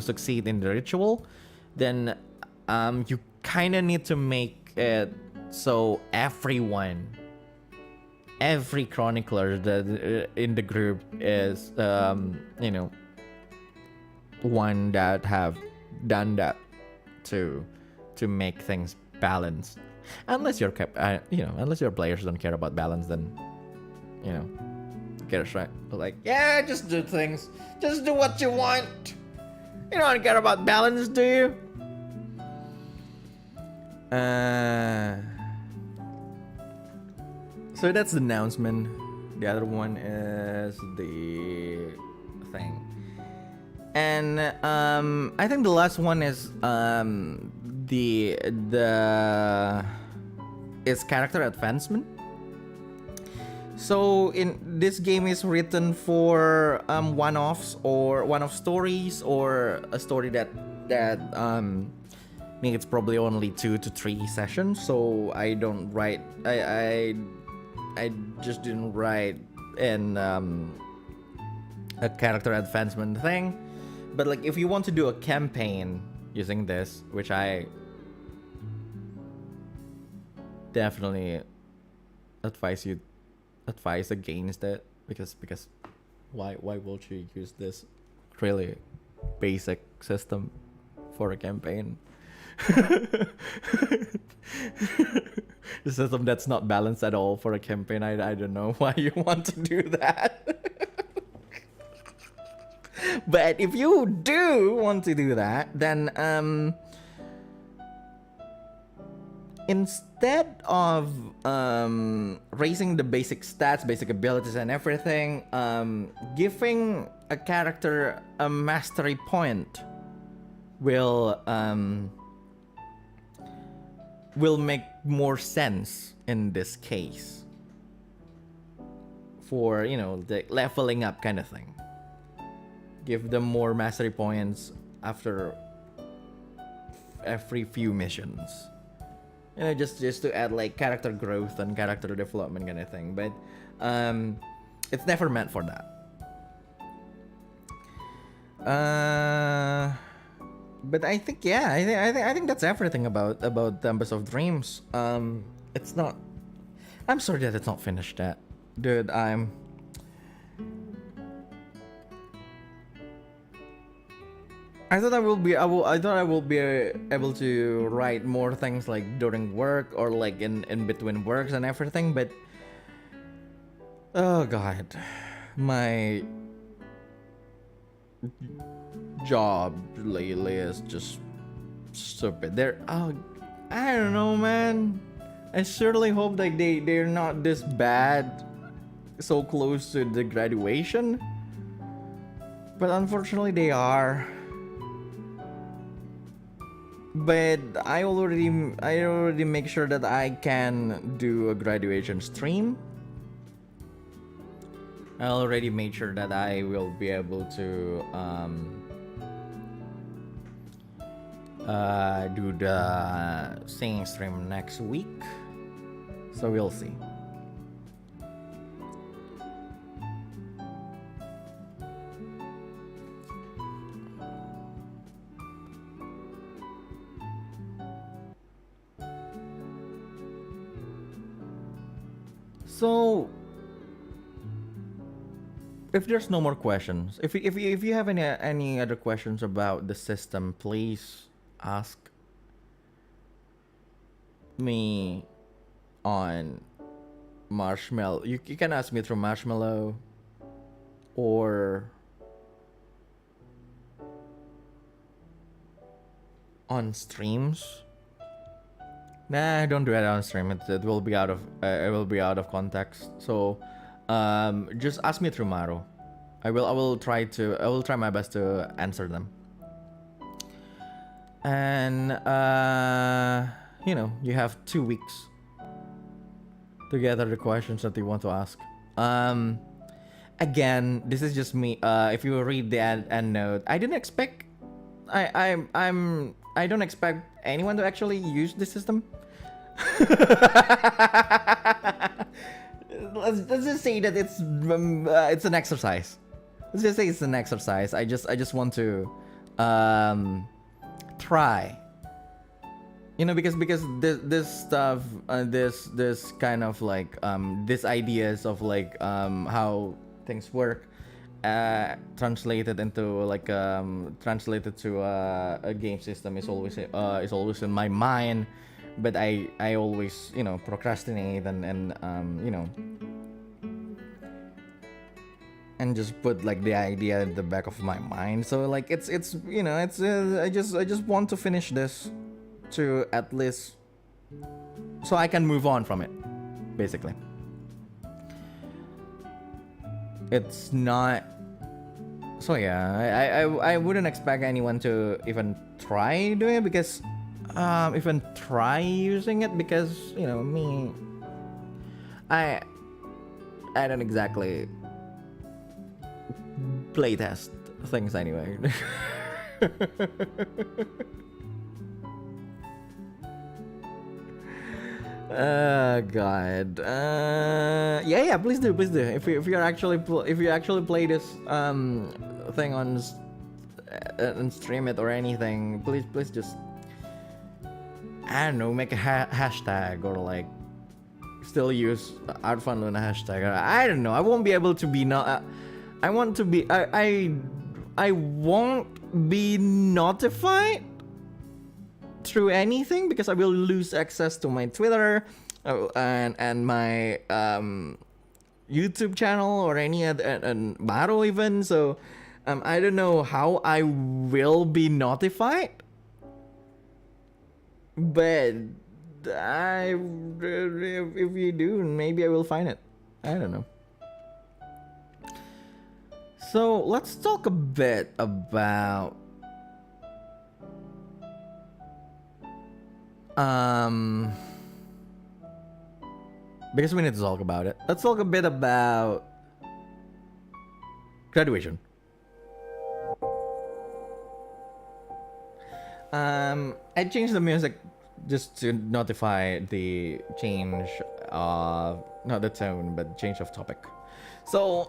succeed in the ritual, then you kind of need to make it so every chronicler that in the group is one that have done that to make things balanced. Unless your unless your players don't care about balance, then get it right. But like, yeah, just do things, just do what you want. You don't care about balance, do you? So that's the announcement. The other one is the thing, and I think the last one is is character advancement. So in this game is written for one-offs or one-off stories, or a story that needs probably only 2 to 3 sessions. So I don't write. I just didn't write in a character advancement thing. But like if you want to do a campaign using this, which I definitely advise against it, because why would you use this really basic system for a campaign? The system that's not balanced at all for a campaign. I don't know why you want to do that. But if you do want to do that, then instead of raising the basic stats, basic abilities and everything, giving a character a mastery point will make more sense in this case for the leveling up kind of thing. Give them more mastery points after every few missions, just to add like character growth and character development kind of thing. But it's never meant for that. But I think I think that's everything about Tempest of Dreams. It's not. I'm sorry that it's not finished yet, dude. I thought I will be able to write more things like during work or like in between works and everything, but oh god, my job lately is just stupid. I don't know, man. I certainly hope that they're not this bad so close to the graduation, but unfortunately they are. But I already make sure that I can do a graduation stream. I already made sure that I will be able to do the singing stream next week. So we'll see. So, if there's no more questions, if you have any other questions about the system, please ask me on Marshmallow. You can ask me through Marshmallow or on streams. Nah, don't do it on stream. It will be out of context. So, just ask me through Maro. I will try my best to answer them. And you have 2 weeks to gather the questions that you want to ask. Again, this is just me. If you read the end note, I didn't expect. I don't expect anyone to actually use the system. let's just say that it's an exercise. Let's just say it's an exercise. I just want to try. Because this stuff, this kind of like these ideas of like how things work, translated to a game system is always in my mind. But I always procrastinate and and just put like the idea in the back of my mind. So like it's I just want to finish this to at least so I can move on from it, basically. It's not. So yeah, I wouldn't expect anyone to even try doing it because. Even try using it because me, I don't exactly playtest things anyway. God. Yeah. Please do. If you actually play this thing on and stream it or anything, please just. I don't know, make a hashtag or like still use Avanluna hashtag. I don't know. I won't be able to be I want to be. I won't be notified through anything because I will lose access to my Twitter and my YouTube channel or any other and Baro even. So I don't know how I will be notified. But if you do, maybe I will find it. I don't know. So let's talk a bit about because we need to talk about it. Let's talk a bit about graduation. I changed the music just to notify the change of not the tone but change of topic. So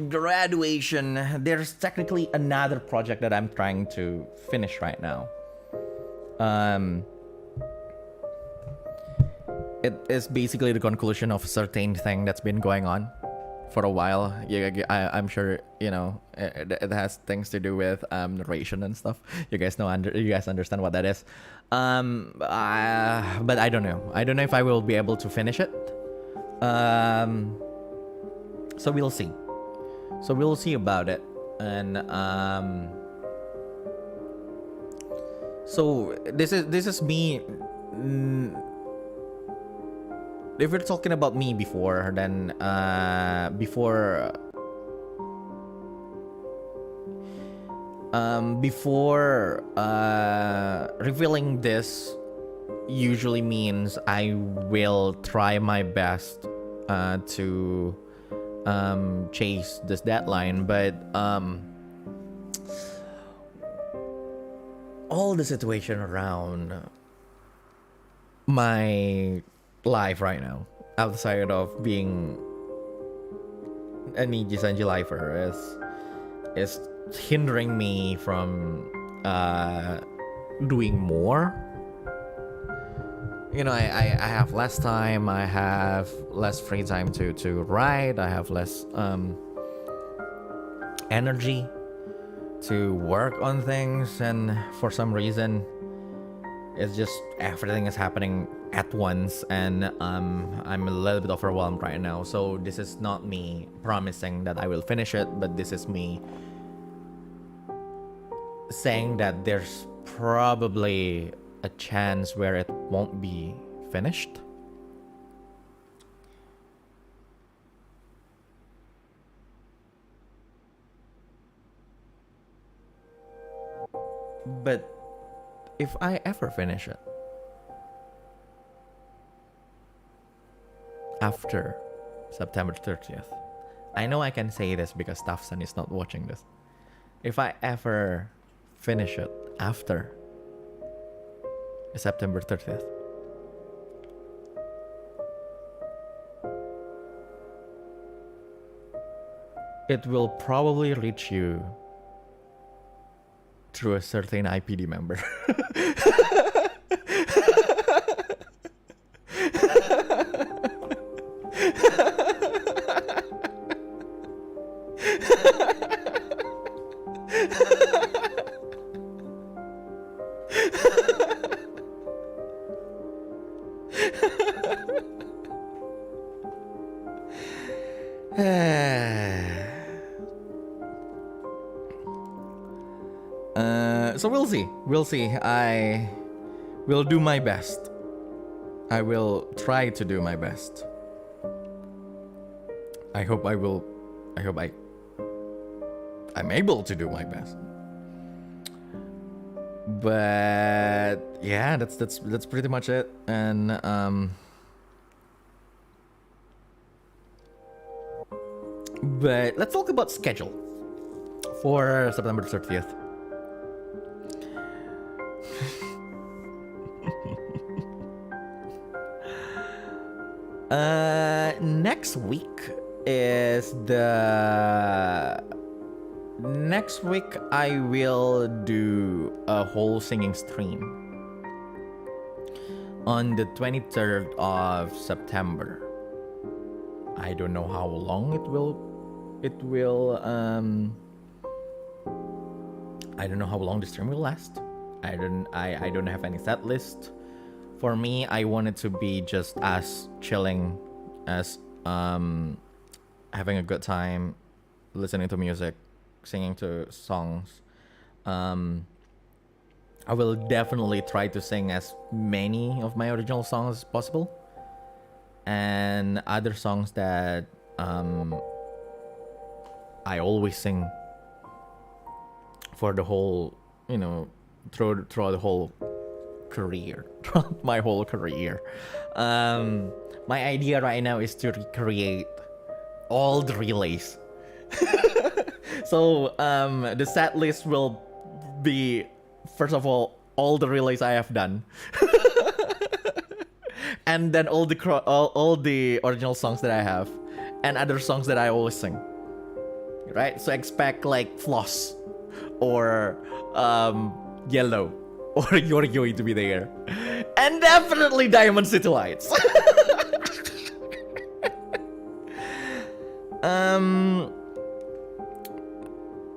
graduation, there's technically another project that I'm trying to finish right now. It is basically the conclusion of a certain thing that's been going on for a while. I'm sure it has things to do with narration and stuff. You guys understand what that is. But I don't know. I don't know if I will be able to finish it. So we'll see. About it. And so this is me. If we're talking about me before, then before revealing this usually means I will try my best to chase this deadline, but all the situation around my life right now, outside of being a NIJISANJI lifer, is hindering me from doing more. You know, I have less time, I have less free time to write, I have less energy to work on things, and for some reason it's just everything is happening at once, and I'm a little bit overwhelmed right now. So this is not me promising that I will finish it, but this is me saying that there's probably a chance where it won't be finished. But if I ever finish it after September 30th, I know I can say this because Tafsan is not watching this. If I ever finish it after September 30th, it will probably reach you through a certain IPD member. So we'll see. We'll see. I will do my best. I will try to do my best. I hope I'm able to do my best. But yeah, that's pretty much it. And but let's talk about schedule for September 30th. Next week I will do a whole singing stream on the 23rd of September. I don't know how long I don't know how long the stream will last. I don't have any set list. For me, I want it to be just as chilling as having a good time, listening to music, singing to songs. I will definitely try to sing as many of my original songs as possible, and other songs that I always sing for the whole, throughout the whole career, throughout my whole career. My idea right now is to recreate all the relays. So the set list will be, first of all the relays I have done, and then all the original songs that I have, and other songs that I always sing. Right? So expect like Floss or Yellow or You're Going to Be There, and definitely Diamond City Lights.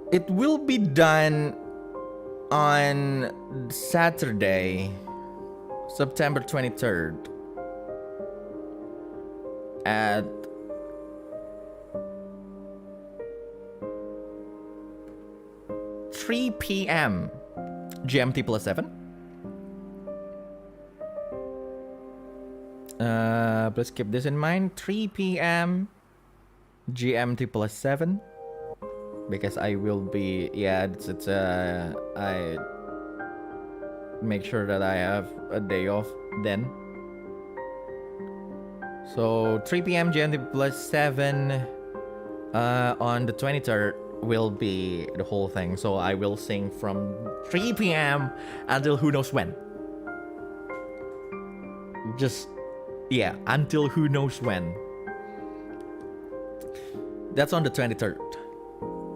It will be done on Saturday, September 23rd at 3 p.m. GMT plus 7. Please keep this in mind. 3 p.m. GMT plus 7. Because I will be, I make sure that I have a day off then. So 3 p.m. GMT plus 7 on the 23rd will be the whole thing. So I will sing from 3 p.m. until who knows when. Just, yeah, until who knows when. That's on the 23rd.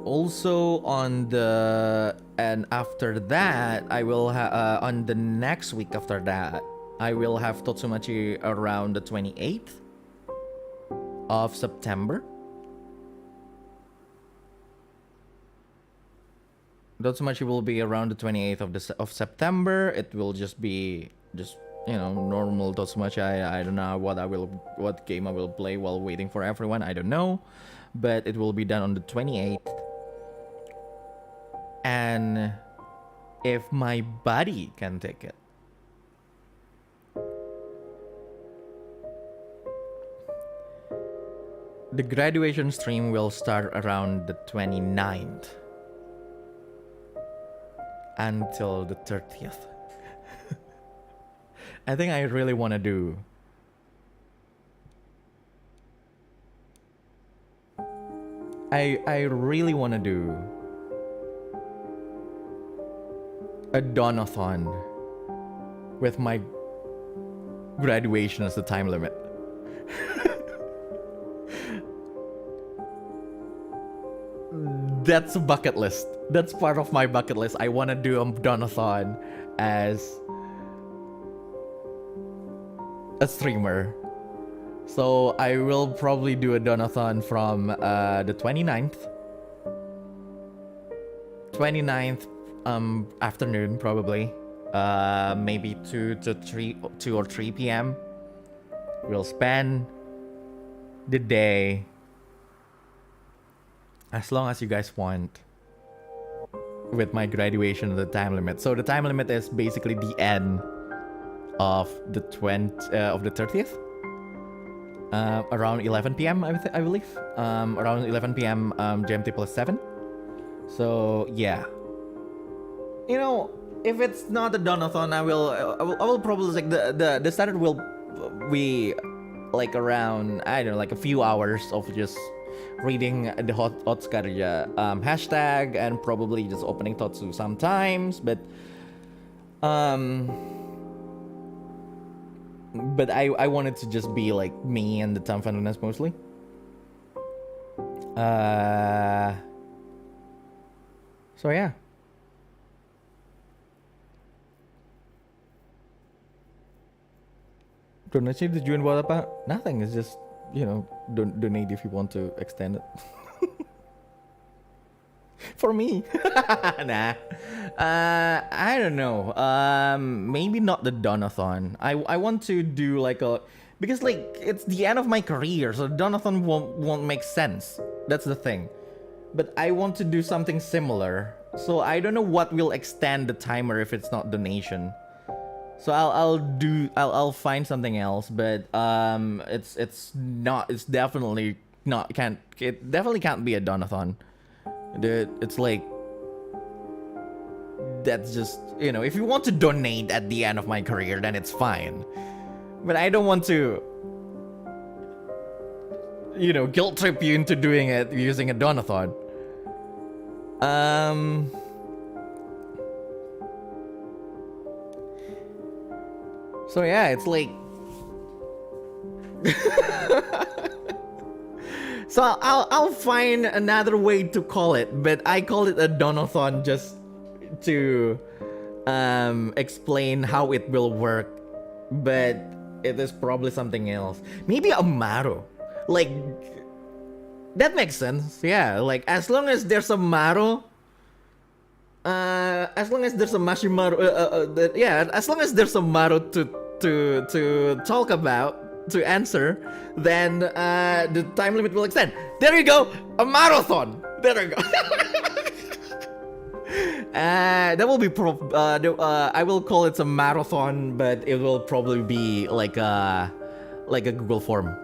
Also on the, and after that, I will have, on the next week after that, I will have Totsumachi around the 28th of September. Totsumachi will be around the 28th of September. It will just be you know, normal Totsumachi. I don't know what game I will play while waiting for everyone. I don't know, but it will be done on the 28th. And if my buddy can take it, the graduation stream will start around the 29th until the 30th. I think I really want to do I really want to do a donathon with my graduation as the time limit. That's a bucket list. That's part of my bucket list. I want to do a donathon as a streamer. So I will probably do a donathon from the 29th. 29th afternoon probably. Maybe 2 or 3 p.m. We'll spend the day as long as you guys want with my graduation of the time limit. So the time limit is basically the end of the 30th. Around 11 p.m. I believe. Around 11 p.m. GMT plus 7. So yeah. You know, if it's not a donathon, I will probably like the standard will be like around, I don't know, like a few hours of just reading the Hotsukarya hashtag and probably just opening Totsu sometimes, but I wanted to just be like me and the Tanfanunas mostly. So yeah. Donasi tujuan buat apa? Nothing. It's just, you know, donate if you want to extend it. For me. Nah. I don't know. Maybe not the donathon. I want to do like a, because like it's the end of my career, so donathon won't make sense. That's the thing. But I want to do something similar. So I don't know what will extend the timer if it's not donation. So I'll find something else, but it definitely can't be a donathon. It's like, that's just, you know, if you want to donate at the end of my career, then it's fine. But I don't want to, you know, guilt trip you into doing it using a donathon. So yeah, it's like so I'll find another way to call it, but I call it a donathon just to explain how it will work, but it is probably something else. Maybe a Maro. Like, that makes sense. Yeah, like as long as there's a Maro, as long as there's a Mashimaru, yeah, as long as there's a Maro to talk about, to answer, then the time limit will extend. There you go, a marathon. There you go. That will be I will call it a marathon, but it will probably be like a Google form,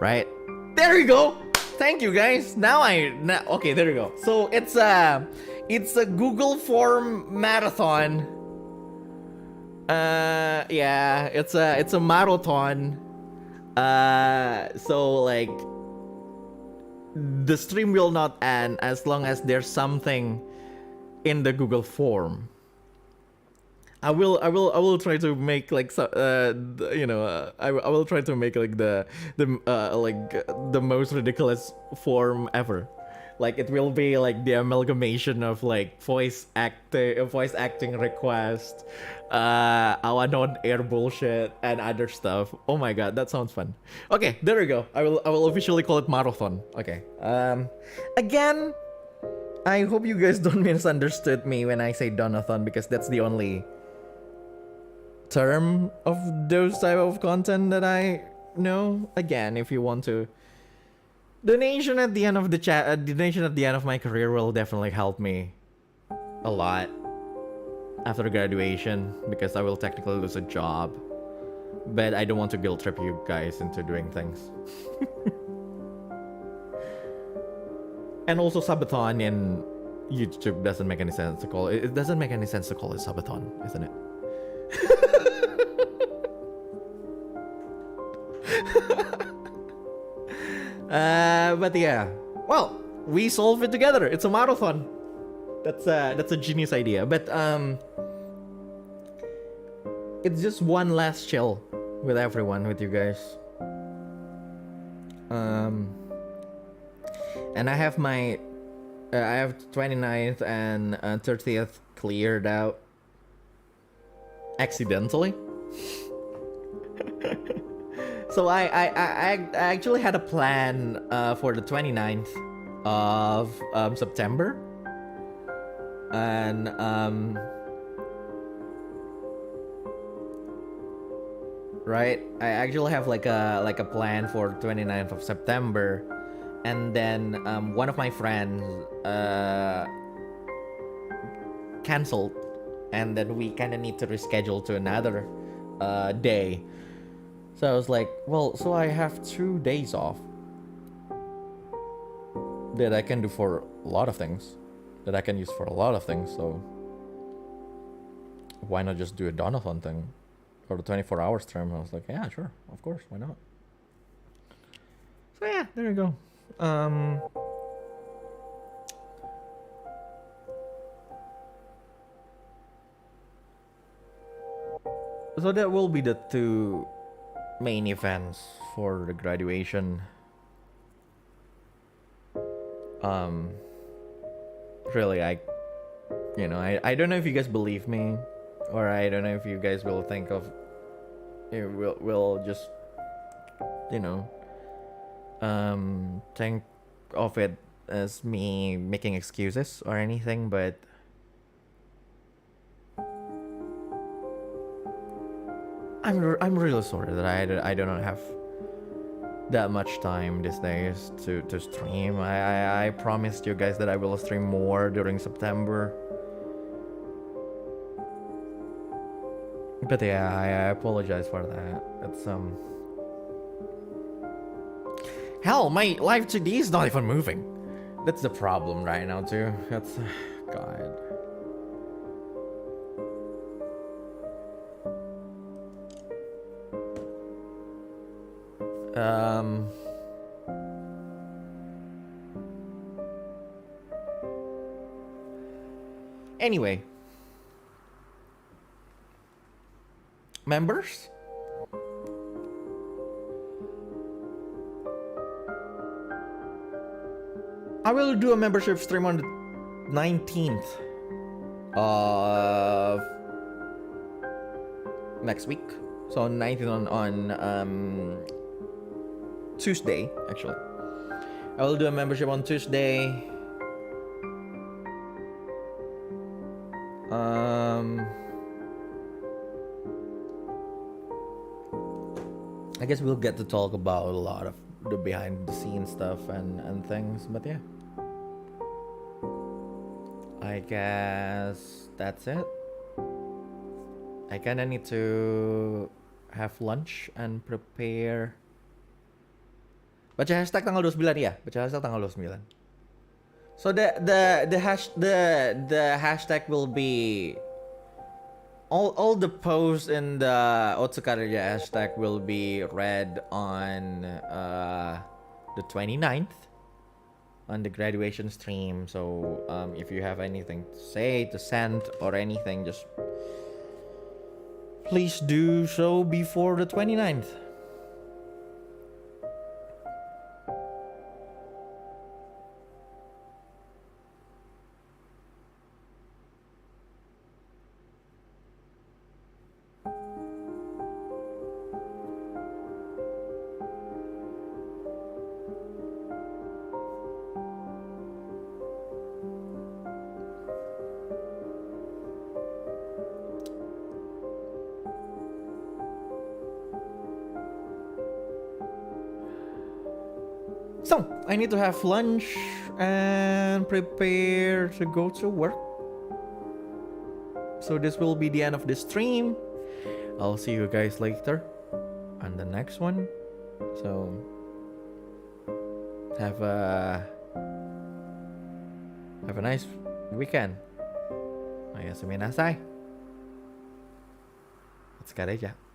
right? There you go. Thank you guys. Now okay, there you go. So it's a Google form marathon. Yeah, it's a marathon. So like the stream will not end as long as there's something in the Google form. I will try to make like I will try to make like the most ridiculous form ever. Like it will be like the amalgamation of like voice acting request, our non-air bullshit and other stuff. Oh my god, that sounds fun. Okay, there we go. I will officially call it marathon. Okay. Again, I hope you guys don't misunderstood me when I say donathon, because that's the only term of those type of content that I know. Again, if you want to, donation at the end of the donation at the end of my career will definitely help me a lot after graduation, because I will technically lose a job, but I don't want to guilt trip you guys into doing things. And also subathon in YouTube doesn't make any sense to call it. It doesn't make any sense to call it subathon, isn't it? But yeah, well, we solve it together. It's a marathon. That's a genius idea. But it's just one last chill with everyone, with you guys. And I have my I have 29th and 30th cleared out accidentally. So I actually had a plan for the 29th of September, and right, I actually have like a plan for 29th of September, and then one of my friends canceled, and then we kind of need to reschedule to another day. So I was like, well, so I have 2 days off that I can do for a lot of things, that I can use for a lot of things. So why not just do a donathon thing for the 24 hours term? I was like, yeah, sure, of course, why not? So yeah, there you go. So that will be the 2 main events for the graduation. Really, I don't know if you guys believe me, or I don't know if you guys will think of, will just, think of it as me making excuses or anything, but I'm really sorry that I do not have that much time these days to stream. I promised you guys that I will stream more during September. But yeah, I apologize for that. It's hell, my live 2D is not even moving. That's the problem right now too. That's God. Anyway, members, I will do a membership stream on the 19th of next week. So 19th on Tuesday, actually. I will do a membership on Tuesday. I guess we'll get to talk about a lot of the behind the scenes stuff and things, but yeah. I guess that's it. I kinda need to have lunch and prepare. Baca hashtag tanggal 29 ya? Baca hashtag tanggal 29. So the hashtag will be all the posts in the Otsukareja hashtag will be read on the 29th on the graduation stream. So if you have anything to say, to send, or anything, just please do so before the 29th. So, I need to have lunch and prepare to go to work. So this will be the end of the stream. I'll see you guys later on the next one. So, have a nice weekend. おやすみなさい。お疲れじゃ。